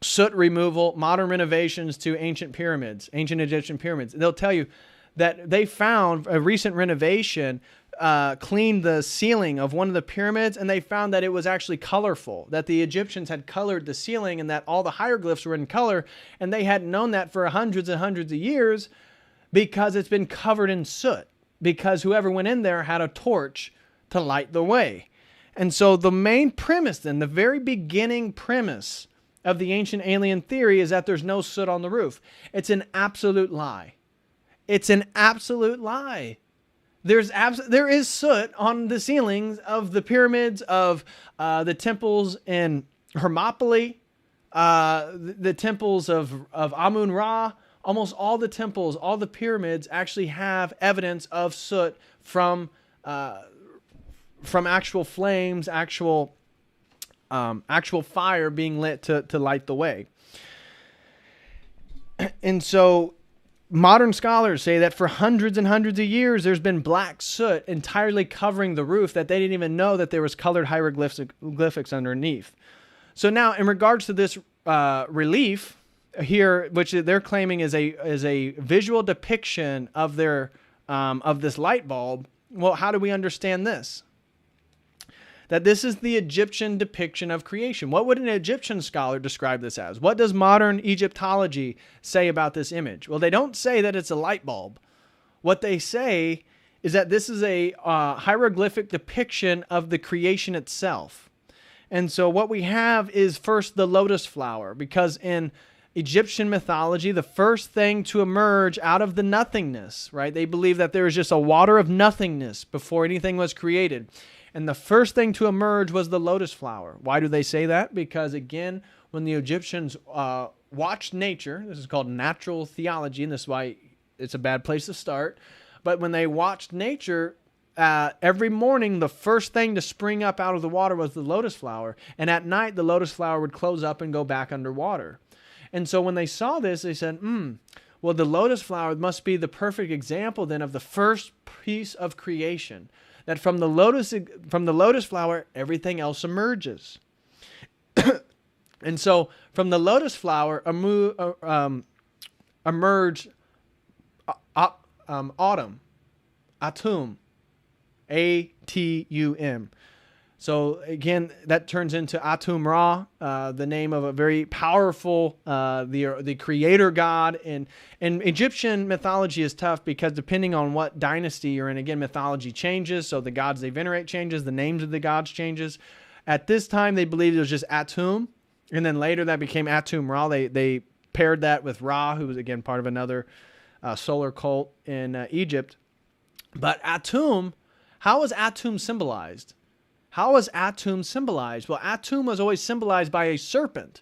soot removal, modern renovations to ancient Egyptian pyramids. They'll tell you that they found a recent renovation cleaned the ceiling of one of the pyramids, and they found that it was actually colorful, that the Egyptians had colored the ceiling and that all the hieroglyphs were in color, and they hadn't known that for hundreds and hundreds of years because it's been covered in soot, because whoever went in there had a torch to light the way. And so the main premise then, the very beginning premise of the ancient alien theory is that there's no soot on the roof. It's an absolute lie. It's an absolute lie. There is soot on the ceilings of the pyramids, of the temples in Hermopoli, the temples of Amun-Ra. Almost all the temples, all the pyramids actually have evidence of soot from actual flames, actual fire being lit to light the way. And so modern scholars say that for hundreds and hundreds of years, there's been black soot entirely covering the roof, that they didn't even know that there was colored hieroglyphics underneath. So now, in regards to this relief here, which they're claiming is a visual depiction of their of this light bulb, well, how do we understand this? That this is the Egyptian depiction of creation. What would an Egyptian scholar describe this as? What does modern Egyptology say about this image? Well, they don't say that it's a light bulb. What they say is that this is a hieroglyphic depiction of the creation itself. And so what we have is first the lotus flower, because in Egyptian mythology, the first thing to emerge out of the nothingness, right? They believe that there was just a water of nothingness before anything was created. And the first thing to emerge was the lotus flower. Why do they say that? Because again, when the Egyptians watched nature, this is called natural theology, and this is why it's a bad place to start. But when they watched nature, every morning, the first thing to spring up out of the water was the lotus flower. And at night, the lotus flower would close up and go back underwater. And so when they saw this, they said, well, the lotus flower must be the perfect example then of the first piece of creation. That from the lotus flower, everything else emerges. And so from the lotus flower emerged autumn, Atum. Atum. So again, that turns into Atum Ra, the name of a very powerful, the creator god. And Egyptian mythology is tough because depending on what dynasty you're in, again, mythology changes. So the gods they venerate changes, the names of the gods changes. At this time, they believed it was just Atum. And then later that became Atum Ra. They paired that with Ra, who was again part of another solar cult in Egypt. But Atum, how was Atum symbolized? How was Atum symbolized? Well, Atum was always symbolized by a serpent.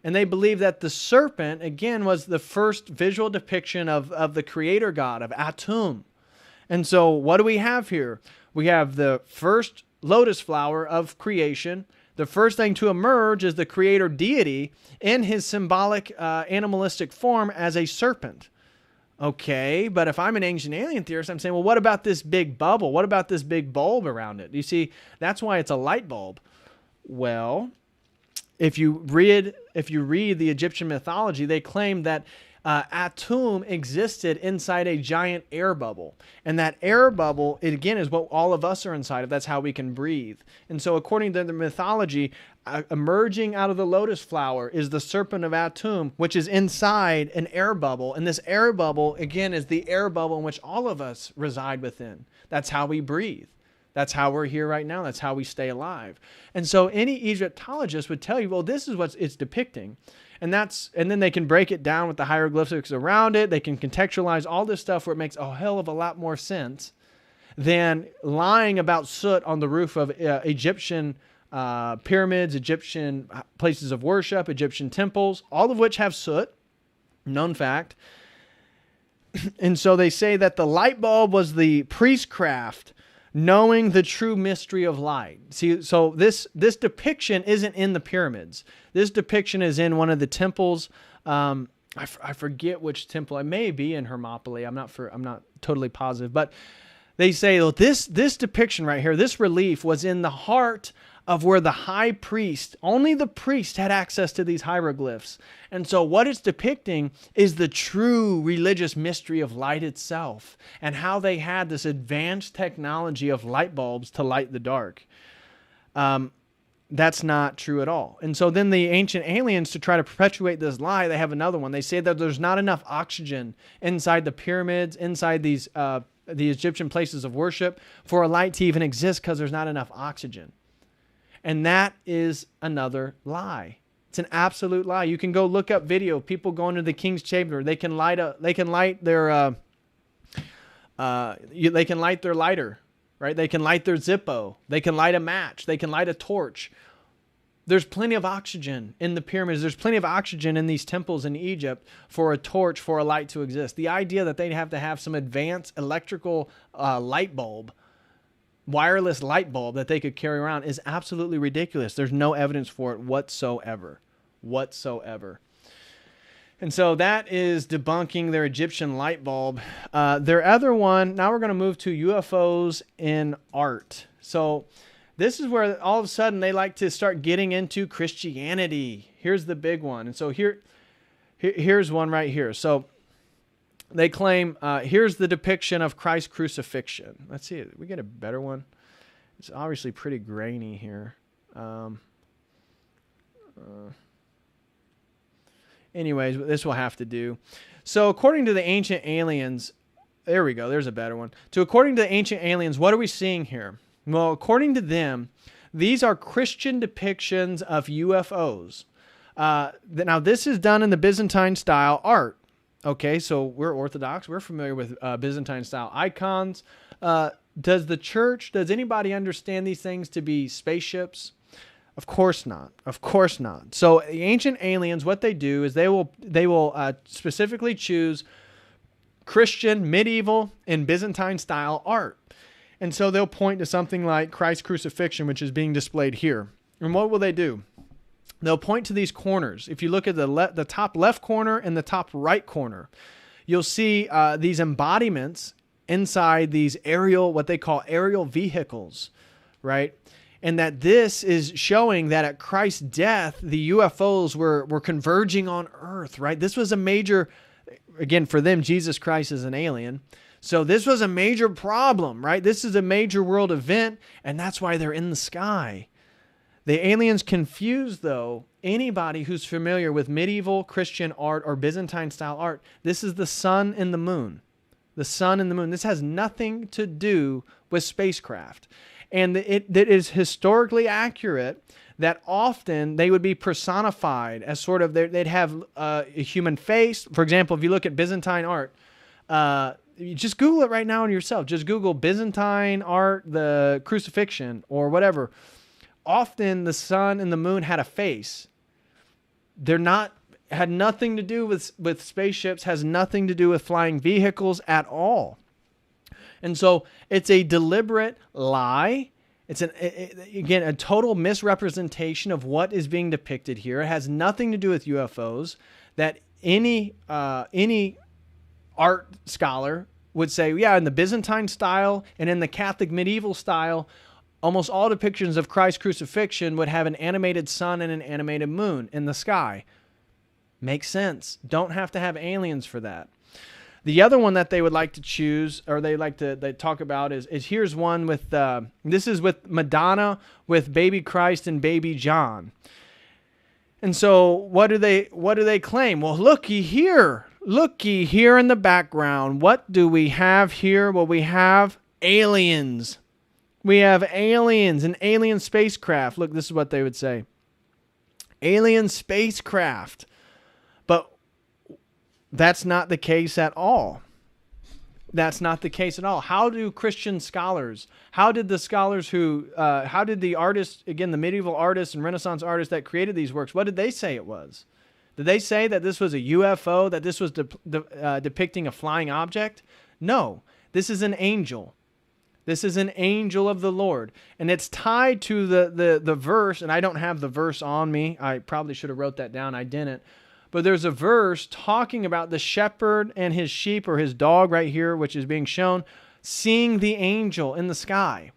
And they believe that the serpent, again, was the first visual depiction of the creator god, of Atum. And so what do we have here? We have the first lotus flower of creation. The first thing to emerge is the creator deity in his symbolic animalistic form as a serpent. Okay, but if I'm an ancient alien theorist, I'm saying, well, what about this big bubble? What about this big bulb around it? You see, that's why it's a light bulb. Well, if you read the Egyptian mythology, they claim that Atum existed inside a giant air bubble. And that air bubble, it again, is what all of us are inside of. That's how we can breathe. And so according to the mythology, emerging out of the lotus flower is the serpent of Atum, which is inside an air bubble. And this air bubble, again, is the air bubble in which all of us reside within. That's how we breathe. That's how we're here right now. That's how we stay alive. And so any Egyptologist would tell you, well, this is what it's depicting. And then they can break it down with the hieroglyphics around it. They can contextualize all this stuff where it makes a hell of a lot more sense than lying about soot on the roof of Egyptian pyramids, Egyptian places of worship, Egyptian temples, all of which have soot, known fact. And so they say that the light bulb was the priestcraft knowing the true mystery of light. See, so this depiction isn't in the pyramids. This depiction is in one of the temples. I forget which temple. It may be in Hermopylae. I'm not totally positive. But they say, well, this depiction right here, this relief was in the heart of where the high priest, only the priest had access to these hieroglyphs. And so what it's depicting is the true religious mystery of light itself and how they had this advanced technology of light bulbs to light the dark. That's not true at all. And so then the ancient aliens, to try to perpetuate this lie, they have another one. They say that there's not enough oxygen inside the pyramids, inside these the Egyptian places of worship for a light to even exist because there's not enough oxygen. And that is another lie. It's an absolute lie. You can go look up video of people going to the king's chamber. They can light their lighter, right? They can light their Zippo. They can light a match. They can light a torch. There's plenty of oxygen in the pyramids. There's plenty of oxygen in these temples in Egypt for a torch, for a light to exist. The idea that they'd have to have some advanced electrical light bulb, wireless light bulb that they could carry around is absolutely ridiculous. There's no evidence for it whatsoever. And so that is debunking their Egyptian light bulb. Their other one, now we're going to move to UFOs in art. So this is where all of a sudden they like to start getting into Christianity. Here's the big one. And so here's one right here. So they claim, here's the depiction of Christ's crucifixion. Let's see, we get a better one. It's obviously pretty grainy here. Anyways, this will have to do. So according to the ancient aliens, there we go, there's a better one. So according to the ancient aliens, what are we seeing here? Well, according to them, these are Christian depictions of UFOs. Now, this is done in the Byzantine style art. Okay, so we're Orthodox. We're familiar with Byzantine style icons. Does anybody understand these things to be spaceships? Of course not. Of course not. So the ancient aliens, what they do is they will specifically choose Christian, medieval, and Byzantine style art. And so they'll point to something like Christ's crucifixion, which is being displayed here. And what will they do? They'll point to these corners. If you look at the top left corner and the top right corner, you'll see these embodiments inside these what they call aerial vehicles, right? And that this is showing that at Christ's death, the UFOs were converging on Earth, right? This was a major, again, for them, Jesus Christ is an alien. So this was a major problem, right? This is a major world event, and that's why they're in the sky. The aliens confuse, though, anybody who's familiar with medieval Christian art or Byzantine-style art. This is the sun and the moon. The sun and the moon. This has nothing to do with spacecraft. And it is historically accurate that often they would be personified as sort of, they'd have a human face. For example, if you look at Byzantine art, you just Google it right now on yourself. Just Google Byzantine art, the crucifixion, or whatever. Often the sun and the moon had a face. Had nothing to do with spaceships, has nothing to do with flying vehicles at all. And so it's a deliberate lie. It's again a total misrepresentation of what is being depicted here. It has nothing to do with UFOs. That any art scholar would say, yeah, in the Byzantine style and in the Catholic medieval style, almost all depictions of Christ's crucifixion would have an animated sun and an animated moon in the sky. Makes sense. Don't have to have aliens for that. The other one that they would like to choose, or they talk about is here's one with, this is with Madonna with baby Christ and baby John. And so what do they claim? Well, looky here in the background. What do we have here? Well, we have aliens. We have aliens, an alien spacecraft. Look, this is what they would say. Alien spacecraft. But that's not the case at all. That's not the case at all. How do Christian scholars, how did the artists, again, the medieval artists and Renaissance artists that created these works, what did they say it was? Did they say that this was a UFO, that this was depicting a flying object? No, this is an angel. This is an angel of the Lord. And it's tied to the verse, and I don't have the verse on me. I probably should have wrote that down. I didn't. But there's a verse talking about the shepherd and his sheep, or his dog right here, which is being shown, seeing the angel in the sky.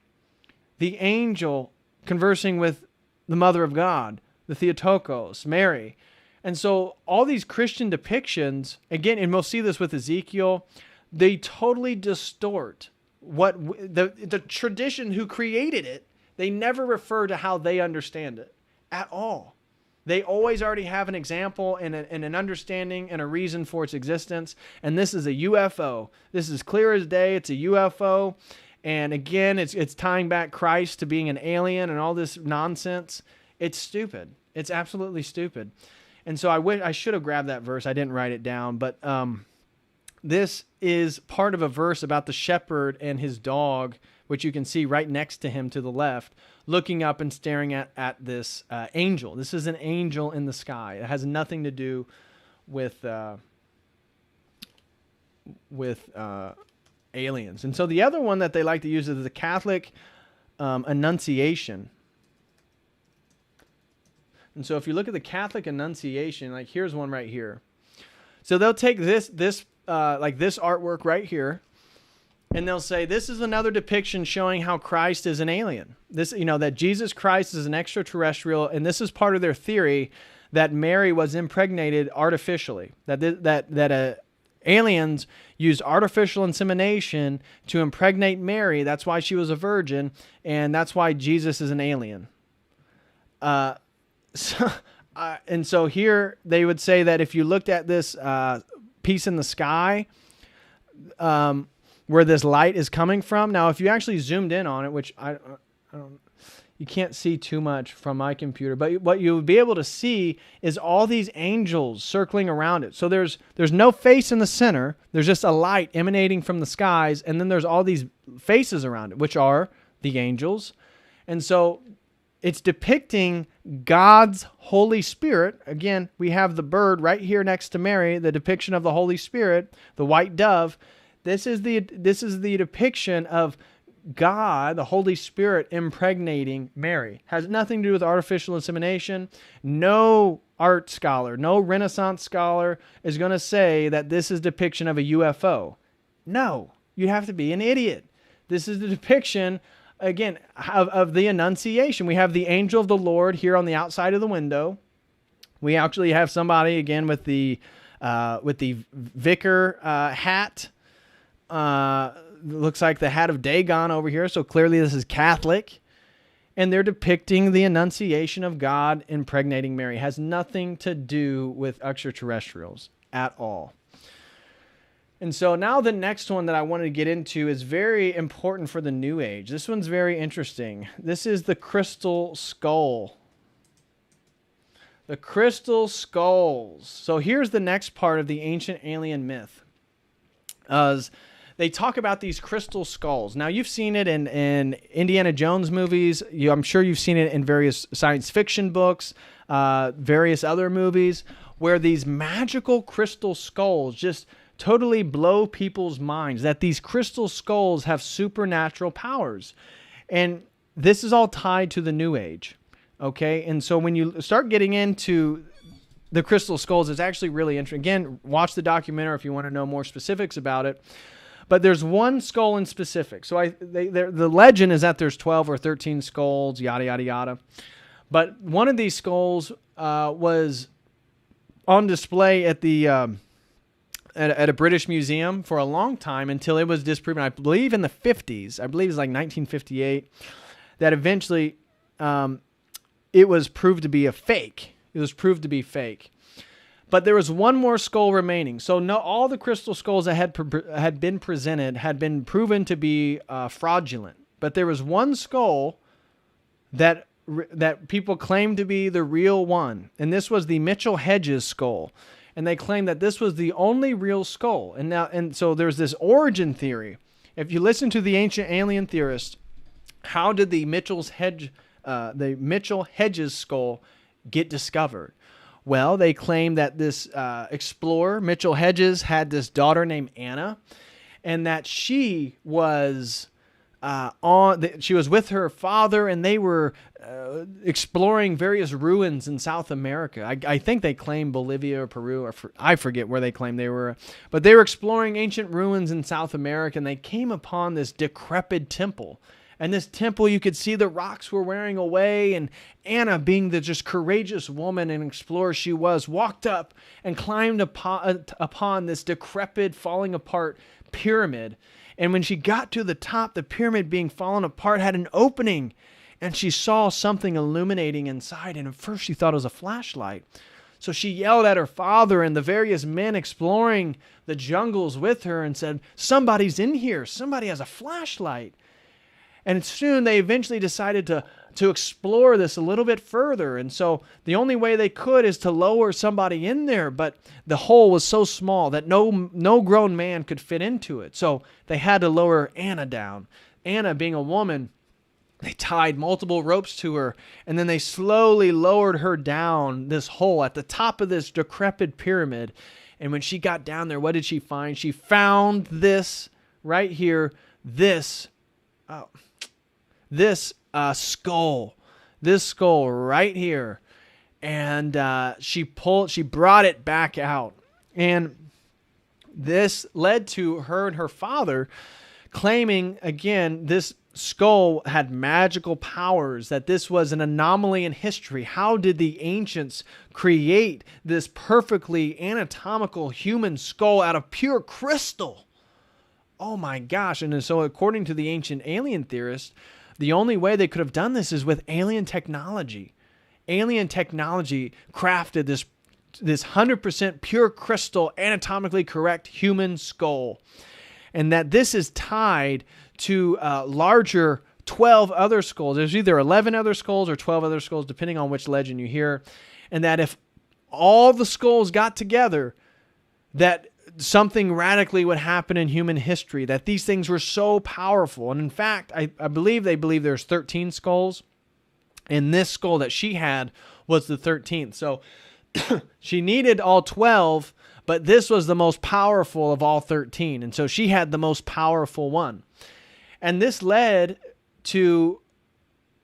The angel conversing with the Mother of God, the Theotokos, Mary. And so all these Christian depictions, again, and we'll see this with Ezekiel, they totally distort what the tradition who created it. They never refer to how they understand it at all. They always already have an example and an understanding and a reason for its existence. And this is a UFO. This is clear as day. It's a UFO. And again, it's tying back Christ to being an alien and all this nonsense. It's stupid. It's absolutely stupid. And so I should have grabbed that verse. I didn't write it down. But this is part of a verse about the shepherd and his dog, which you can see right next to him to the left, looking up and staring at this angel. This is an angel in the sky. It has nothing to do with aliens. And so the other one that they like to use is the Catholic Annunciation. And so if you look at the Catholic Annunciation, like here's one right here. So they'll take this artwork right here, and they'll say, this is another depiction showing how Christ is an alien. This, that Jesus Christ is an extraterrestrial, and this is part of their theory that Mary was impregnated artificially. That aliens used artificial insemination to impregnate Mary. That's why she was a virgin, and that's why Jesus is an alien. And so here they would say that if you looked at this piece in the sky, where this light is coming from. Now, if you actually zoomed in on it, which I don't, you can't see too much from my computer, but what you would be able to see is all these angels circling around it. So there's no face in the center. There's just a light emanating from the skies, and then there's all these faces around it, which are the angels. And so it's depicting God's Holy Spirit. Again, we have the bird right here next to Mary, the depiction of the Holy Spirit, the white dove. This is the depiction of God, the Holy Spirit, impregnating Mary. Has nothing to do with artificial insemination. No art scholar, no Renaissance scholar is going to say that this is depiction of a UFO. No, you have to be an idiot. This is the depiction, again, of the Annunciation. We have the angel of the Lord here on the outside of the window. We actually have somebody, again, with the vicar hat. looks like the hat of Dagon over here. So clearly this is Catholic. And they're depicting the Annunciation of God impregnating Mary. It has nothing to do with extraterrestrials at all. And so now the next one that I wanted to get into is very important for the New Age. This one's very interesting. This is the crystal skull. The crystal skulls. So here's the next part of the ancient alien myth. They talk about these crystal skulls. Now, you've seen it in Indiana Jones movies. I'm sure you've seen it in various science fiction books, various other movies, where these magical crystal skulls just totally blow people's minds, that these crystal skulls have supernatural powers. And this is all tied to the New Age, okay? And so when you start getting into the crystal skulls, it's actually really interesting. Again, watch the documentary if you want to know more specifics about it. But there's one skull in specific. So the legend is that there's 12 or 13 skulls, yada, yada, yada. But one of these skulls was on display at the at a British museum for a long time until it was disproven, I believe in the 50s. I believe it's like 1958, that eventually it was proved to be a fake. It was proved to be fake. But there was one more skull remaining. So all the crystal skulls that had been presented had been proven to be fraudulent. But there was one skull that people claimed to be the real one. And this was the Mitchell Hedges skull. And they claimed that this was the only real skull. And so there's this origin theory. If you listen to the ancient alien theorists, how did the Mitchell Hedges skull get discovered? Well, they claim that this explorer, Mitchell Hedges, had this daughter named Anna, and that she was with her father, and they were exploring various ruins in South America. I think they claim Bolivia or Peru, or I forget where they claim they were, but they were exploring ancient ruins in South America, and they came upon this decrepit temple. And this temple, you could see the rocks were wearing away, and Anna, being the just courageous woman and explorer she was, walked up and climbed upon this decrepit, falling apart pyramid. And when she got to the top, the pyramid being fallen apart had an opening, and she saw something illuminating inside, and at first she thought it was a flashlight. So she yelled at her father and the various men exploring the jungles with her and said, "Somebody's in here. Somebody has a flashlight." And soon they eventually decided to explore this a little bit further. And so the only way they could is to lower somebody in there. But the hole was so small that no grown man could fit into it. So they had to lower Anna down. Anna, being a woman, they tied multiple ropes to her. And then they slowly lowered her down this hole at the top of this decrepit pyramid. And when she got down there, what did she find? She found this right here, this skull right here, and she brought it back out, and this led to her and her father claiming again this skull had magical powers, that this was an anomaly in history. How did the ancients create this perfectly anatomical human skull out of pure crystal? Oh my gosh. And so according to the ancient alien theorists, the only way they could have done this is with alien technology. Alien technology crafted this 100% pure crystal, anatomically correct human skull. And that this is tied to larger 12 other skulls. There's either 11 other skulls or 12 other skulls, depending on which legend you hear. And that if all the skulls got together, that something radically would happen in human history, that these things were so powerful. And in fact, I believe they believe there's 13 skulls, and this skull that she had was the 13th. So she needed all 12, but this was the most powerful of all 13. And so she had the most powerful one. And this led to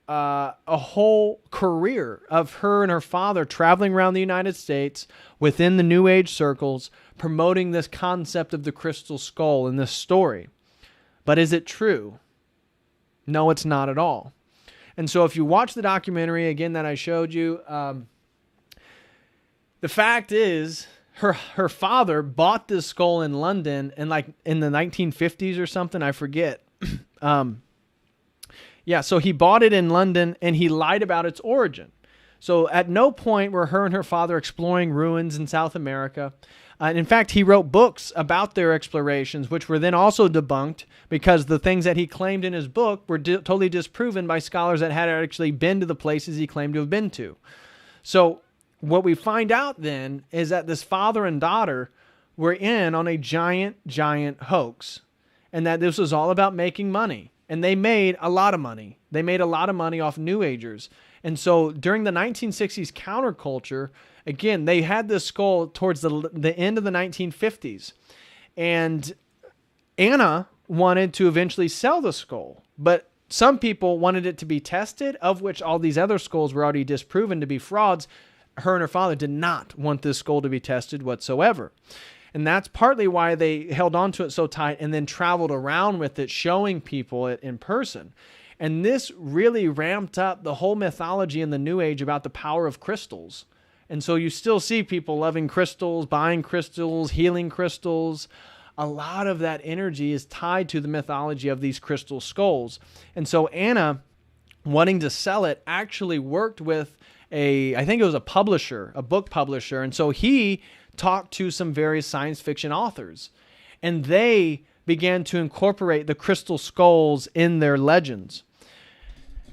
a whole career of her and her father traveling around the United States within the New Age circles, promoting this concept of the crystal skull in this story. But is it true? No, it's not at all. And so if you watch the documentary, again, that I showed you, the fact is her father bought this skull in London in the 1950s or something. I forget. Yeah, so he bought it in London and he lied about its origin. So at no point were her and her father exploring ruins in South America. And in fact, he wrote books about their explorations, which were then also debunked because the things that he claimed in his book were totally disproven by scholars that had actually been to the places he claimed to have been to. So what we find out then is that this father and daughter were in on a giant, giant hoax, and that this was all about making money. And they made a lot of money. They made a lot of money off New Agers. And so during the 1960s counterculture, again, they had this skull towards the end of the 1950s. And Anna wanted to eventually sell the skull. But some people wanted it to be tested, of which all these other skulls were already disproven to be frauds. Her and her father did not want this skull to be tested whatsoever. And that's partly why they held on to it so tight and then traveled around with it, showing people it in person. And this really ramped up the whole mythology in the New Age about the power of crystals. And so you still see people loving crystals, buying crystals, healing crystals. A lot of that energy is tied to the mythology of these crystal skulls. And so Anna, wanting to sell it, actually worked with I think it was a publisher, a book publisher. And so he talked to some various science fiction authors, and they began to incorporate the crystal skulls in their legends.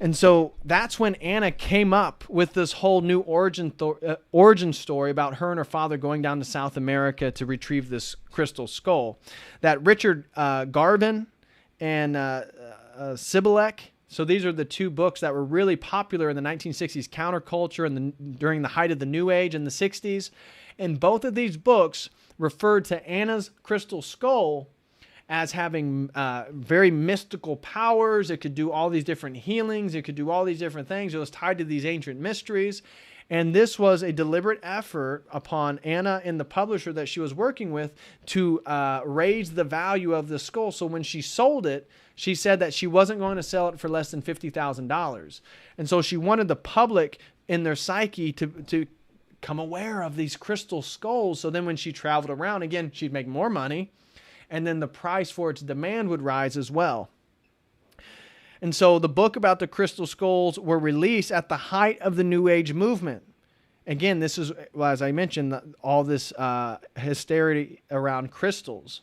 And so that's when Anna came up with this whole new origin story about her and her father going down to South America to retrieve this crystal skull. That Richard Garvin and Sibolek, so these are the two books that were really popular in the 1960s counterculture and during the height of the New Age in the 60s. And both of these books referred to Anna's crystal skull as having very mystical powers. It could do all these different healings. It could do all these different things. It was tied to these ancient mysteries. And this was a deliberate effort upon Anna and the publisher that she was working with to raise the value of the skull. So when she sold it, she said that she wasn't going to sell it for less than $50,000. And so she wanted the public in their psyche to come aware of these crystal skulls. So then when she traveled around, again, she'd make more money. And then the price for its demand would rise as well. And so the book about the crystal skulls were released at the height of the New Age movement. Again, this is, well, as I mentioned, all this hysteria around crystals.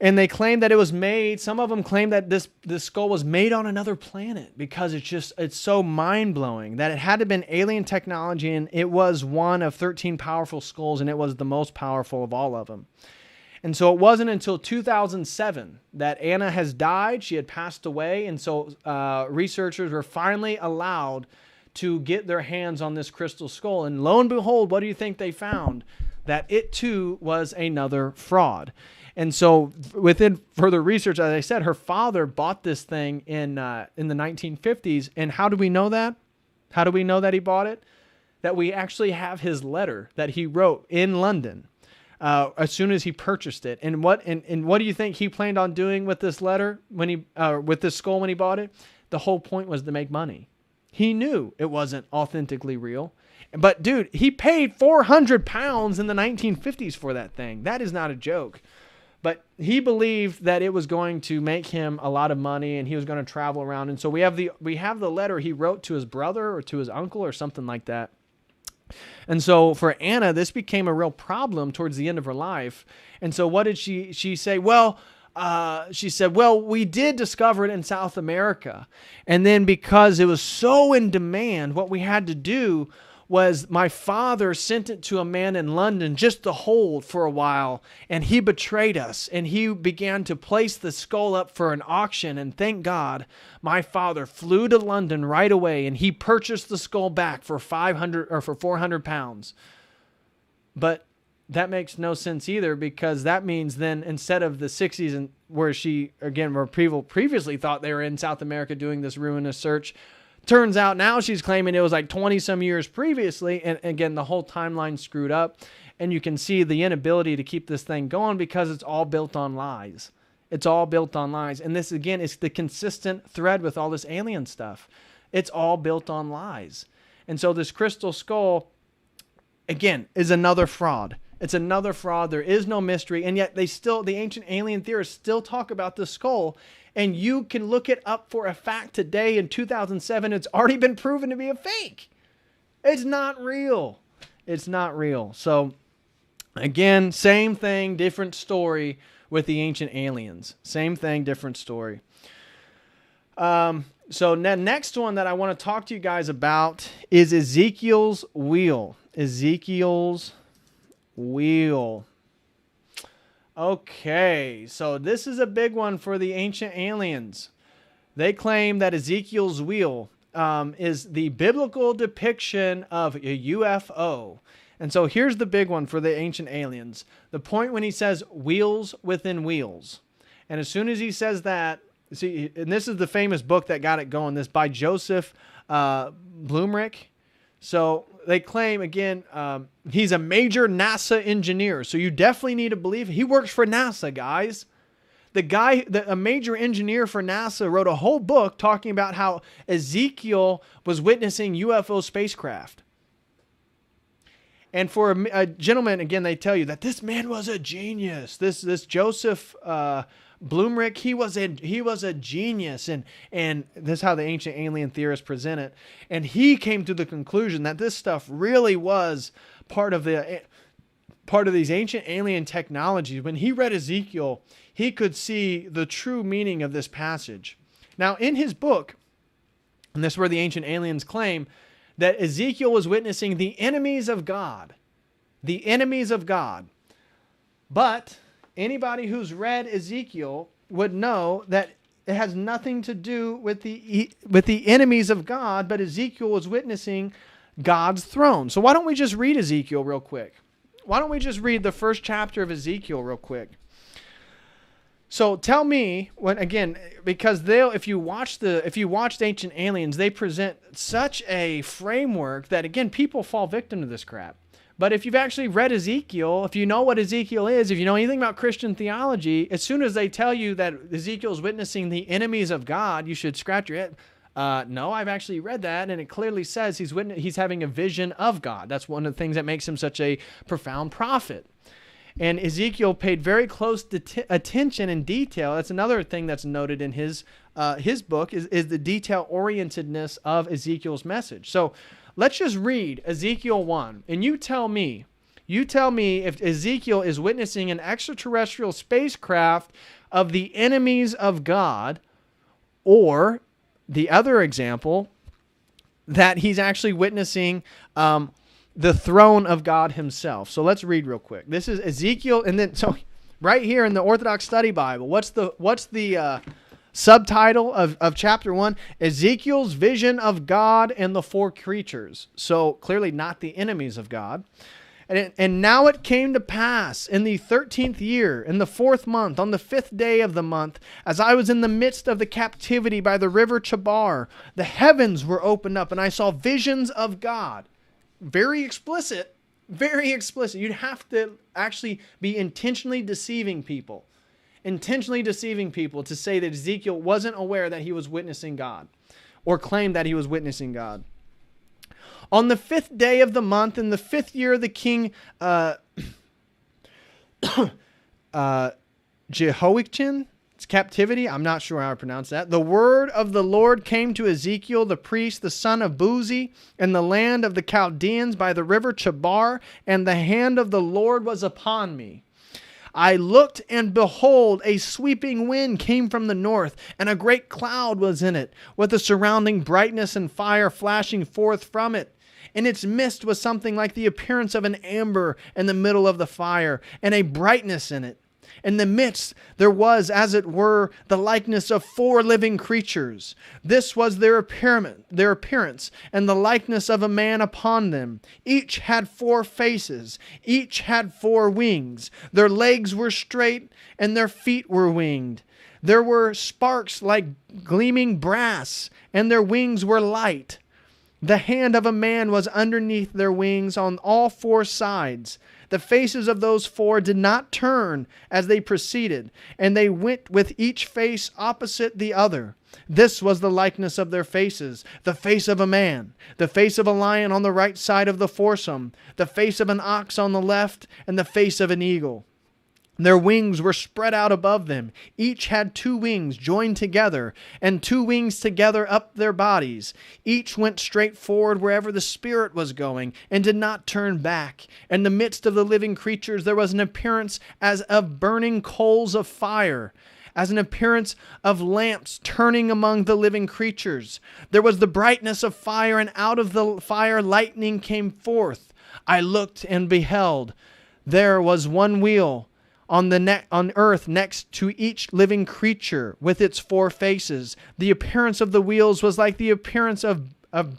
And they claimed that it was made, some of them claimed that this skull was made on another planet because it's so mind-blowing that it had to have been alien technology, and it was one of 13 powerful skulls, and it was the most powerful of all of them. And so it wasn't until 2007 that Anna has died. She had passed away. And so researchers were finally allowed to get their hands on this crystal skull. And lo and behold, what do you think they found? That it too was another fraud. And so within further research, as I said, her father bought this thing in the 1950s. And how do we know that? How do we know that he bought it? That we actually have his letter that he wrote in London. As soon as he purchased it. And what do you think he planned on doing with this letter when he with this skull when he bought it? The whole point was to make money. He knew it wasn't authentically real. But dude, he paid £400 in the 1950s for that thing. That is not a joke. But he believed that it was going to make him a lot of money and he was going to travel around. And so we have the letter he wrote to his brother or to his uncle or something like that. And so for Anna, this became a real problem towards the end of her life. And so what did she say? Well, she said, well, we did discover it in South America. And then because it was so in demand, what we had to do was my father sent it to a man in London just to hold for a while, and he betrayed us, and he began to place the skull up for an auction, and thank God my father flew to London right away, and he purchased the skull back for 500 or for 400 pounds. But that makes no sense either, because that means then instead of the 60s and where people previously thought they were in South America doing this ruinous search, turns out now she's claiming it was like 20 some years previously. And again, the whole timeline screwed up, and you can see the inability to keep this thing going because it's all built on lies. It's all built on lies. And this again is the consistent thread with all this alien stuff. It's all built on lies. And so this crystal skull, again, is another fraud. It's another fraud. There is no mystery. And yet the ancient alien theorists still talk about the skull. And you can look it up for a fact today in 2007. It's already been proven to be a fake. It's not real. It's not real. So again, same thing, different story with the ancient aliens. Same thing, different story. So the next one that I want to talk to you guys about is Ezekiel's wheel. Ezekiel's wheel. Okay, so this is a big one for the ancient aliens. They claim that Ezekiel's wheel is the biblical depiction of a UFO. And so here's the big one for the ancient aliens. The point when he says wheels within wheels. And as soon as he says that, see, and this is the famous book that got it going, this by Joseph Blumrich. So they claim, again, he's a major NASA engineer. So you definitely need to believe he works for NASA, guys. A major engineer for NASA, wrote a whole book talking about how Ezekiel was witnessing UFO spacecraft. And for a gentleman, again, they tell you that this man was a genius. This Joseph Blumrich, he was a genius, and this is how the ancient alien theorists present it. And he came to the conclusion that this stuff really was part of these ancient alien technologies. When he read Ezekiel, he could see the true meaning of this passage. Now, in his book, and this is where the ancient aliens claim that Ezekiel was witnessing the enemies of God. The enemies of God. But anybody who's read Ezekiel would know that it has nothing to do with the enemies of God, but Ezekiel was witnessing God's throne. So why don't we just read Ezekiel real quick? Why don't we just read the first chapter of Ezekiel real quick? So tell me, because if you watched Ancient Aliens, they present such a framework that, again, people fall victim to this crap. But if you've actually read Ezekiel, if you know what Ezekiel is, if you know anything about Christian theology, as soon as they tell you that Ezekiel's witnessing the enemies of God, you should scratch your head. No, I've actually read that, and it clearly says he's having a vision of God. That's one of the things that makes him such a profound prophet. And Ezekiel paid very close attention and detail. That's another thing that's noted in his book is the detail-orientedness of Ezekiel's message. So let's just read Ezekiel 1, and you tell me if Ezekiel is witnessing an extraterrestrial spacecraft of the enemies of God, or the other example, that he's actually witnessing the throne of God himself. So let's read real quick. This is Ezekiel, and then so right here in the Orthodox Study Bible, what's the subtitle of chapter 1? Ezekiel's vision of God and the four creatures. So clearly not the enemies of God. And now it came to pass in the 13th year, in the 4th month, on the 5th day of the month, as I was in the midst of the captivity by the river Chabar, the heavens were opened up, and I saw visions of God. Very explicit, very explicit. You'd have to actually be intentionally deceiving people to say that Ezekiel wasn't aware that he was witnessing God, or claimed that he was witnessing God. On the 5th day of the month, in the 5th year of the king Jehoiachin, captivity, I'm not sure how I pronounce that. The word of the Lord came to Ezekiel, the priest, the son of Buzi, in the land of the Chaldeans by the river Chabar, and the hand of the Lord was upon me. I looked, and behold, a sweeping wind came from the north, and a great cloud was in it, with a surrounding brightness and fire flashing forth from it. In its midst was something like the appearance of an amber in the middle of the fire, and a brightness in it. In the midst there was, as it were, the likeness of 4 living creatures. This was their appearance, and the likeness of a man upon them. Each had 4 faces. Each had 4 wings. Their legs were straight, and their feet were winged. There were sparks like gleaming brass, and their wings were light. The hand of a man was underneath their wings on all 4 sides. The faces of those four did not turn as they proceeded, and they went with each face opposite the other. This was the likeness of their faces: the face of a man, the face of a lion on the right side of the foursome, the face of an ox on the left, and the face of an eagle. Their wings were spread out above them. Each had 2 wings joined together, and 2 wings together up their bodies. Each went straight forward wherever the Spirit was going, and did not turn back. In the midst of the living creatures there was an appearance as of burning coals of fire, as an appearance of lamps turning among the living creatures. There was the brightness of fire, and out of the fire lightning came forth. I looked and beheld. There was one wheel on earth next to each living creature with its 4 faces. The appearance of the wheels was like the appearance of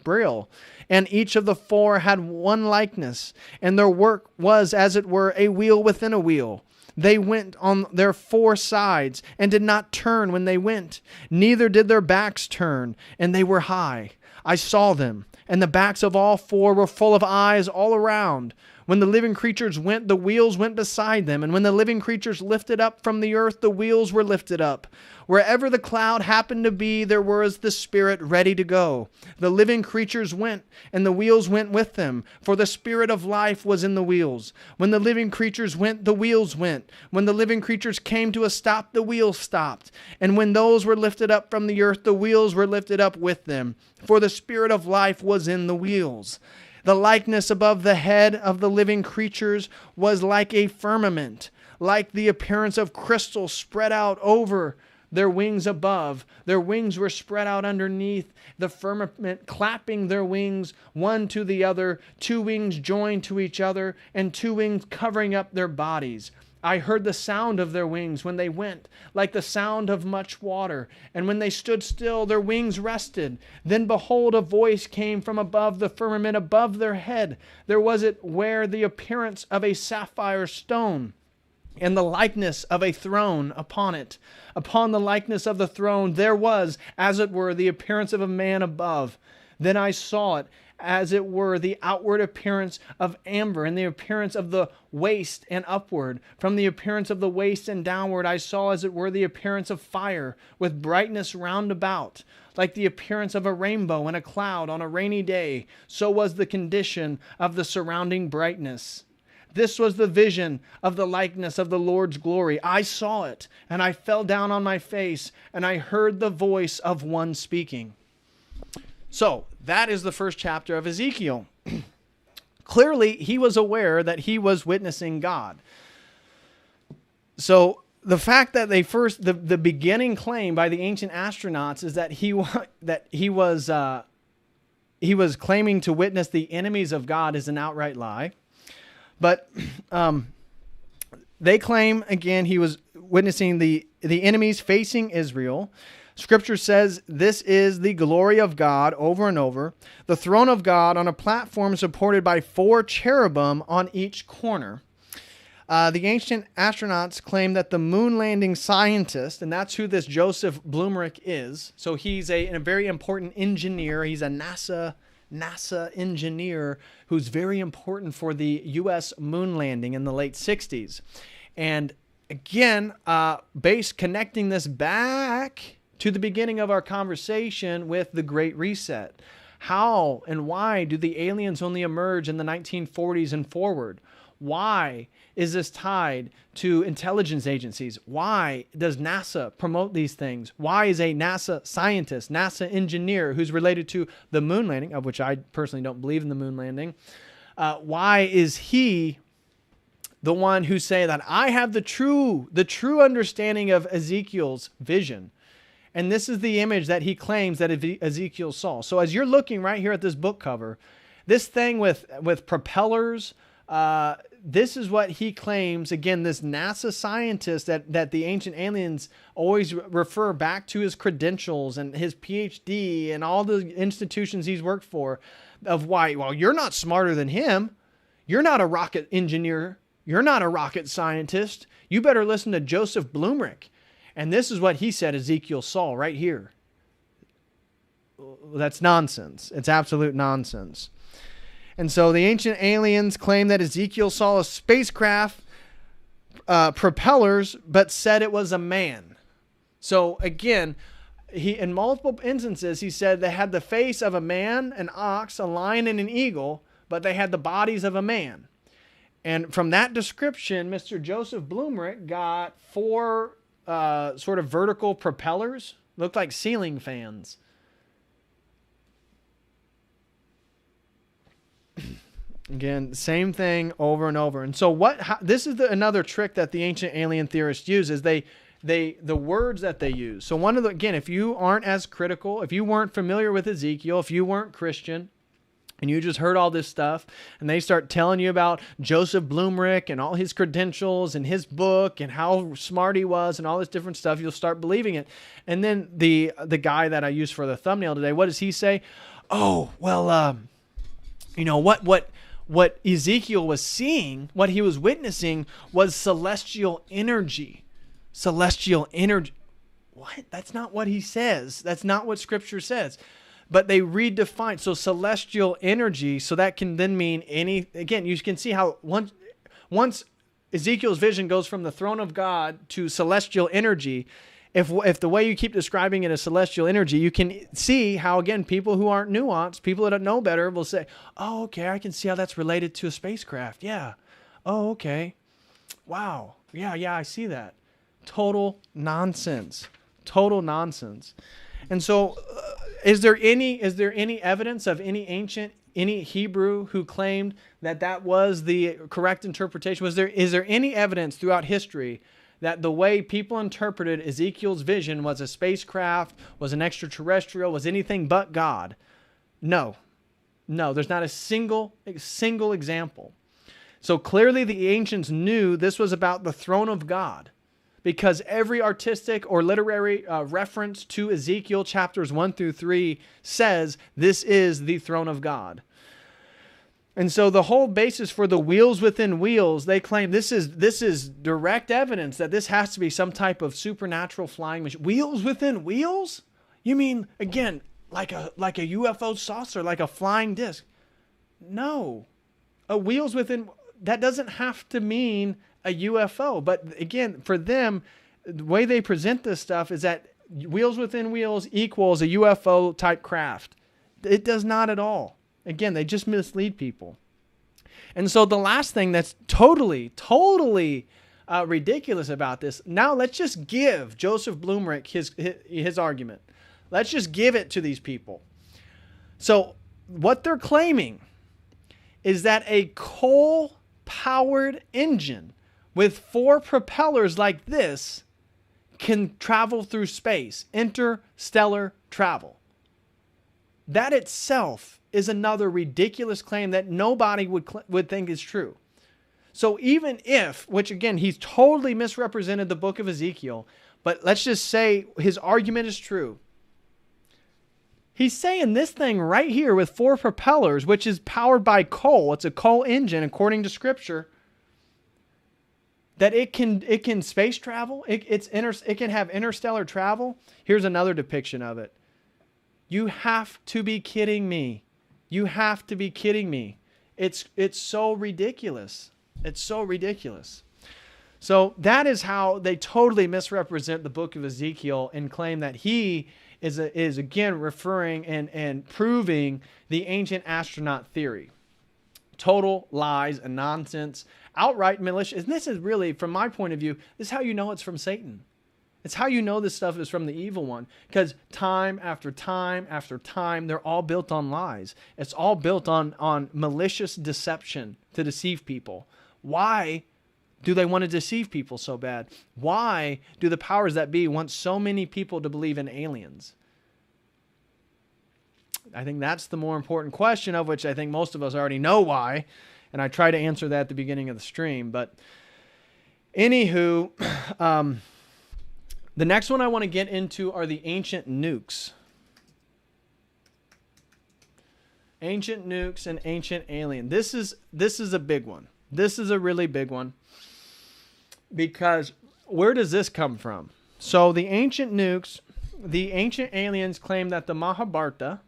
Braille, and each of the 4 had one likeness, and their work was as it were a wheel within a wheel. They went on their 4 sides, and did not turn when they went, neither did their backs turn, and they were high. I saw them, and the backs of all 4 were full of eyes all around. When the living creatures went, the wheels went beside them. And when the living creatures lifted up from the earth, the wheels were lifted up. Wherever the cloud happened to be, there was the Spirit ready to go. The living creatures went, and the wheels went with them, for the Spirit of life was in the wheels. When the living creatures went, the wheels went. When the living creatures came to a stop, the wheels stopped. And when those were lifted up from the earth, the wheels were lifted up with them, for the Spirit of life was in the wheels. The likeness above the head of the living creatures was like a firmament, like the appearance of crystal spread out over their wings above. Their wings were spread out underneath the firmament, clapping their wings one to the other, 2 wings joined to each other, and 2 wings covering up their bodies. I heard the sound of their wings when they went, like the sound of much water. And when they stood still, their wings rested. Then behold, a voice came from above the firmament above their head. There was it where the appearance of a sapphire stone, and the likeness of a throne upon it. Upon the likeness of the throne there was, as it were, the appearance of a man above. Then I saw it, as it were, the outward appearance of amber, and the appearance of the waist and upward. From the appearance of the waist and downward I saw, as it were, the appearance of fire, with brightness round about, like the appearance of a rainbow in a cloud on a rainy day. So was the condition of the surrounding brightness. This was the vision of the likeness of the Lord's glory. I saw it, and I fell down on my face, and I heard the voice of one speaking. So, that is the first chapter of Ezekiel. Clearly, he was aware that he was witnessing God. So, the fact that the beginning claim by the ancient astronauts is that he was claiming to witness the enemies of God is an outright lie. But they claim, again, he was witnessing the enemies facing Israel. Scripture says this is the glory of God over and over. The throne of God on a platform supported by 4 cherubim on each corner. The ancient astronauts claim that the moon landing scientist, and that's who this Joseph Blumrich is. So he's a very important engineer. He's a NASA engineer who's very important for the U.S. moon landing in the late 60s. And again, connecting this back to the beginning of our conversation with the Great Reset. How and why do the aliens only emerge in the 1940s and forward? Why is this tied to intelligence agencies? Why does NASA promote these things? Why is a NASA scientist, NASA engineer who's related to the moon landing, of which I personally don't believe in the moon landing, why is he the one who say that I have the true understanding of Ezekiel's vision? And this is the image that he claims that Ezekiel saw. So as you're looking right here at this book cover, this thing with propellers, this is what he claims. Again, this NASA scientist that the ancient aliens always refer back to his credentials and his PhD and all the institutions he's worked for, of why, well, you're not smarter than him. You're not a rocket engineer. You're not a rocket scientist. You better listen to Joseph Blumrich. And this is what he said Ezekiel saw right here. That's nonsense. It's absolute nonsense. And so the ancient aliens claim that Ezekiel saw a spacecraft propellers, but said it was a man. So again, he, in multiple instances, he said they had the face of a man, an ox, a lion, and an eagle, but they had the bodies of a man. And from that description, Mr. Joseph Blumrich got 4 sort of vertical propellers, looked like ceiling fans. Again, same thing over and over. And so this is another trick that the ancient alien theorists use is the words that they use. So again, if you aren't as critical, if you weren't familiar with Ezekiel, if you weren't Christian, and you just heard all this stuff, and they start telling you about Joseph Blumrich and all his credentials and his book and how smart he was and all this different stuff, you'll start believing it. And then the guy that I used for the thumbnail today, what does he say? Oh, well, you know, what Ezekiel was seeing, what he was witnessing was celestial energy. Celestial energy. What? That's not what he says. That's not what Scripture says. But they redefine. So celestial energy, so that can then mean any, again, you can see how once Ezekiel's vision goes from the throne of God to celestial energy, if the way you keep describing it as celestial energy, you can see how, again, people who aren't nuanced, people that know better will say, oh, okay, I can see how that's related to a spacecraft. Yeah. Oh, okay. Wow. Yeah, I see that. Total nonsense. Total nonsense. And so is there any evidence of any Hebrew who claimed that was the correct interpretation? Is there any evidence throughout history that the way people interpreted Ezekiel's vision was a spacecraft, was an extraterrestrial, was anything but God? No, there's not a single example. So clearly the ancients knew this was about the throne of God, because every artistic or literary reference to Ezekiel chapters 1 through 3 says this is the throne of God. And so the whole basis for the wheels within wheels, they claim this is direct evidence that this has to be some type of supernatural flying machine. Wheels within wheels? You mean, again, like a UFO saucer, like a flying disc? No. Wheels within, that doesn't have to mean a UFO. But again, for them, the way they present this stuff is that wheels within wheels equals a UFO type craft. It does not at all. Again, they just mislead people. And so the last thing that's totally ridiculous about this, now let's just give Joseph Blumrich his argument. Let's just give it to these people. So what they're claiming is that a coal-powered engine with 4 propellers like this can travel through space, interstellar travel. That itself is another ridiculous claim that nobody would think is true. So even if, which again, he's totally misrepresented the book of Ezekiel, but let's just say his argument is true. He's saying this thing right here with 4 propellers, which is powered by coal. It's a coal engine, according to Scripture. That it can space travel. It can have interstellar travel. Here's another depiction of it. You have to be kidding me. You have to be kidding me. It's so ridiculous. It's so ridiculous. So that is how they totally misrepresent the book of Ezekiel and claim that he is again referring and proving the ancient astronaut theory. Total lies and nonsense, outright malicious. And this is really, from my point of view, this is how you know it's from Satan. It's how you know this stuff is from the evil one. Because time after time after time, they're all built on lies. It's all built on malicious deception to deceive people. Why do they want to deceive people so bad? Why do the powers that be want so many people to believe in aliens? I think that's the more important question, of which I think most of us already know why. And I try to answer that at the beginning of the stream. But anywho, the next one I want to get into are the ancient nukes. Ancient nukes and ancient alien. This is a big one. This is a really big one. Because where does this come from? So the ancient nukes, the ancient aliens claim that the Mahabharata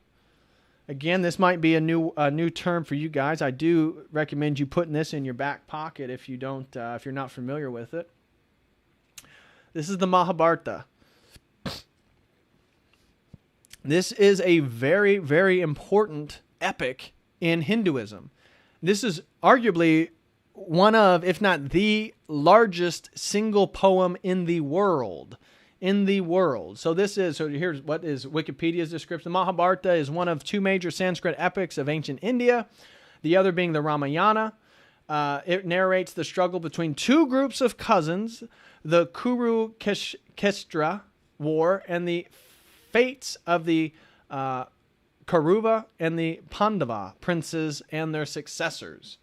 Again, this might be a new term for you guys. I do recommend you putting this in your back pocket if you don't, if you're not familiar with it. This is the Mahabharata. This is a very, very important epic in Hinduism. This is arguably one of, if not the largest single poem in the world. So here's what is Wikipedia's description. The Mahabharata is one of two major Sanskrit epics of ancient India, the other being the Ramayana. It narrates the struggle between two groups of cousins, the Kuru-Kshetra War, and the fates of the Kauruva and the Pandava princes and their successors.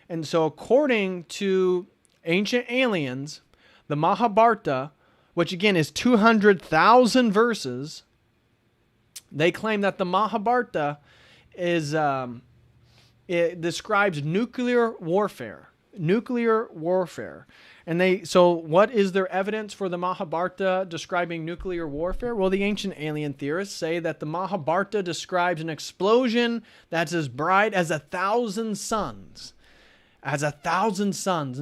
And so according to ancient aliens, the Mahabharata, which again is 200,000 verses, they claim that the Mahabharata is it describes nuclear warfare. And so what is their evidence for the Mahabharata describing nuclear warfare? Well, the ancient alien theorists say that the Mahabharata describes an explosion that's as bright as 1,000 suns. And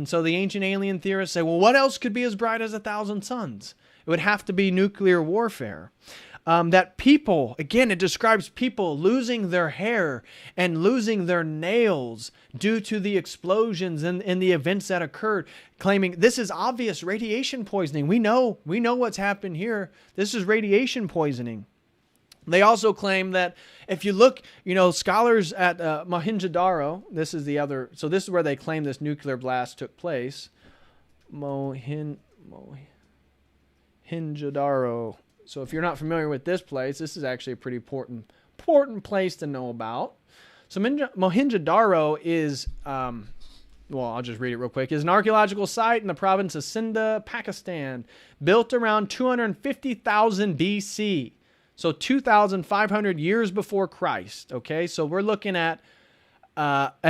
so the ancient alien theorists say, well, what else could be as bright as 1,000 suns? It would have to be nuclear warfare. That people, again, it describes people losing their hair and losing their nails due to the explosions and the events that occurred, claiming this is obvious radiation poisoning. We know what's happened here. This is radiation poisoning. They also claim that if you look, scholars at Mohenjo-Daro, this is where they claim this nuclear blast took place. Mohenjo-Daro. So if you're not familiar with this place, this is actually a pretty important place to know about. So Mohenjo-Daro is, I'll just read it real quick, is an archaeological site in the province of Sindh, Pakistan, built around 250,000 BC. So 2,500 years before Christ. Okay, so we're looking at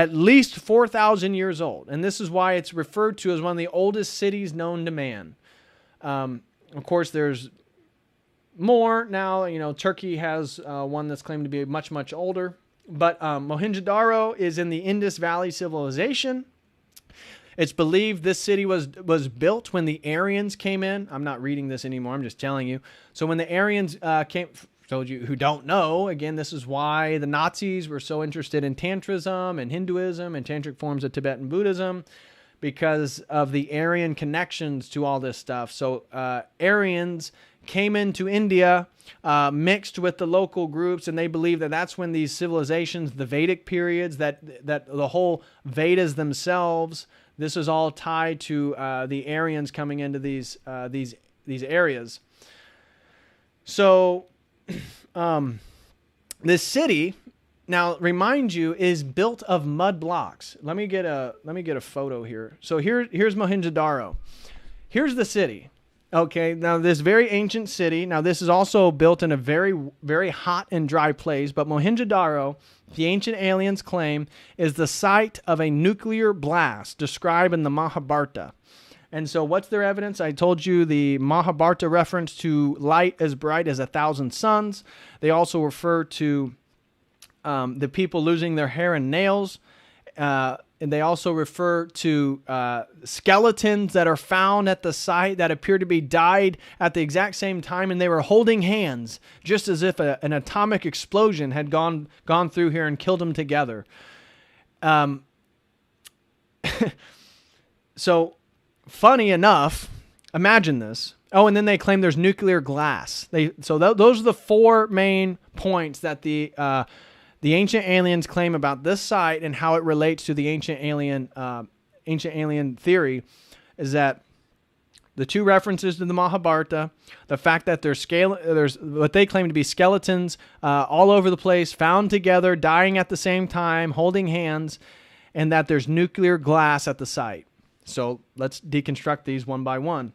least 4,000 years old. And this is why it's referred to as one of the oldest cities known to man. Of course, there's more now. Turkey has one that's claimed to be much, much older. But Mohenjo-Daro is in the Indus Valley civilization. It's believed this city was built when the Aryans came in. I'm not reading this anymore. I'm just telling you. So when the Aryans came, told you who don't know, again, this is why the Nazis were so interested in Tantrism and Hinduism and tantric forms of Tibetan Buddhism, because of the Aryan connections to all this stuff. So Aryans came into India, mixed with the local groups, and they believe that that's when these civilizations, the Vedic periods, that the whole Vedas themselves, this is all tied to the Aryans coming into these areas. So this city, now remind you, is built of mud blocks. Let me get a photo here. So here's Mohenjo-Daro. Here's the city. Okay, now this very ancient city. Now this is also built in a very, very hot and dry place, but Mohenjo-Daro, the ancient aliens claim, is the site of a nuclear blast described in the Mahabharata. And so what's their evidence? I told you the Mahabharata reference to light as bright as 1,000 suns. They also refer to the people losing their hair and nails. And they also refer to skeletons that are found at the site that appear to be died at the exact same time, and they were holding hands, just as if an atomic explosion had gone through here and killed them together. So, funny enough, imagine this. Oh, and then they claim there's nuclear glass. Those are the four main points that the ancient aliens claim about this site and how it relates to the ancient alien theory, is that the two references to the Mahabharata, the fact that there's what they claim to be skeletons all over the place, found together, dying at the same time, holding hands, and that there's nuclear glass at the site. So let's deconstruct these one by one.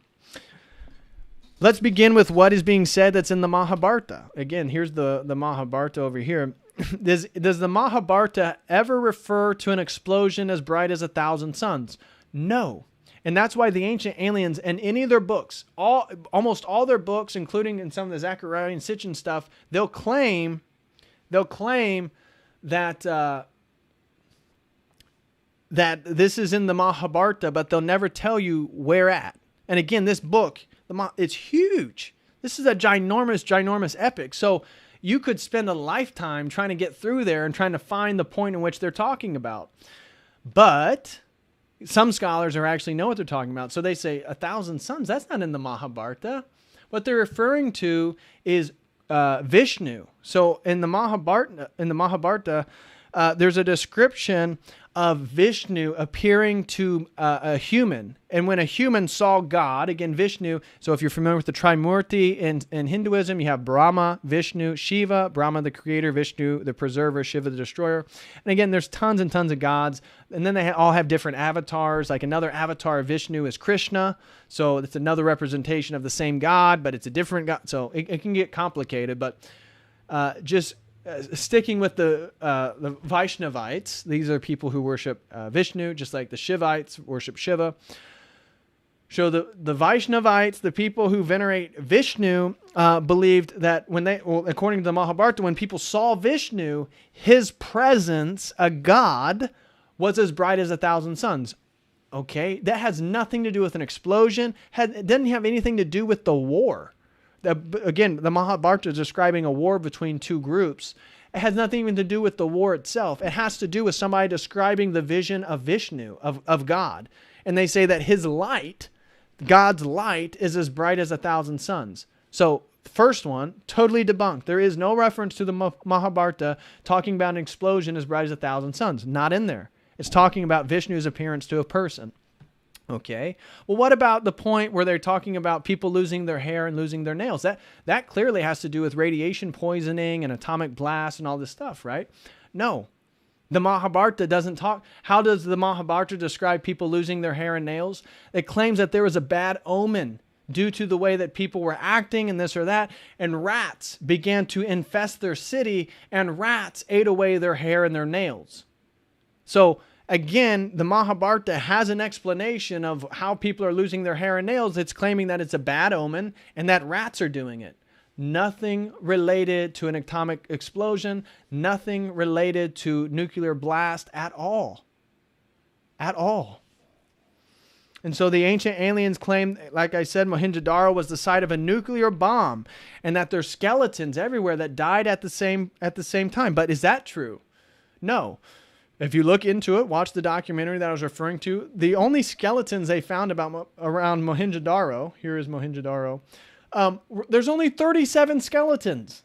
Let's begin with what is being said that's in the Mahabharata. Again, here's the Mahabharata over here. Does the Mahabharata ever refer to an explosion as bright as 1,000 suns? No. And that's why the ancient aliens, in any of their books, almost all their books, including in some of the Zachariah and Sitchin stuff, they'll claim they'll claim that that this is in the Mahabharata, but they'll never tell you where at. And again, this book, it's huge. This is a ginormous epic. So you could spend a lifetime trying to get through there and trying to find the point in which they're talking about. But some scholars are actually know what they're talking about. So they say 1,000 suns. That's not in the Mahabharata. What they're referring to is Vishnu. So in the Mahabharata, there's a description of Vishnu appearing to a human. And when a human saw God, again, Vishnu, so if you're familiar with the Trimurti in Hinduism, you have Brahma, Vishnu, Shiva, Brahma the creator, Vishnu the preserver, Shiva the destroyer. And again, there's tons and tons of gods. And then they all have different avatars. Like another avatar of Vishnu is Krishna. So it's another representation of the same God, but it's a different God. So it can get complicated, but sticking with the Vaishnavites, these are people who worship Vishnu, just like the Shivites worship Shiva. So the Vaishnavites, the people who venerate Vishnu, believed that according to the Mahabharata, when people saw Vishnu, his presence, a god, was as bright as 1,000 suns. Okay, that has nothing to do with an explosion. It doesn't have anything to do with the war. Again, the Mahabharata is describing a war between two groups. It has nothing even to do with the war itself. It has to do with somebody describing the vision of Vishnu, of God. And they say that his light, God's light, is as bright as 1,000 suns. So, first one, totally debunked. There is no reference to the Mahabharata talking about an explosion as bright as 1,000 suns. Not in there. It's talking about Vishnu's appearance to a person. Okay. Well, what about the point where they're talking about people losing their hair and losing their nails? That clearly has to do with radiation poisoning and atomic blast and all this stuff, right? No. The Mahabharata doesn't talk. How does the Mahabharata describe people losing their hair and nails? It claims that there was a bad omen due to the way that people were acting and this or that, and rats began to infest their city, and rats ate away their hair and their nails. So, again, the Mahabharata has an explanation of how people are losing their hair and nails. It's claiming that it's a bad omen and that rats are doing it. Nothing related to an atomic explosion, nothing related to nuclear blast at all. At all. And so the ancient aliens claim, like I said, Mohenjo-Daro was the site of a nuclear bomb and that there's skeletons everywhere that died at the same time. But is that true? No. If you look into it, watch the documentary that I was referring to, the only skeletons they found around Mohenjo-Daro, here is Mohenjo-Daro, there's only 37 skeletons.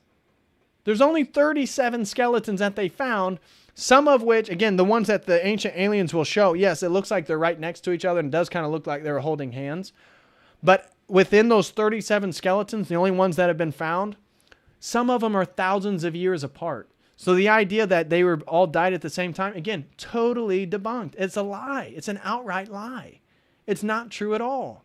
There's only 37 skeletons that they found, some of which, again, the ones that the ancient aliens will show, yes, it looks like they're right next to each other and it does kind of look like they're holding hands. But within those 37 skeletons, the only ones that have been found, some of them are thousands of years apart. So the idea that they were all died at the same time, again, totally debunked. It's a lie. It's an outright lie. It's not true at all.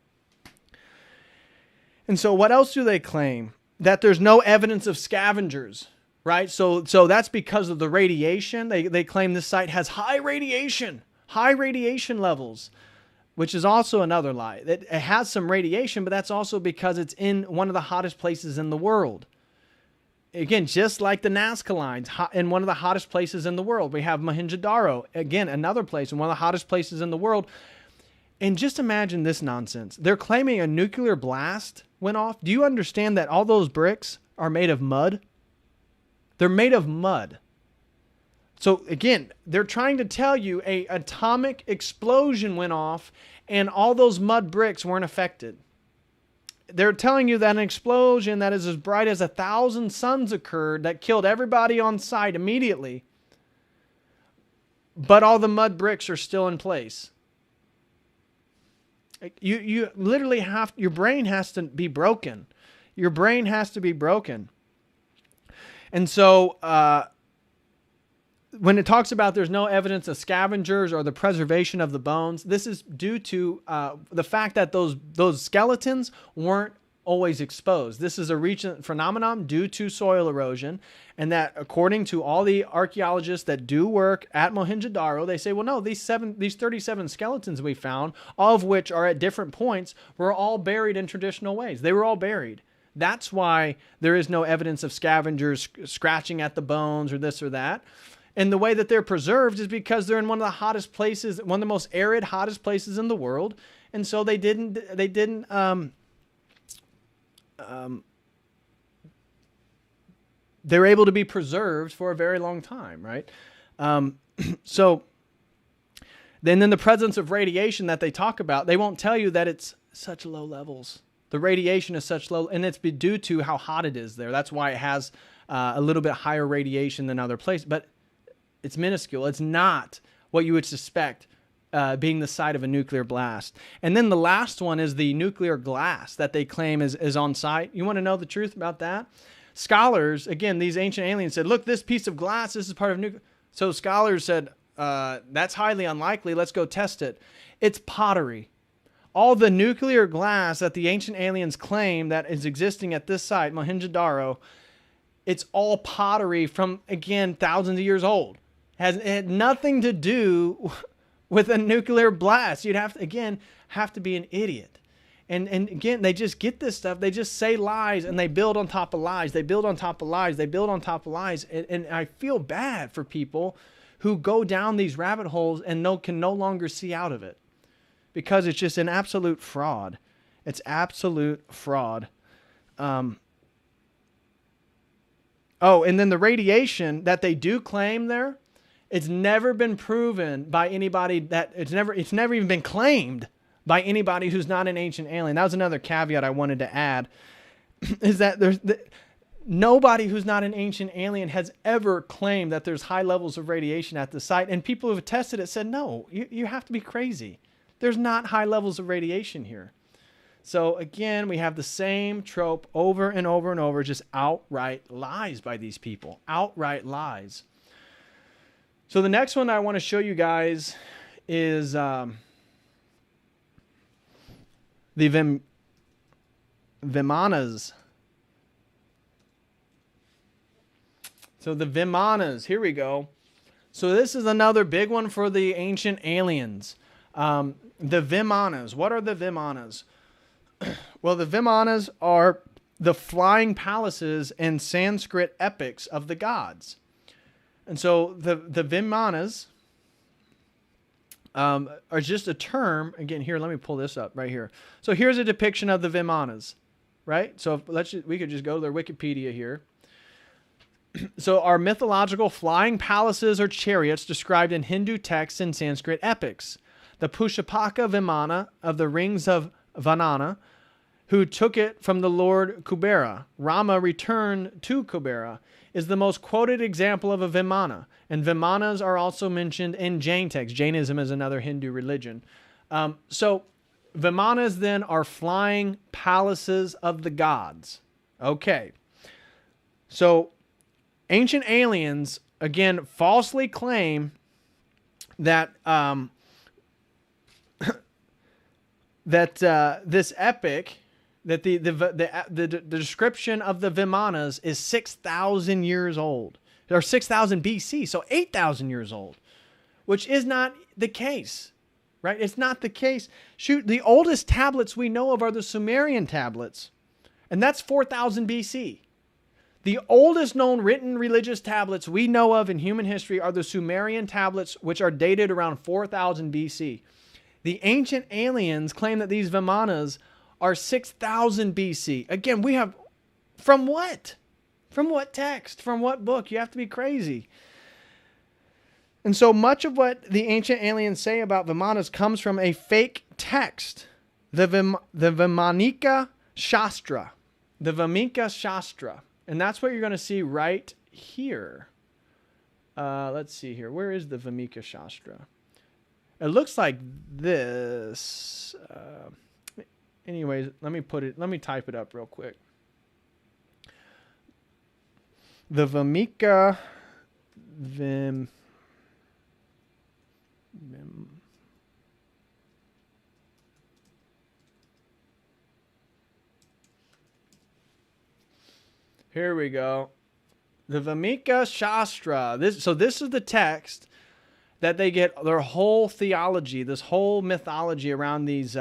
And so what else do they claim? That there's no evidence of scavengers, right? So that's because of the radiation. They claim this site has high radiation levels, which is also another lie. It has some radiation, but that's also because it's in one of the hottest places in the world. Again, just like the Nazca lines, in one of the hottest places in the world. We have Mohenjo-Daro, again, another place, in one of the hottest places in the world. And just imagine this nonsense. They're claiming a nuclear blast went off. Do you understand that all those bricks are made of mud? They're made of mud. So again, they're trying to tell you an atomic explosion went off and all those mud bricks weren't affected. They're telling you that an explosion that is as bright as 1,000 suns occurred that killed everybody on site immediately. But all the mud bricks are still in place. You literally have, your brain has to be broken. Your brain has to be broken. And so when it talks about there's no evidence of scavengers or the preservation of the bones, this is due to the fact that those skeletons weren't always exposed. This is a recent phenomenon due to soil erosion, and that according to all the archaeologists that do work at Mohenjo-Daro, they say, well, no, these 37 skeletons we found, all of which are at different points, were all buried in traditional ways. They were all buried. That's why there is no evidence of scavengers scratching at the bones or this or that. And the way that they're preserved is because they're in one of the hottest places, one of the most arid, hottest places in the world. And so they're able to be preserved for a very long time, right? So then in the presence of radiation that they talk about, they won't tell you that it's such low levels. The radiation is such low, and it's due to how hot it is there. That's why it has a little bit higher radiation than other places, but it's minuscule. It's not what you would suspect being the site of a nuclear blast. And then the last one is the nuclear glass that they claim is on site. You want to know the truth about that? Scholars, again, these ancient aliens said, look, this piece of glass, this is part of nuclear. So scholars said, that's highly unlikely. Let's go test it. It's pottery. All the nuclear glass that the ancient aliens claim that is existing at this site, Mohenjo-Daro, it's all pottery from, again, thousands of years old. It had nothing to do with a nuclear blast. You'd have to be an idiot. And again, they just get this stuff. They just say lies and they build on top of lies. They build on top of lies. They build on top of lies. And I feel bad for people who go down these rabbit holes and can no longer see out of it, because it's just an absolute fraud. It's absolute fraud. Oh, and then the radiation that they do claim there, it's never been proven by anybody that it's never even been claimed by anybody who's not an ancient alien. That was another caveat I wanted to add, is that nobody who's not an ancient alien has ever claimed that there's high levels of radiation at the site. And people who have tested it said, no, you have to be crazy. There's not high levels of radiation here. So again, we have the same trope over and over and over, just outright lies by these people. Outright lies. So the next one I want to show you guys is the Vimanas. So the Vimanas, here we go. So this is another big one for the ancient aliens. The Vimanas. What are the Vimanas? Well, the Vimanas are the flying palaces in Sanskrit epics of the gods. And so the Vimanas are just a term. Again, here, let me pull this up right here. So here's a depiction of the Vimanas, right? So we could just go to their Wikipedia here. So are mythological flying palaces or chariots described in Hindu texts and Sanskrit epics. The Pushapaka Vimana of the rings of Vanana, who took it from the Lord Kubera. Rama returned to Kubera, is the most quoted example of a Vimana. And Vimanas are also mentioned in Jain texts. Jainism is another Hindu religion. So Vimanas then are flying palaces of the gods. Okay. So ancient aliens, again, falsely claim that this epic, that the description of the Vimanas is 6,000 years old, or 6,000 BC, so 8,000 years old, which is not the case, right? It's not the case. Shoot, the oldest tablets we know of are the Sumerian tablets, and that's 4,000 BC. The oldest known written religious tablets we know of in human history are the Sumerian tablets, which are dated around 4,000 BC. The ancient aliens claim that these Vimanas are 6,000 BC. Again, we have, from what? From what text? From what book? You have to be crazy. And so much of what the ancient aliens say about Vimanas comes from a fake text, the Vimanika Shastra. The Vamika Shastra. And that's what you're going to see right here. Let's see here. Where is the Vamika Shastra? It looks like this. Anyways, let me type it up real quick. The Vamika Vim. Here we go. The Vamika Shastra. This is the text that they get their whole theology, this whole mythology around these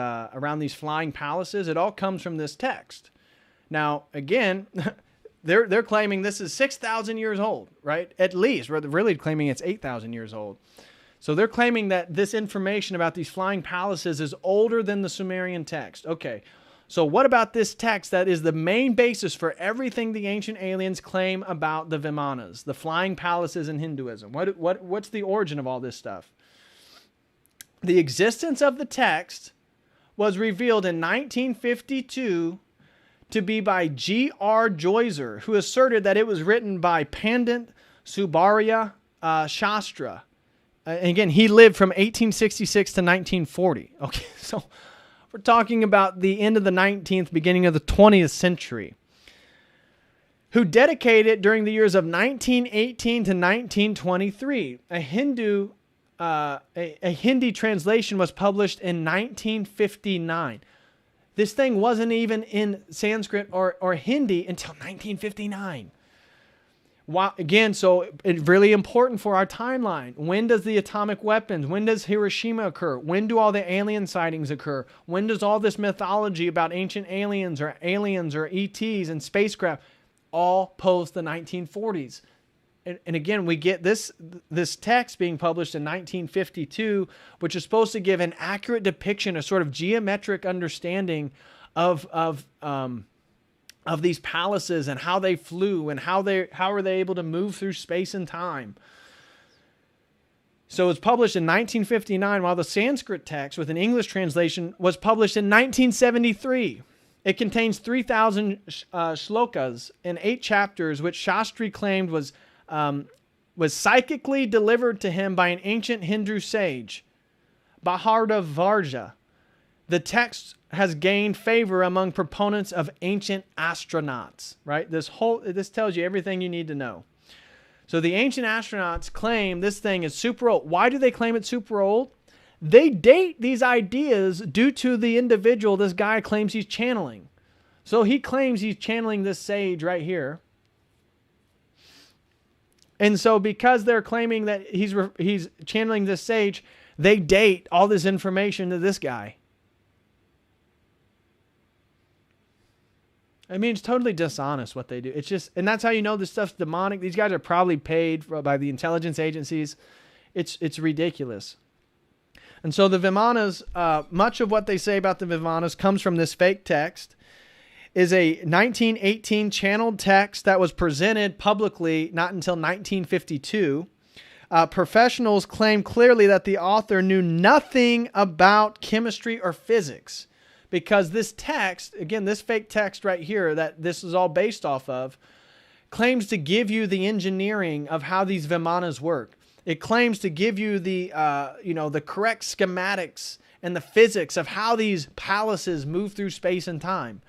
flying palaces. It all comes from this text. Now, again, they're claiming this is 6,000 years old, right? At least. They're really claiming it's 8,000 years old. So they're claiming that this information about these flying palaces is older than the Sumerian text. Okay, so what about this text that is the main basis for everything the ancient aliens claim about the Vimanas, the flying palaces in Hinduism? What's the origin of all this stuff? The existence of the text was revealed in 1952 to be by G.R. Joyser, who asserted that it was written by Pandit Subbarya Shastra. And again, he lived from 1866 to 1940. Okay, so we're talking about the end of the 19th, beginning of the 20th century. Who dedicated during the years of 1918 to 1923. A Hindi translation was published in 1959. This thing wasn't even in Sanskrit or Hindi until 1959. Wow, again, so it's really important for our timeline. When does the atomic weapons, when does Hiroshima occur? When do all the alien sightings occur? When does all this mythology about ancient aliens or ETs and spacecraft all post the 1940s? And again, we get this text being published in 1952, which is supposed to give an accurate depiction, a sort of geometric understanding of these palaces and how they flew and how are they able to move through space and time. So it was published in 1959, while the Sanskrit text with an English translation was published in 1973. It contains 3,000 shlokas in 8 chapters, which Shastri claimed was psychically delivered to him by an ancient Hindu sage, Bharadvaja. The text has gained favor among proponents of ancient astronauts, right? This tells you everything you need to know. So the ancient astronauts claim this thing is super old. Why do they claim it's super old? They date these ideas due to the individual this guy claims he's channeling. So he claims he's channeling this sage right here. And so because they're claiming that he's channeling this sage, they date all this information to this guy. I mean, it's totally dishonest what they do. It's just, and that's how you know this stuff's demonic. These guys are probably paid by the intelligence agencies. It's ridiculous. And so the Vimanas, much of what they say about the Vimanas comes from this fake text. Is a 1918 channeled text that was presented publicly not until 1952. Professionals claim clearly that the author knew nothing about chemistry or physics, because this text, again, this fake text right here that this is all based off of, claims to give you the engineering of how these Vimanas work. It claims to give you the correct schematics and the physics of how these palaces move through space and time.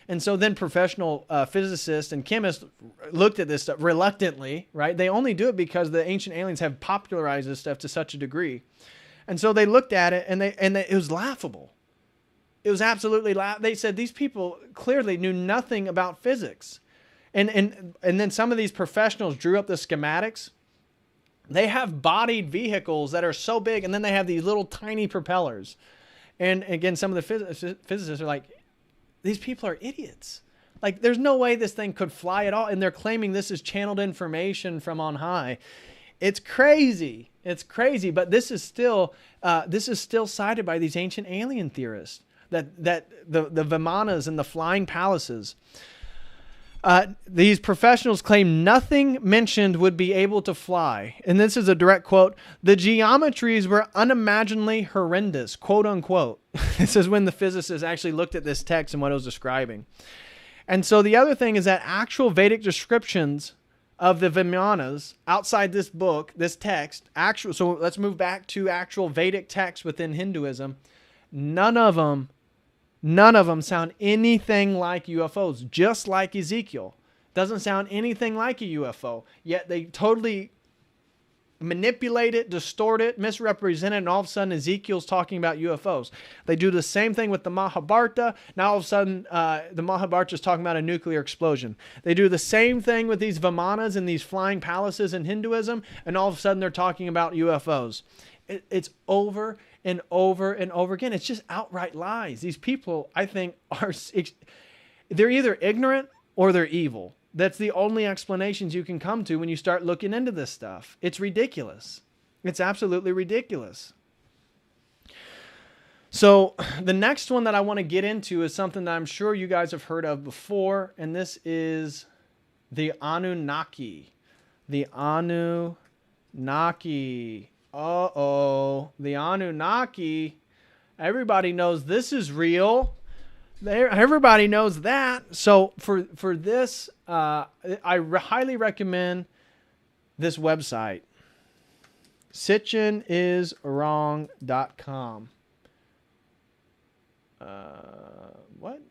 And so then professional physicists and chemists looked at this stuff reluctantly, right? They only do it because the ancient aliens have popularized this stuff to such a degree. And so they looked at it and it was laughable. It was absolutely laughable. They said these people clearly knew nothing about physics. And then some of these professionals drew up the schematics. They have bodied vehicles that are so big, and then they have these little tiny propellers. And again, some of the physicists are like, these people are idiots. Like, there's no way this thing could fly at all. And they're claiming this is channeled information from on high. It's crazy. It's crazy. But this is still cited by these ancient alien theorists, that the Vimanas and the flying palaces. These professionals claim nothing mentioned would be able to fly. And this is a direct quote. The geometries were unimaginably horrendous, quote unquote. This is when the physicists actually looked at this text and what it was describing. And so the other thing is that actual Vedic descriptions of the Vimanas outside this book, this text, so let's move back to actual Vedic texts within Hinduism. None of them sound anything like UFOs, just like Ezekiel. Doesn't sound anything like a UFO, yet they totally manipulate it, distort it, misrepresent it, and all of a sudden Ezekiel's talking about UFOs. They do the same thing with the Mahabharata. Now all of a sudden the Mahabharata is talking about a nuclear explosion. They do the same thing with these Vimanas and these flying palaces in Hinduism, and all of a sudden they're talking about UFOs. It's over and over and over again. It's just outright lies. These people, I think, are... They're either ignorant or they're evil. That's the only explanations you can come to when you start looking into this stuff. It's ridiculous. It's absolutely ridiculous. So the next one that I want to get into is something that I'm sure you guys have heard of before, and this is the Anunnaki. The Anunnaki. Uh-oh. The Anunnaki. Everybody knows this is real. Everybody knows that. So for this, I highly recommend this website, sitchiniswrong.com. What?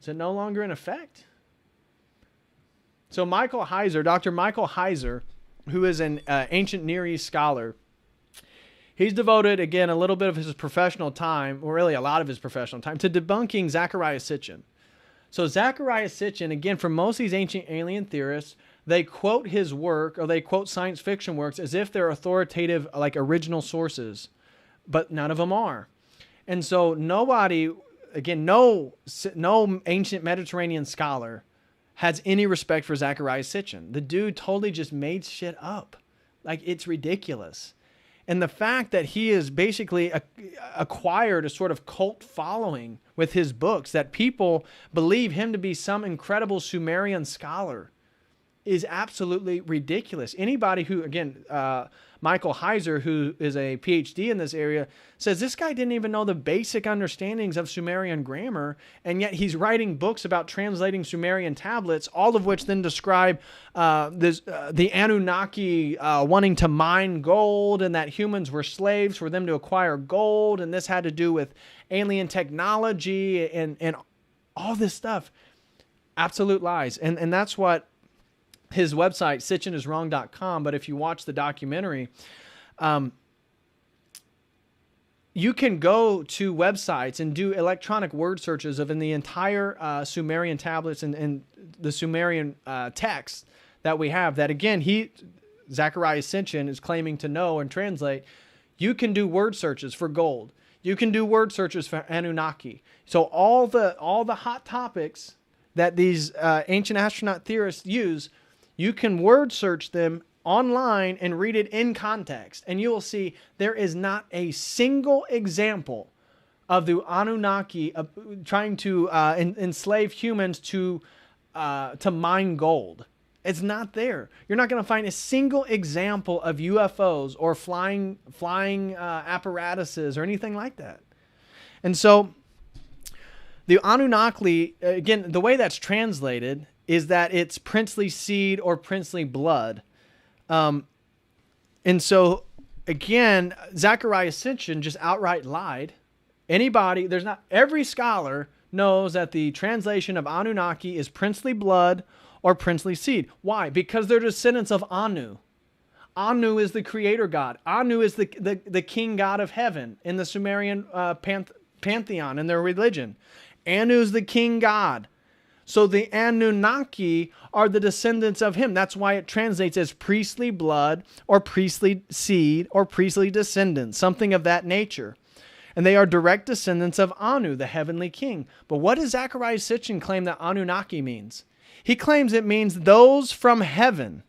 Is it no longer in effect? So Dr. Michael Heiser, who is an ancient Near East scholar, he's devoted, again, a little bit of his professional time, or really a lot of his professional time, to debunking Zecharia Sitchin. So Zecharia Sitchin, again, for most of these ancient alien theorists, they quote his work, or they quote science fiction works as if they're authoritative, like original sources, but none of them are. And so nobody, again, no ancient Mediterranean scholar has any respect for Zecharia Sitchin. The dude totally just made shit up. Like, it's ridiculous. And the fact that he has basically acquired a sort of cult following with his books, that people believe him to be some incredible Sumerian scholar, is absolutely ridiculous. Anybody who, again, Michael Heiser, who is a PhD in this area, says this guy didn't even know the basic understandings of Sumerian grammar, and yet he's writing books about translating Sumerian tablets, all of which then describe the Anunnaki wanting to mine gold, and that humans were slaves for them to acquire gold, and this had to do with alien technology and all this stuff. Absolute lies. And that's what his website, sitchiniswrong.com, but if you watch the documentary, you can go to websites and do electronic word searches of in the entire Sumerian tablets and the Sumerian text that we have, that again, Zecharia Sitchin is claiming to know and translate. You can do word searches for gold. You can do word searches for Anunnaki. So all the hot topics that these ancient astronaut theorists use, you can word search them online and read it in context, and you will see there is not a single example of the Anunnaki trying to enslave humans to mine gold. It's not there. You're not going to find a single example of UFOs or flying apparatuses or anything like that. And so the Anunnaki, again, the way that's translated is that it's princely seed or princely blood. And so, again, Zecharia Sitchin just outright lied. Every scholar knows that the translation of Anunnaki is princely blood or princely seed. Why? Because they're descendants of Anu. Anu is the creator god. Anu is the king god of heaven in the Sumerian pantheon in their religion. Anu is the king god. So the Anunnaki are the descendants of him. That's why it translates as priestly blood or priestly seed or priestly descendants, something of that nature. And they are direct descendants of Anu, the heavenly king. But what does Zecharia Sitchin claim that Anunnaki means? He claims it means those from heaven.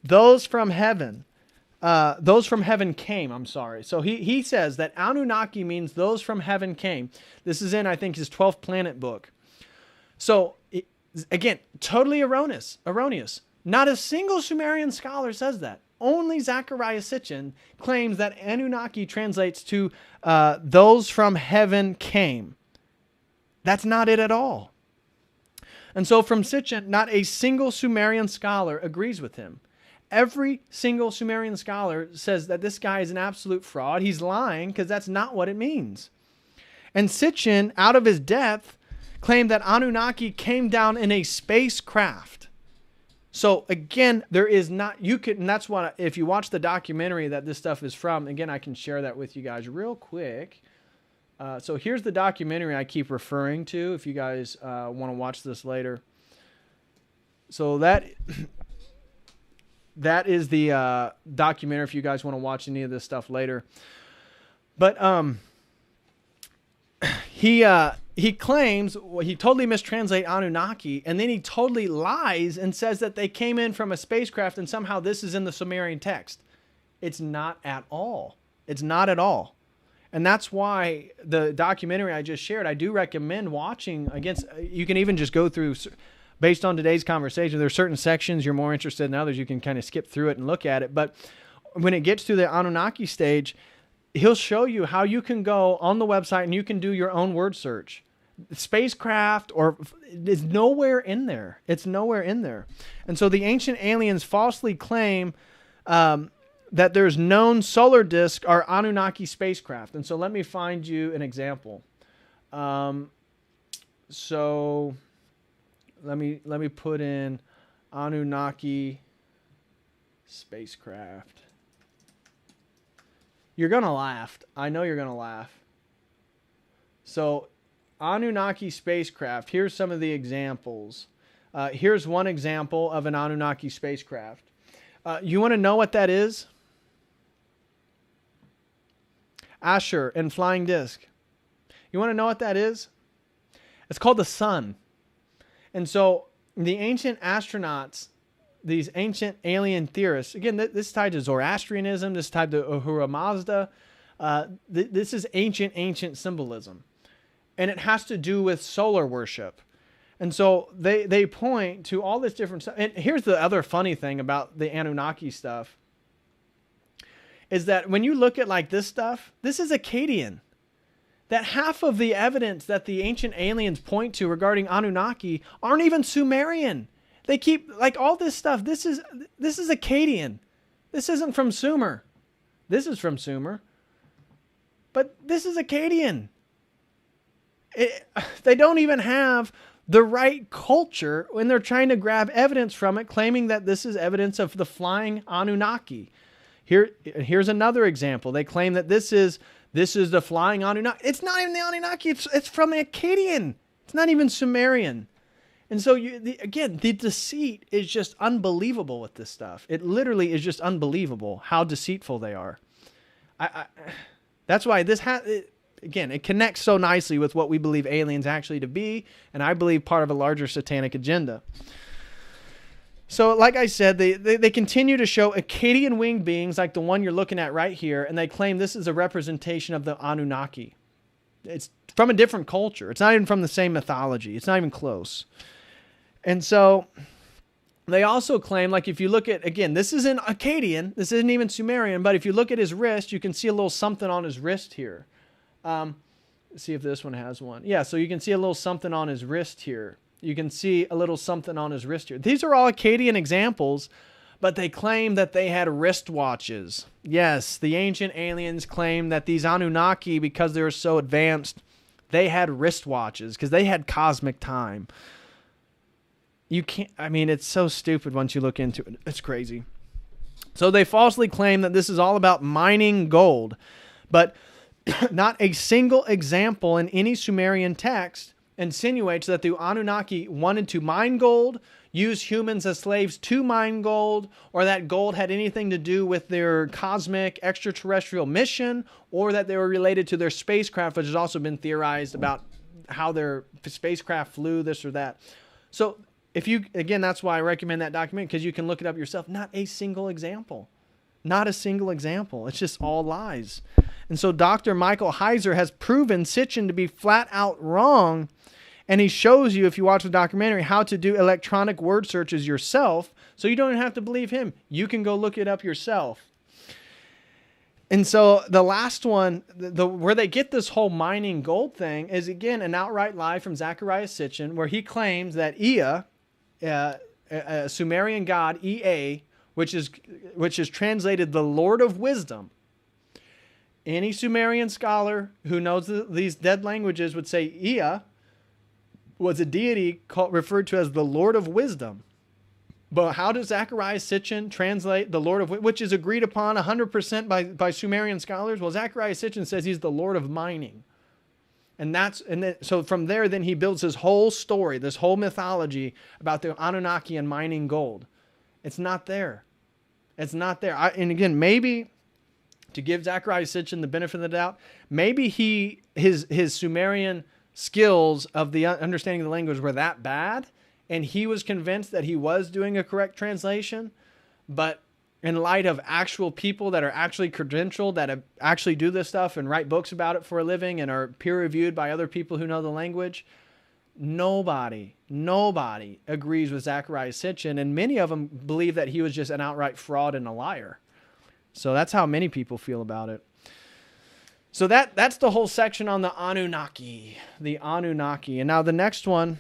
Those from heaven. Those from heaven came, I'm sorry. So he says that Anunnaki means those from heaven came. This is in, I think, his 12th planet book. So, again, totally erroneous. Not a single Sumerian scholar says that. Only Zecharia Sitchin claims that Anunnaki translates to those from heaven came. That's not it at all. And so from Sitchin, not a single Sumerian scholar agrees with him. Every single Sumerian scholar says that this guy is an absolute fraud. He's lying because that's not what it means. And Sitchin, out of his depth, claimed that Anunnaki came down in a spacecraft. So again, there is not, and that's what, if you watch the documentary that this stuff is from, again, I can share that with you guys real quick. So here's the documentary I keep referring to if you guys want to watch this later. So that is the documentary if you guys want to watch any of this stuff later. But he claims, well, he totally mistranslates Anunnaki, and then he totally lies and says that they came in from a spacecraft and somehow this is in the Sumerian text. It's not at all. It's not at all. And that's why the documentary I just shared, I do recommend watching. You can even just go through, based on today's conversation, there's certain sections you're more interested in others. You can kind of skip through it and look at it. But when it gets to the Anunnaki stage, he'll show you how you can go on the website and you can do your own word search. Spacecraft is nowhere in there. It's nowhere in there. And so the ancient aliens falsely claim that there's known solar disk are Anunnaki spacecraft. And so let me find you an example. So let me put in Anunnaki spacecraft. You're going to laugh. I know you're going to laugh. So Anunnaki spacecraft, here's some of the examples. Here's one example of an Anunnaki spacecraft. You want to know what that is? Asher and flying disc. You want to know what that is? It's called the sun. And so the ancient astronauts, these ancient alien theorists, again, this is tied to Zoroastrianism, this is tied to Ahura Mazda. This is ancient symbolism. And it has to do with solar worship. And so they point to all this different stuff. And here's the other funny thing about the Anunnaki stuff, is that when you look at like this stuff, this is Akkadian. That half of the evidence that the ancient aliens point to regarding Anunnaki aren't even Sumerian. They keep, like, all this stuff, this is Akkadian. This isn't from Sumer. This is from Sumer. But this is Akkadian. They don't even have the right culture when they're trying to grab evidence from it, claiming that this is evidence of the flying Anunnaki. Here's another example. They claim that this is the flying Anunnaki. It's not even the Anunnaki. It's from the Akkadian. It's not even Sumerian. And so, again, the deceit is just unbelievable with this stuff. It literally is just unbelievable how deceitful they are. That's why it connects so nicely with what we believe aliens actually to be, and I believe part of a larger satanic agenda. So, like I said, they continue to show Akkadian winged beings like the one you're looking at right here, and they claim this is a representation of the Anunnaki. It's from a different culture. It's not even from the same mythology. It's not even close. And so they also claim, like, if you look at, again, this isn't Akkadian, this isn't even Sumerian, but if you look at his wrist, you can see a little something on his wrist here. Let's see if this one has one. Yeah, so you can see a little something on his wrist here. You can see a little something on his wrist here. These are all Akkadian examples, but they claim that they had wristwatches. Yes, the ancient aliens claim that these Anunnaki, because they were so advanced, they had wristwatches because they had cosmic time. It's so stupid once you look into it. It's crazy. So they falsely claim that this is all about mining gold, but not a single example in any Sumerian text insinuates that the Anunnaki wanted to mine gold, use humans as slaves to mine gold, or that gold had anything to do with their cosmic extraterrestrial mission, or that they were related to their spacecraft, which has also been theorized about how their spacecraft flew, this or that. So that's why I recommend that document, because you can look it up yourself. Not a single example. Not a single example. It's just all lies. And so Dr. Michael Heiser has proven Sitchin to be flat out wrong. And he shows you, if you watch the documentary, how to do electronic word searches yourself. So you don't even have to believe him. You can go look it up yourself. And so the last one, where they get this whole mining gold thing, is again an outright lie from Zecharia Sitchin, where he claims that Ea, a Sumerian god, Ea, which is translated the Lord of Wisdom. Any Sumerian scholar who knows these dead languages would say Ea was a deity referred to as the Lord of Wisdom. But how does Zecharia Sitchin translate the Lord of Wisdom, which is agreed upon 100% by Sumerian scholars? Well, Zecharia Sitchin says he's the Lord of Mining. So from there, then he builds his whole story, this whole mythology about the Anunnaki and mining gold. It's not there. It's not there. And again, maybe to give Zachariah Sitchin the benefit of the doubt. Maybe his Sumerian skills of the understanding of the language were that bad, and he was convinced that he was doing a correct translation. But in light of actual people that are actually credentialed, that actually do this stuff and write books about it for a living and are peer-reviewed by other people who know the language, nobody agrees with Zachariah Sitchin, and many of them believe that he was just an outright fraud and a liar. So that's how many people feel about it. So that's the whole section on the Anunnaki. The Anunnaki. And now the next one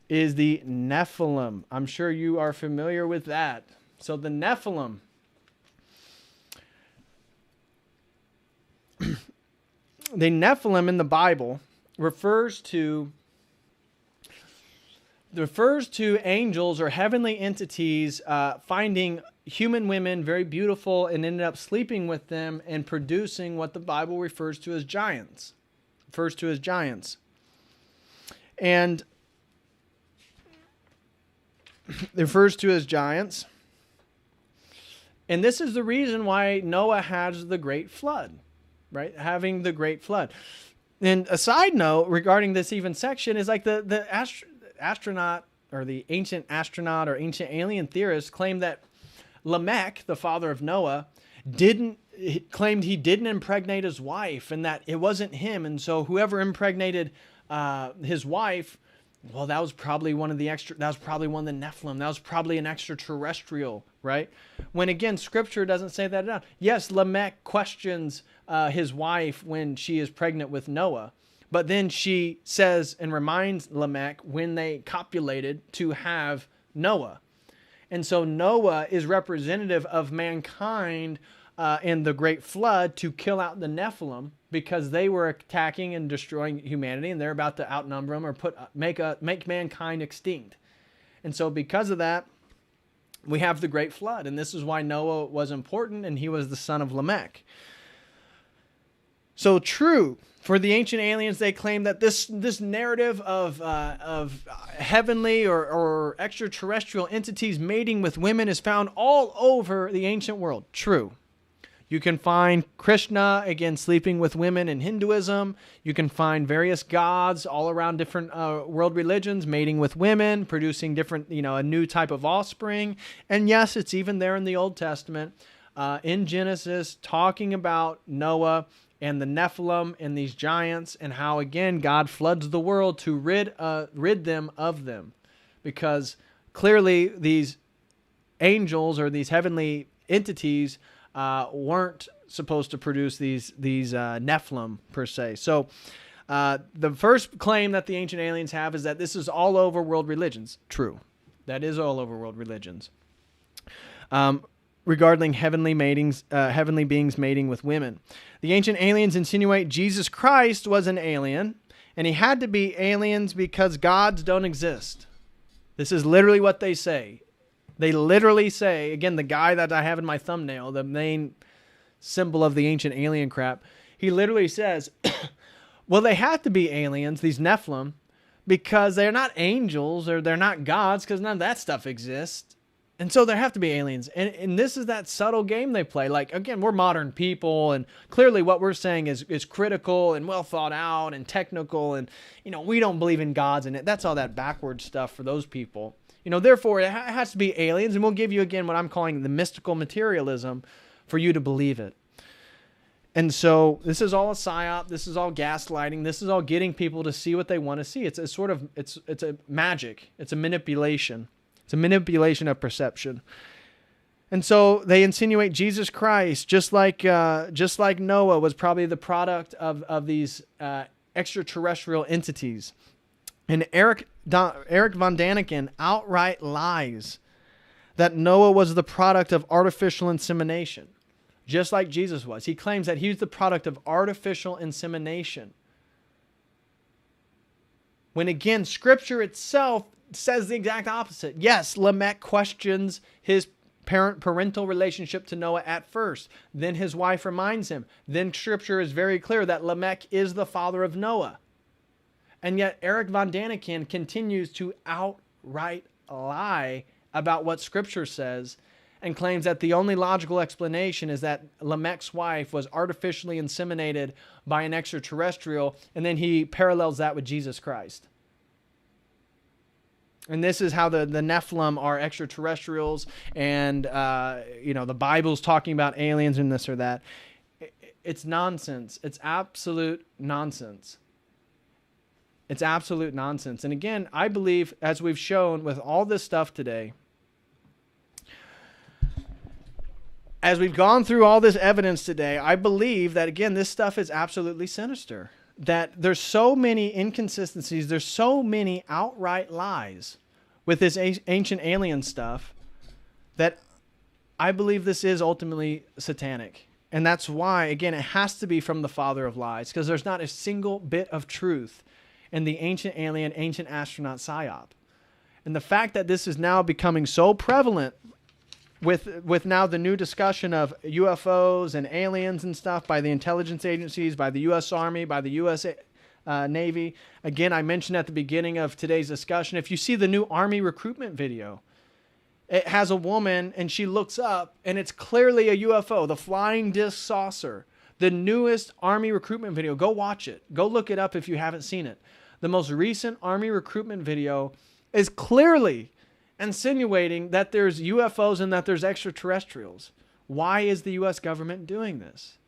is the Nephilim. I'm sure you are familiar with that. So the Nephilim. The Nephilim in the Bible refers to angels or heavenly entities finding human women very beautiful and ended up sleeping with them and producing what the Bible refers to as giants. And And this is the reason why Noah has the great flood, right? Having the great flood. And a side note regarding this even section is like the astronaut or the ancient astronaut or ancient alien theorists claim that Lamech, the father of Noah, claimed he didn't impregnate his wife and that it wasn't him. And so whoever impregnated his wife, well, that was probably one of the Nephilim. That was probably an extraterrestrial, right? When again, scripture doesn't say that at all. Yes, Lamech questions his wife when she is pregnant with Noah, but then she says and reminds Lamech when they copulated to have Noah. And so Noah is representative of mankind in the great flood to kill out the Nephilim because they were attacking and destroying humanity and they're about to outnumber them or make mankind extinct. And so because of that, we have the great flood. And this is why Noah was important and he was the son of Lamech. So true. For the ancient aliens, they claim that this narrative of heavenly or extraterrestrial entities mating with women is found all over the ancient world. True. You can find Krishna, again, sleeping with women in Hinduism. You can find various gods all around different world religions mating with women, producing different, a new type of offspring. And yes, it's even there in the Old Testament, in Genesis, talking about Noah and the Nephilim and these giants and how, again, God floods the world to rid them of them. Because clearly these angels or these heavenly entities weren't supposed to produce these Nephilim per se. So the first claim that the ancient aliens have is that this is all over world religions. True. That is all over world religions. Regarding heavenly beings mating with women. The ancient aliens insinuate Jesus Christ was an alien, and he had to be aliens because gods don't exist. This is literally what they say. They literally say, again, the guy that I have in my thumbnail, the main symbol of the ancient alien crap, he literally says, well, they have to be aliens, these Nephilim, because they're not angels or they're not gods because none of that stuff exists. And so there have to be aliens. And this is that subtle game they play. Like, again, we're modern people, and clearly what we're saying is critical and well thought out and technical, and, we don't believe in gods, and that's all that backward stuff for those people. Therefore, it has to be aliens, and we'll give you, again, what I'm calling the mystical materialism for you to believe it. And so this is all a psyop. This is all gaslighting. This is all getting people to see what they want to see. It's a magic. It's a manipulation. It's a manipulation of perception. And so they insinuate Jesus Christ, just like Noah was probably the product of these extraterrestrial entities. And Eric von Daniken outright lies that Noah was the product of artificial insemination, just like Jesus was. He claims that he's the product of artificial insemination. When again, Scripture itself says the exact opposite. Yes, Lamech questions his parental relationship to Noah at first. Then his wife reminds him. Then Scripture is very clear that Lamech is the father of Noah. And yet Eric von Daniken continues to outright lie about what Scripture says and claims that the only logical explanation is that Lamech's wife was artificially inseminated by an extraterrestrial, and then he parallels that with Jesus Christ. And this is how the Nephilim are extraterrestrials, and the Bible's talking about aliens and this or that. It's nonsense. It's absolute nonsense. It's absolute nonsense. And again, I believe, as we've shown with all this stuff today, as we've gone through all this evidence today, I believe that, again, this stuff is absolutely sinister. That there's so many inconsistencies, there's so many outright lies with this ancient alien stuff that I believe this is ultimately satanic. And that's why, again, it has to be from the father of lies, because there's not a single bit of truth in the ancient alien, ancient astronaut Psyop. And the fact that this is now becoming so prevalent with now the new discussion of UFOs and aliens and stuff by the intelligence agencies, by the U.S. Army, by the U.S. Navy. Again, I mentioned at the beginning of today's discussion, if you see the new Army recruitment video, it has a woman and she looks up and it's clearly a UFO, the flying disc saucer. The newest Army recruitment video. Go watch it. Go look it up if you haven't seen it. The most recent Army recruitment video is clearly insinuating that there's UFOs and that there's extraterrestrials. Why is the U.S. government doing this?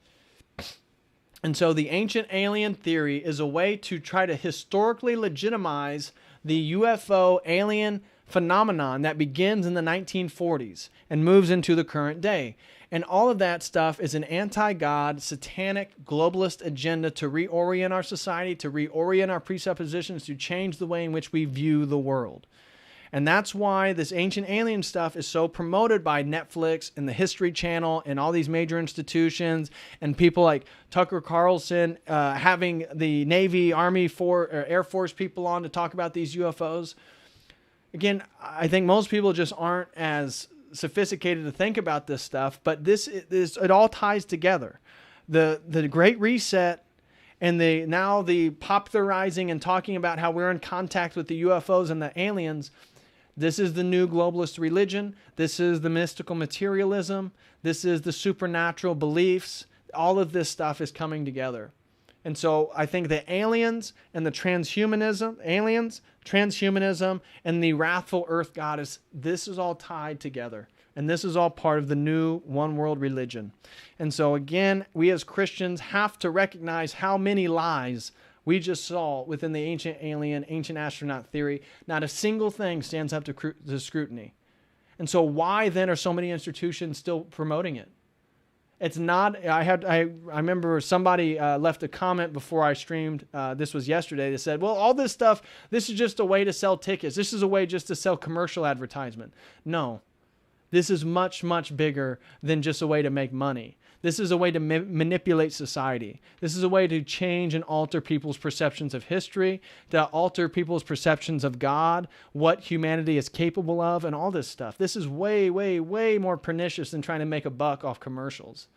And so the ancient alien theory is a way to try to historically legitimize the UFO alien phenomenon that begins in the 1940s and moves into the current day. And all of that stuff is an anti-God, satanic, globalist agenda to reorient our society, to reorient our presuppositions, to change the way in which we view the world. And that's why this ancient alien stuff is so promoted by Netflix and the History Channel and all these major institutions and people like Tucker Carlson having the Navy, Army, Air Force people on to talk about these UFOs. Again, I think most people just aren't as sophisticated to think about this stuff, but it all ties together. The Great Reset and the popularizing and talking about how we're in contact with the UFOs and the aliens. This is the new globalist religion. This is the mystical materialism. This is the supernatural beliefs. All of this stuff is coming together. And so I think the aliens and the transhumanism, and the wrathful earth goddess, this is all tied together. And this is all part of the new one world religion. And so again, we as Christians have to recognize how many lies we just saw within the ancient alien, ancient astronaut theory. Not a single thing stands up to scrutiny. And so why then are so many institutions still promoting it? It's not, I remember somebody left a comment before I streamed, this was yesterday, that said, well, all this stuff, this is just a way to sell tickets. This is a way just to sell commercial advertisement. No, this is much, much bigger than just a way to make money. This is a way to manipulate society. This is a way to change and alter people's perceptions of history, to alter people's perceptions of God, what humanity is capable of, and all this stuff. This is way, way, way more pernicious than trying to make a buck off commercials.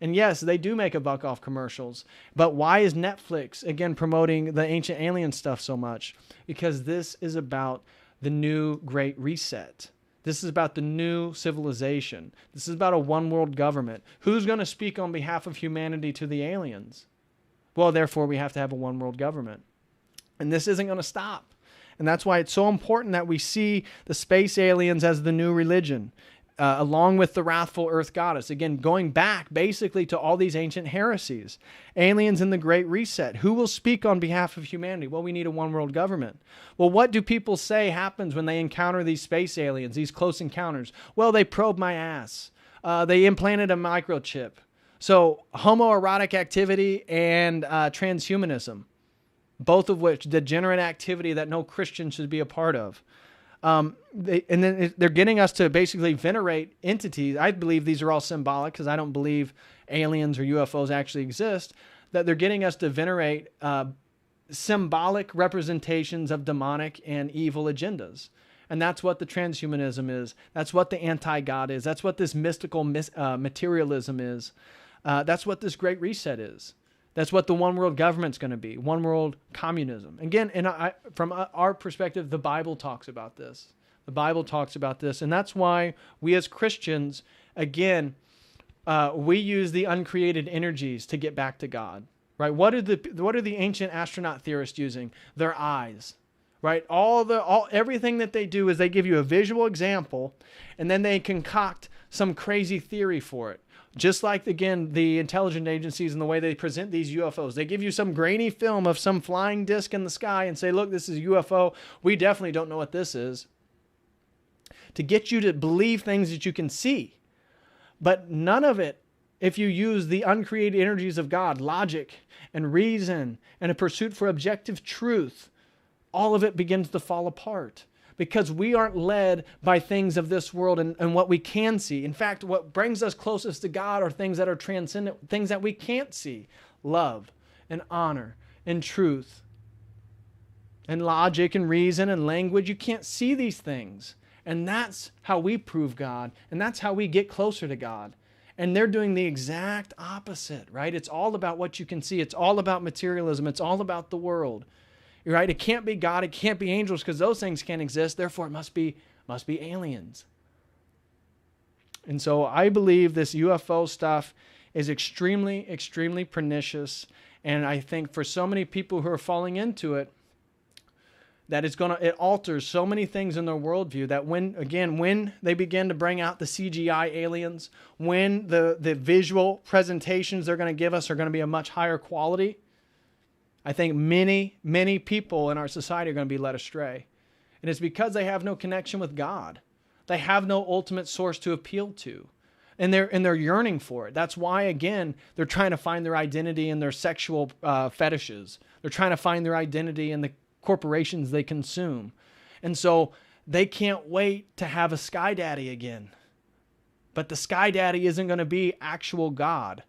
And yes, they do make a buck off commercials. But why is Netflix, again, promoting the ancient alien stuff so much? Because this is about the new Great Reset. This is about the new civilization. This is about a one world government. Who's going to speak on behalf of humanity to the aliens? Well, therefore, we have to have a one world government. And this isn't going to stop. And that's why it's so important that we see the space aliens as the new religion, along with the wrathful earth goddess. Again, going back basically to all these ancient heresies. Aliens in the Great Reset. Who will speak on behalf of humanity? Well, we need a one world government. Well, what do people say happens when they encounter these space aliens, these close encounters? Well, they probed my ass. They implanted a microchip. So homoerotic activity and transhumanism, both of which degenerate activity that no Christian should be a part of. And then they're getting us to basically venerate entities. I believe these are all symbolic because I don't believe aliens or UFOs actually exist. That they're getting us to venerate symbolic representations of demonic and evil agendas. And that's what the transhumanism is. That's what the anti-God is. That's what this mystical materialism is. That's what this Great Reset is. That's what the one world government's going to be. One world communism. Again, from our perspective, the Bible talks about this. The Bible talks about this. And that's why we as Christians, again, we use the uncreated energies to get back to God, right? What are the ancient astronaut theorists using? Their eyes, right? Everything that they do is they give you a visual example, and then they concoct some crazy theory for it. Just like, again, the intelligence agencies and the way they present these UFOs. They give you some grainy film of some flying disc in the sky and say, look, this is a UFO. We definitely don't know what this is. To get you to believe things that you can see. But none of it, if you use the uncreated energies of God, logic and reason and a pursuit for objective truth, all of it begins to fall apart. Because we aren't led by things of this world and what we can see. In fact, what brings us closest to God are things that are transcendent, things that we can't see. Love and honor and truth and logic and reason and language. You can't see these things. And that's how we prove God. And that's how we get closer to God. And they're doing the exact opposite, right? It's all about what you can see. It's all about materialism. It's all about the world. Right? It can't be God. It can't be angels because those things can't exist. Therefore, it must be aliens. And so I believe this UFO stuff is extremely, extremely pernicious. And I think for so many people who are falling into it, that it alters so many things in their worldview that when they begin to bring out the CGI aliens, when the visual presentations they're going to give us are going to be a much higher quality, I think many, many people in our society are going to be led astray. And it's because they have no connection with God. They have no ultimate source to appeal to. And they're yearning for it. That's why, again, they're trying to find their identity in their sexual fetishes. They're trying to find their identity in the corporations they consume. And so they can't wait to have a sky daddy again. But the sky daddy isn't going to be actual God.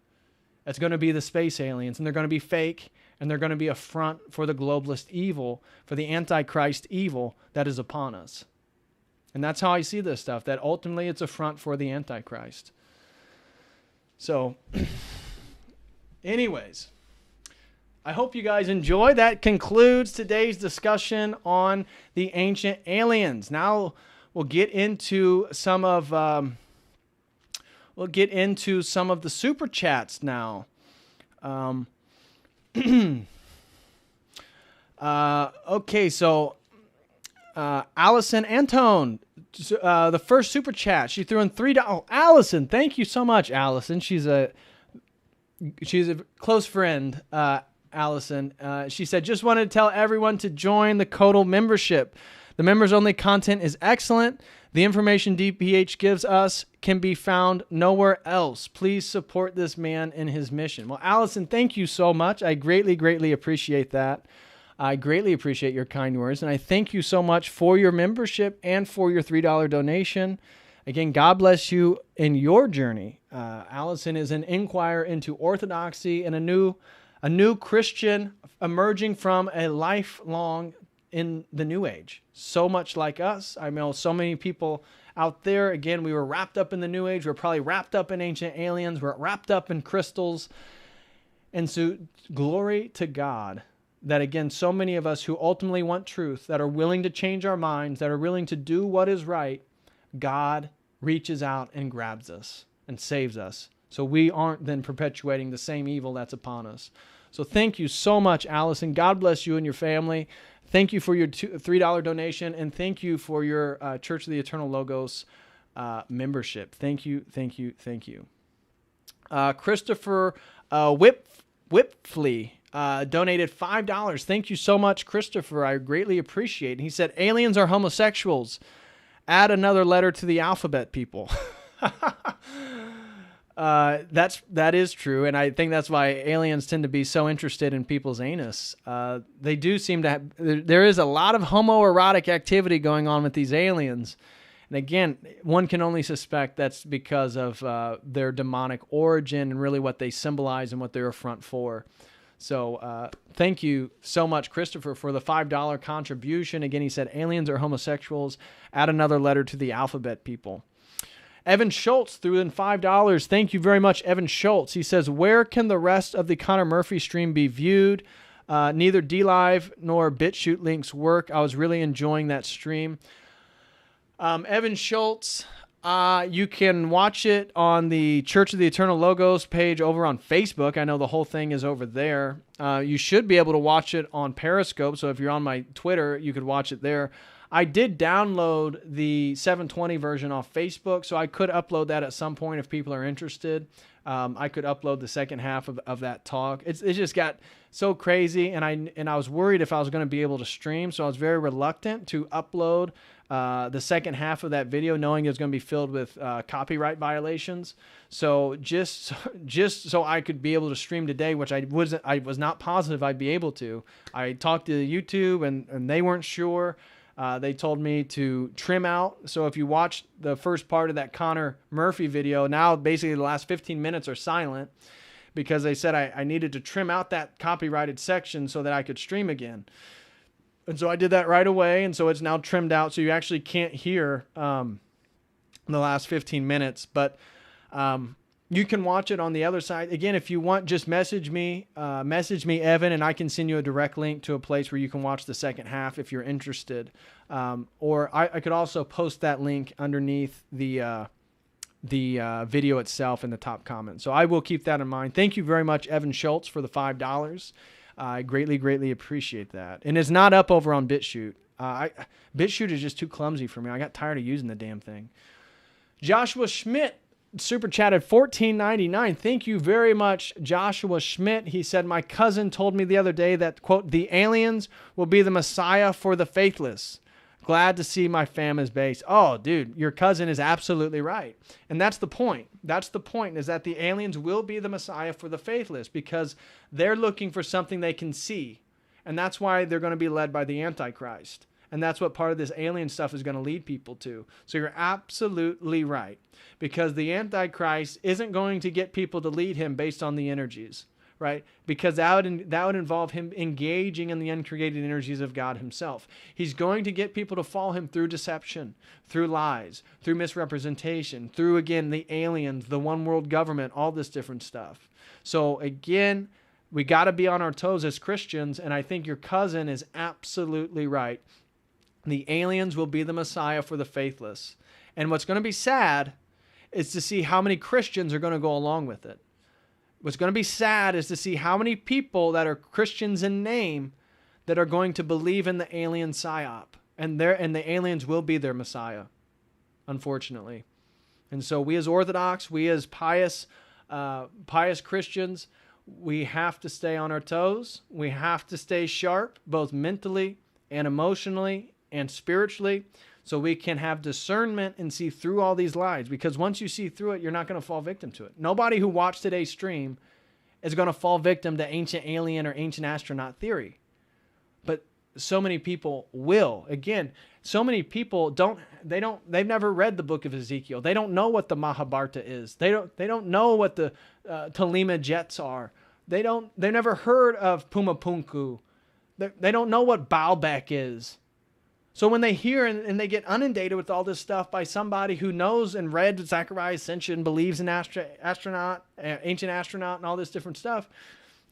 It's going to be the space aliens. And they're going to be fake. And they're going to be a front for the globalist evil, for the Antichrist evil that is upon us. And that's how I see this stuff, that ultimately it's a front for the Antichrist. So, anyways, I hope you guys enjoy. That concludes today's discussion on the ancient aliens. Now we'll get into some of the super chats now. Okay, so Allison Antone, the first super chat, she threw in $3. Oh, Allison, thank you so much, Allison. She's a close friend, Allison. She said, just wanted to tell everyone to join the COTEL membership. The members-only content is excellent. The information DPH gives us can be found nowhere else. Please support this man in his mission. Well, Allison, thank you so much. I greatly, greatly appreciate that. I greatly appreciate your kind words. And I thank you so much for your membership and for your $3 donation. Again, God bless you in your journey. Allison is an inquirer into orthodoxy and a new Christian emerging from a lifelong in the New Age. So much like us. I know so many people out there. Again, we were wrapped up in the New Age. We're probably wrapped up in ancient aliens. We're wrapped up in crystals. And so glory to God that, again, so many of us who ultimately want truth, that are willing to change our minds, that are willing to do what is right, God reaches out and grabs us and saves us. So we aren't then perpetuating the same evil that's upon us. So thank you so much, Allison. God bless you and your family. Thank you for your $3 donation, and thank you for your Church of the Eternal Logos membership. Thank you, thank you, thank you. Christopher Whipfley donated $5. Thank you so much, Christopher. I greatly appreciate it. He said, aliens are homosexuals. Add another letter to the alphabet, people. That is true, and I think that's why aliens tend to be so interested in people's anus. They do seem to have. There is a lot of homoerotic activity going on with these aliens, and again, one can only suspect that's because of their demonic origin and really what they symbolize and what they're a front for. So, thank you so much, Christopher, for the $5 contribution. Again, he said aliens are homosexuals. Add another letter to the alphabet, people. Evan Schultz threw in $5. Thank you very much, Evan Schultz. He says, where can the rest of the Connor Murphy stream be viewed? Neither DLive nor BitChute links work. I was really enjoying that stream. Evan Schultz, you can watch it on the Church of the Eternal Logos page over on Facebook. I know the whole thing is over there. You should be able to watch it on Periscope. So if you're on my Twitter, you could watch it there. I did download the 720 version off Facebook, so I could upload that at some point if people are interested. I could upload the second half of that talk. It just got so crazy, and I was worried if I was going to be able to stream, so I was very reluctant to upload the second half of that video, knowing it was going to be filled with copyright violations. So just so I could be able to stream today, which I was not positive I'd be able to. I talked to YouTube, and they weren't sure. They told me to trim out. So if you watch the first part of that Connor Murphy video, now basically the last 15 minutes are silent because they said I needed to trim out that copyrighted section so that I could stream again. And so I did that right away. And so it's now trimmed out. So you actually can't hear the last 15 minutes. But you can watch it on the other side. Again, if you want, just message me, Evan, and I can send you a direct link to a place where you can watch the second half if you're interested. Or I could also post that link underneath the video itself in the top comment. So I will keep that in mind. Thank you very much, Evan Schultz, for the $5. I greatly, greatly appreciate that. And it's not up over on BitChute. BitChute is just too clumsy for me. I got tired of using the damn thing. Joshua Schmidt super chatted $14.99. Thank you very much, Joshua Schmidt. He said, my cousin told me the other day that, quote, the aliens will be the Messiah for the faithless. Glad to see my fam is based. Oh, dude, your cousin is absolutely right. And that's the point. That's the point, is that the aliens will be the Messiah for the faithless because they're looking for something they can see. And that's why they're going to be led by the Antichrist. And that's what part of this alien stuff is going to lead people to. So you're absolutely right. Because the Antichrist isn't going to get people to lead him based on the energies, right? Because that would involve him engaging in the uncreated energies of God himself. He's going to get people to follow him through deception, through lies, through misrepresentation, through, again, the aliens, the one world government, all this different stuff. So again, we got to be on our toes as Christians. And I think your cousin is absolutely right. The aliens will be the Messiah for the faithless. And what's going to be sad is to see how many Christians are going to go along with it. What's going to be sad is to see how many people that are Christians in name that are going to believe in the alien psyop. And the aliens will be their Messiah, unfortunately. And so we as Orthodox, we as pious Christians, we have to stay on our toes. We have to stay sharp, both mentally and emotionally and spiritually, so we can have discernment and see through all these lies. Because once you see through it, you're not going to fall victim to it. Nobody who watched today's stream is going to fall victim to ancient alien or ancient astronaut theory. But so many people will. Again, so many people they've never read the book of Ezekiel. They don't know what the Mahabharata is. They don't know what the Tolima Jets are. They've never heard of Pumapunku. They don't know what Baalbek is. So when they hear and they get inundated with all this stuff by somebody who knows and read Zechariah Ascension, believes in astronaut, ancient astronaut, and all this different stuff,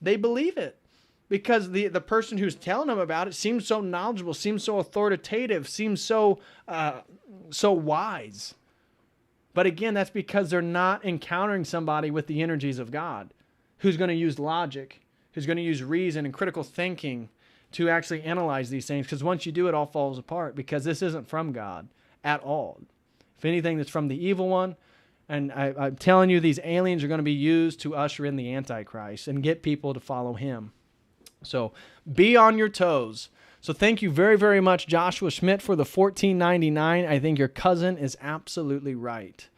they believe it because the person who's telling them about it seems so knowledgeable, seems so authoritative, seems so wise. But again, that's because they're not encountering somebody with the energies of God, who's going to use logic, who's going to use reason and critical thinking to actually analyze these things, because once you do, it all falls apart, because this isn't from God at all. If anything, that's from the evil one. And I'm telling you, these aliens are going to be used to usher in the Antichrist and get people to follow him. So be on your toes. So thank you very, very much, Joshua Schmidt, for the $14.99. I think your cousin is absolutely right.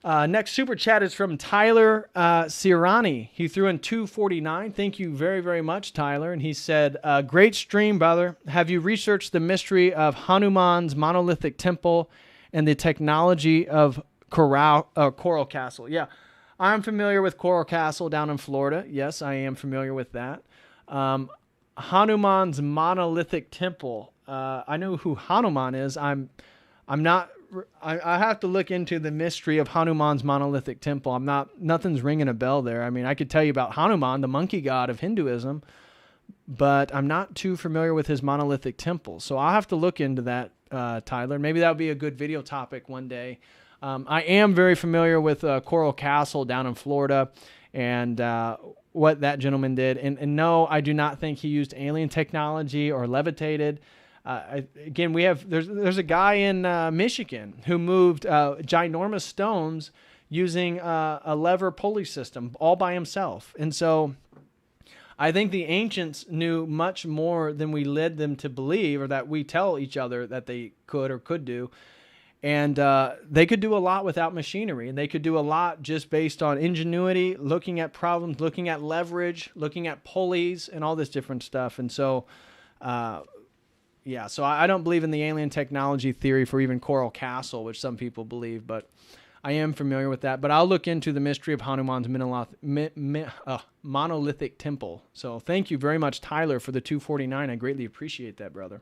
Next super chat is from Tyler Cirani. He threw in $2.49. Thank you very, very much, Tyler. And he said, great stream, brother. Have you researched the mystery of Hanuman's monolithic temple and the technology of Coral Castle? Yeah, I'm familiar with Coral Castle down in Florida. Yes, I am familiar with that. Hanuman's monolithic temple. I know who Hanuman is. I'm not... I have to look into the mystery of Hanuman's monolithic temple. Nothing's ringing a bell there. I mean, I could tell you about Hanuman, the monkey god of Hinduism, but I'm not too familiar with his monolithic temple. So I'll have to look into that Tyler. Maybe that would be a good video topic one day. I am very familiar with Coral Castle down in Florida and what that gentleman did. And no, I do not think he used alien technology or levitated. Again, there's a guy in Michigan who moved ginormous stones using a lever pulley system all by himself. And so I think the ancients knew much more than we led them to believe, or that we tell each other that they could or could do. And they could do a lot without machinery, and they could do a lot just based on ingenuity, looking at problems, looking at leverage, looking at pulleys, and all this different stuff. And so, so I don't believe in the alien technology theory for even Coral Castle, which some people believe, but I am familiar with that. But I'll look into the mystery of Hanuman's monolithic temple. So thank you very much, Tyler, for the 249. I greatly appreciate that, brother.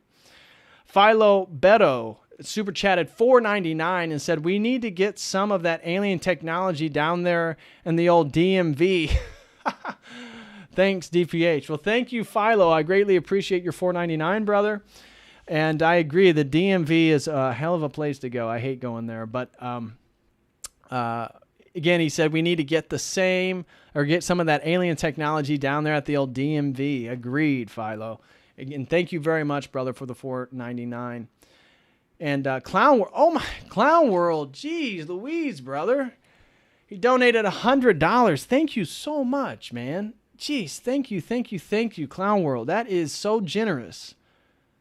Philo Beto super chatted $4.99 and said, we need to get some of that alien technology down there in the old DMV. Thanks, DPH. Well, thank you, Philo. I greatly appreciate your $4.99, brother. And I agree, the DMV is a hell of a place to go. I hate going there. But again, he said we need to get the same, or get some of that alien technology down there at the old DMV. Agreed, Philo. Again, thank you very much, brother, for the $4.99. And Clown World, oh my, Clown World, geez, Louise, brother. He donated $100. Thank you so much, man. Jeez, thank you, Clown World. That is so generous.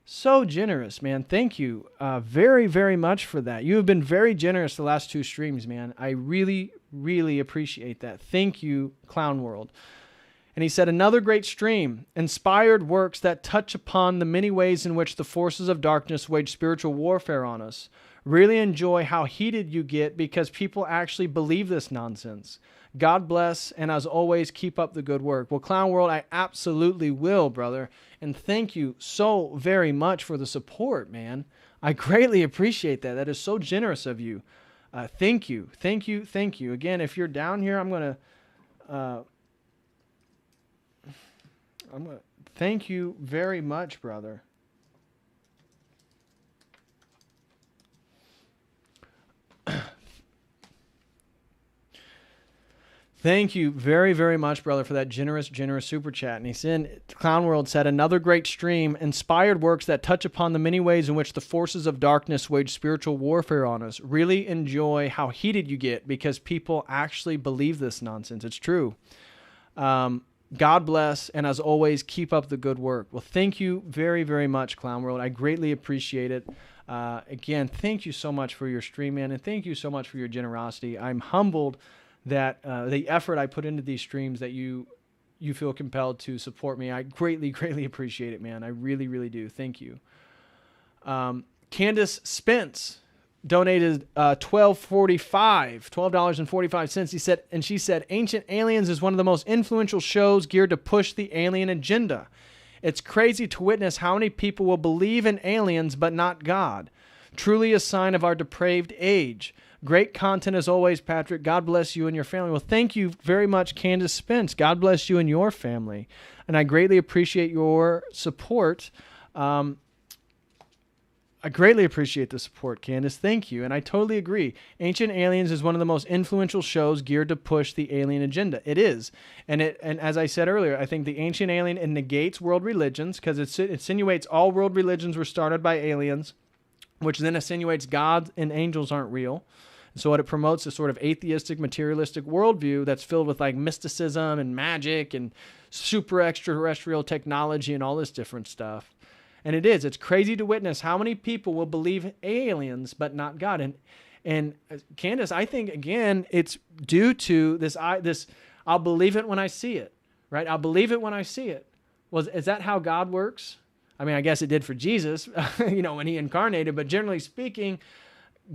So generous, man. Thank you very, very much for that. You have been very generous the last 2 streams, man. I really, really appreciate that. Thank you, Clown World. And he said, another great stream, inspired works that touch upon the many ways in which the forces of darkness wage spiritual warfare on us. Really enjoy how heated you get because people actually believe this nonsense. God bless, and as always, keep up the good work. Well, Clown World, I absolutely will, brother. And thank you so very much for the support, man. I greatly appreciate that. That is so generous of you. Thank you. Again, if you're down here, I'm going to thank you very much, brother. Thank you very, very much, brother, for that generous super chat. And he's in, Clown World said, another great stream, inspired works that touch upon the many ways in which the forces of darkness wage spiritual warfare on us. Really enjoy how heated you get because people actually believe this nonsense. It's true. God bless, and as always, keep up the good work. Well, thank you very, very much, Clown World. I greatly appreciate it. Again, thank you so much for your stream, man, and thank you so much for your generosity. I'm humbled that the effort I put into these streams, that you feel compelled to support me. I greatly, greatly appreciate it, man. I really, really do. Thank you. Candace Spence donated $12.45. She said, Ancient Aliens is one of the most influential shows geared to push the alien agenda. It's crazy to witness how many people will believe in aliens but not God. Truly a sign of our depraved age. Great content as always, Patrick. God bless you and your family. Well, thank you very much, Candace Spence. God bless you and your family. And I greatly appreciate your support. I greatly appreciate the support, Candace. Thank you. And I totally agree. Ancient Aliens is one of the most influential shows geared to push the alien agenda. It is. And as I said earlier, I think the Ancient Alien, it negates world religions because it insinuates all world religions were started by aliens, which then insinuates God and angels aren't real. So what it promotes is sort of atheistic, materialistic worldview that's filled with like mysticism and magic and super extraterrestrial technology and all this different stuff. And it's crazy to witness how many people will believe aliens but not God. And Candace, I think again, it's due to this I'll believe it when I see it, right? I'll believe it when I see it. Is that how God works? I mean, I guess it did for Jesus, when he incarnated, but generally speaking,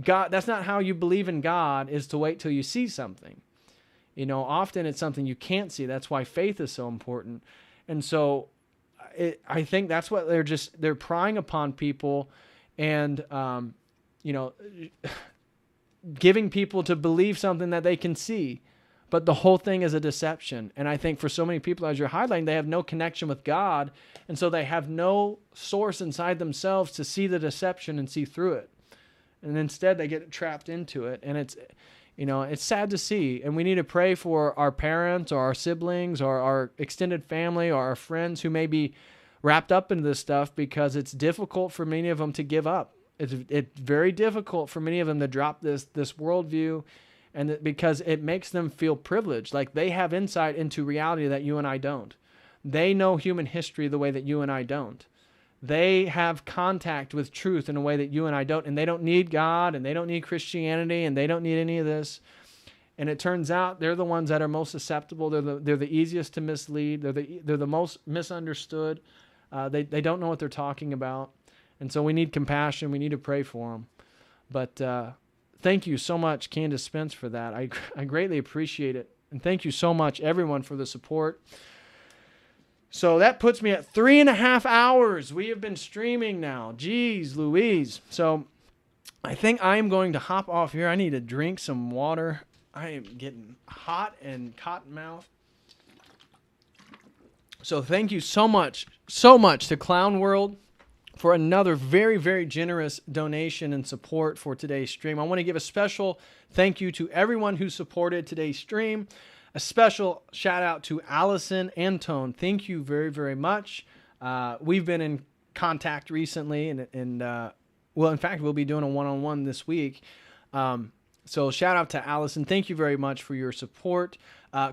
God, that's not how you believe in God, is to wait till you see something. Often it's something you can't see. That's why faith is so important. And so I think that's what they're prying upon people and, giving people to believe something that they can see. but the whole thing is a deception. And I think for so many people, as you're highlighting, they have no connection with God, and so they have no source inside themselves to see the deception and see through it. And instead, they get trapped into it, and it's sad to see. And we need to pray for our parents or our siblings or our extended family or our friends who may be wrapped up into this stuff, because it's difficult for many of them to give up. It's very difficult for many of them to drop this worldview, and because it makes them feel privileged, like they have insight into reality that you and I don't. They know human history the way that you and I don't. They have contact with truth in a way that you and I don't, and they don't need God, and they don't need Christianity, and they don't need any of this. And it turns out they're the ones that are most susceptible. They're the easiest to mislead. They're the most misunderstood. They don't know what they're talking about. And so we need compassion. We need to pray for them. But thank you so much, Candace Spence, for that. I greatly appreciate it. And thank you so much, everyone, for the support. So that puts me at 3.5 hours. We have been streaming now. Jeez Louise. So I think I'm going to hop off here. I need to drink some water. I am getting hot and cotton mouth. So thank you so much to Clown World for another very, very generous donation and support for today's stream. I want to give a special thank you to everyone who supported today's stream. A special shout out to Allison Antone. Thank you very, very much. We've been in contact recently, and in fact, we'll be doing a one-on-one this week. So shout out to Allison. Thank you very much for your support.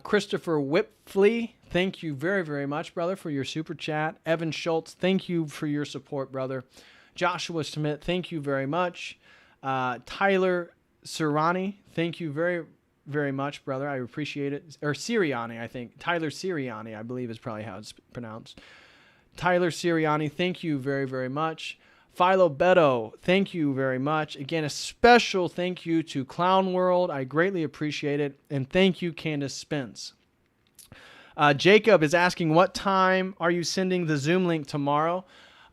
Christopher Whipfley, thank you very, very much, brother, for your super chat. Evan Schultz, thank you for your support, brother. Joshua Schmidt, thank you very much. Tyler Siriani, thank you very, very much, brother. I appreciate it. Or Siriani, I think. Tyler Siriani, I believe is probably how it's pronounced. Tyler Siriani, thank you very, very much. Philo Beto, thank you very much. Again, a special thank you to Clown World. I greatly appreciate it. And thank you, Candace Spence. Jacob is asking, what time are you sending the Zoom link tomorrow?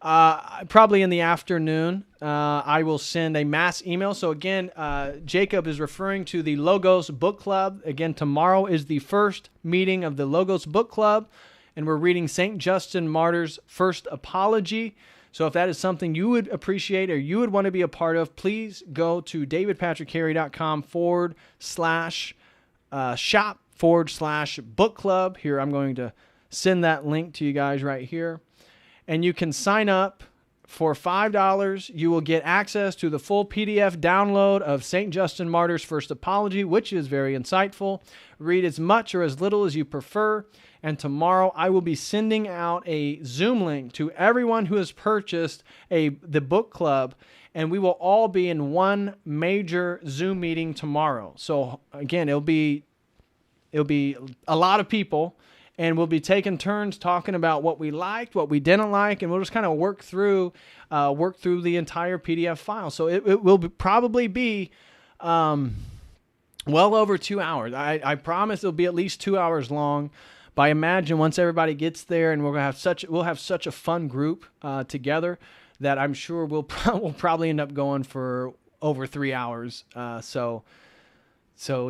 Probably in the afternoon. I will send a mass email. So again, Jacob is referring to the Logos Book Club. Again, tomorrow is the first meeting of the Logos Book Club, and we're reading St. Justin Martyr's First Apology. So if that is something you would appreciate or you would want to be a part of, please go to davidpatrickcarey.com/shop/book club. Here, I'm going to send that link to you guys right here. And you can sign up for $5. You will get access to the full PDF download of St. Justin Martyr's First Apology, which is very insightful. Read as much or as little as you prefer. And tomorrow I will be sending out a Zoom link to everyone who has purchased the book club, and we will all be in one major Zoom meeting tomorrow. So again, it'll be a lot of people, and we'll be taking turns talking about what we liked, what we didn't like, and we'll just kind of work through the entire PDF file. So it will probably be well over 2 hours. I promise it'll be at least 2 hours long. But I imagine once everybody gets there, and we'll have such a fun group together, that I'm sure we'll probably end up going for over 3 hours. So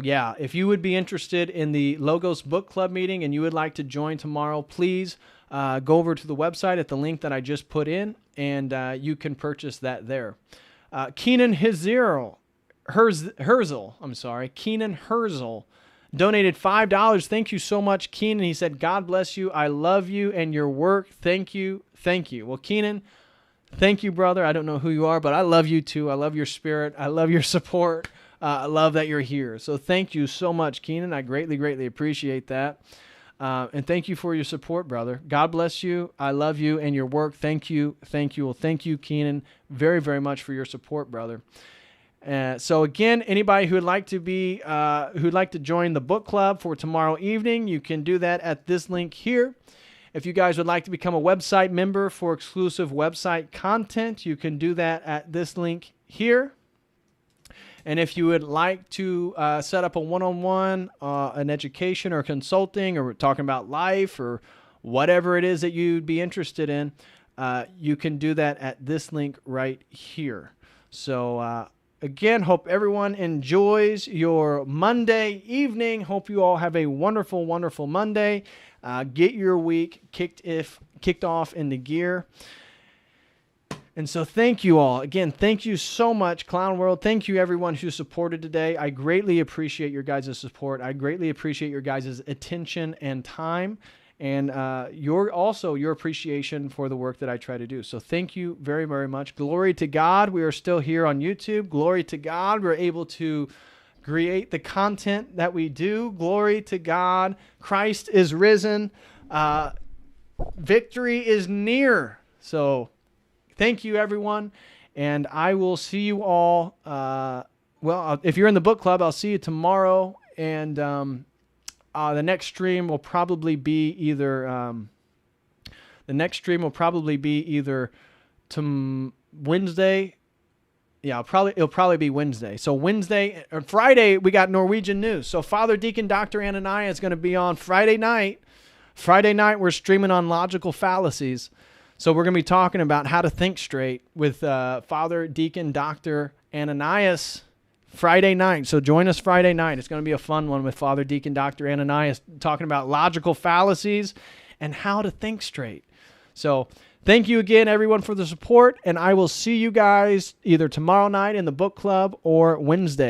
yeah, if you would be interested in the Logos Book Club meeting and you would like to join tomorrow, please go over to the website at the link that I just put in, and you can purchase that there. Keenan Herzl, donated $5. Thank you so much, Keenan. He said, God bless you. I love you and your work. Thank you. Thank you. Well, Keenan, thank you, brother. I don't know who you are, but I love you too. I love your spirit. I love your support. I love that you're here. So thank you so much, Keenan. I greatly, greatly appreciate that. And thank you for your support, brother. God bless you. I love you and your work. Thank you. Thank you. Well, thank you, Keenan, very, very much for your support, brother. So again, anybody who would like to join the book club for tomorrow evening, you can do that at this link here. If you guys would like to become a website member for exclusive website content, you can do that at this link here. And if you would like to set up a one-on-one, an education or consulting, or talking about life or whatever it is that you'd be interested in, you can do that at this link right here. So again, hope everyone enjoys your Monday evening. Hope you all have a wonderful, wonderful Monday. Get your week kicked off into gear. And so thank you all. Again, thank you so much, Clown World. Thank you, everyone who supported today. I greatly appreciate your guys' support. I greatly appreciate your guys' attention and time, and your appreciation for the work that I try to do. So thank you very, very much. Glory to God. We are still here on YouTube. Glory to God. We're able to create the content that we do. Glory to God. Christ is risen. Victory is near. So thank you, everyone, and I will see you all. If you're in the book club, I'll see you tomorrow, and the next stream will probably be either Wednesday. Yeah, it'll probably be Wednesday. So Wednesday or Friday, we got Norwegian news. So Father Deacon Dr. Ananias is going to be on Friday night. Friday night, we're streaming on logical fallacies. So we're going to be talking about how to think straight with Father Deacon Dr. Ananias Friday night. So join us Friday night. It's going to be a fun one with Father Deacon Dr. Ananias talking about logical fallacies and how to think straight. So thank you again, everyone, for the support, and I will see you guys either tomorrow night in the book club or Wednesday.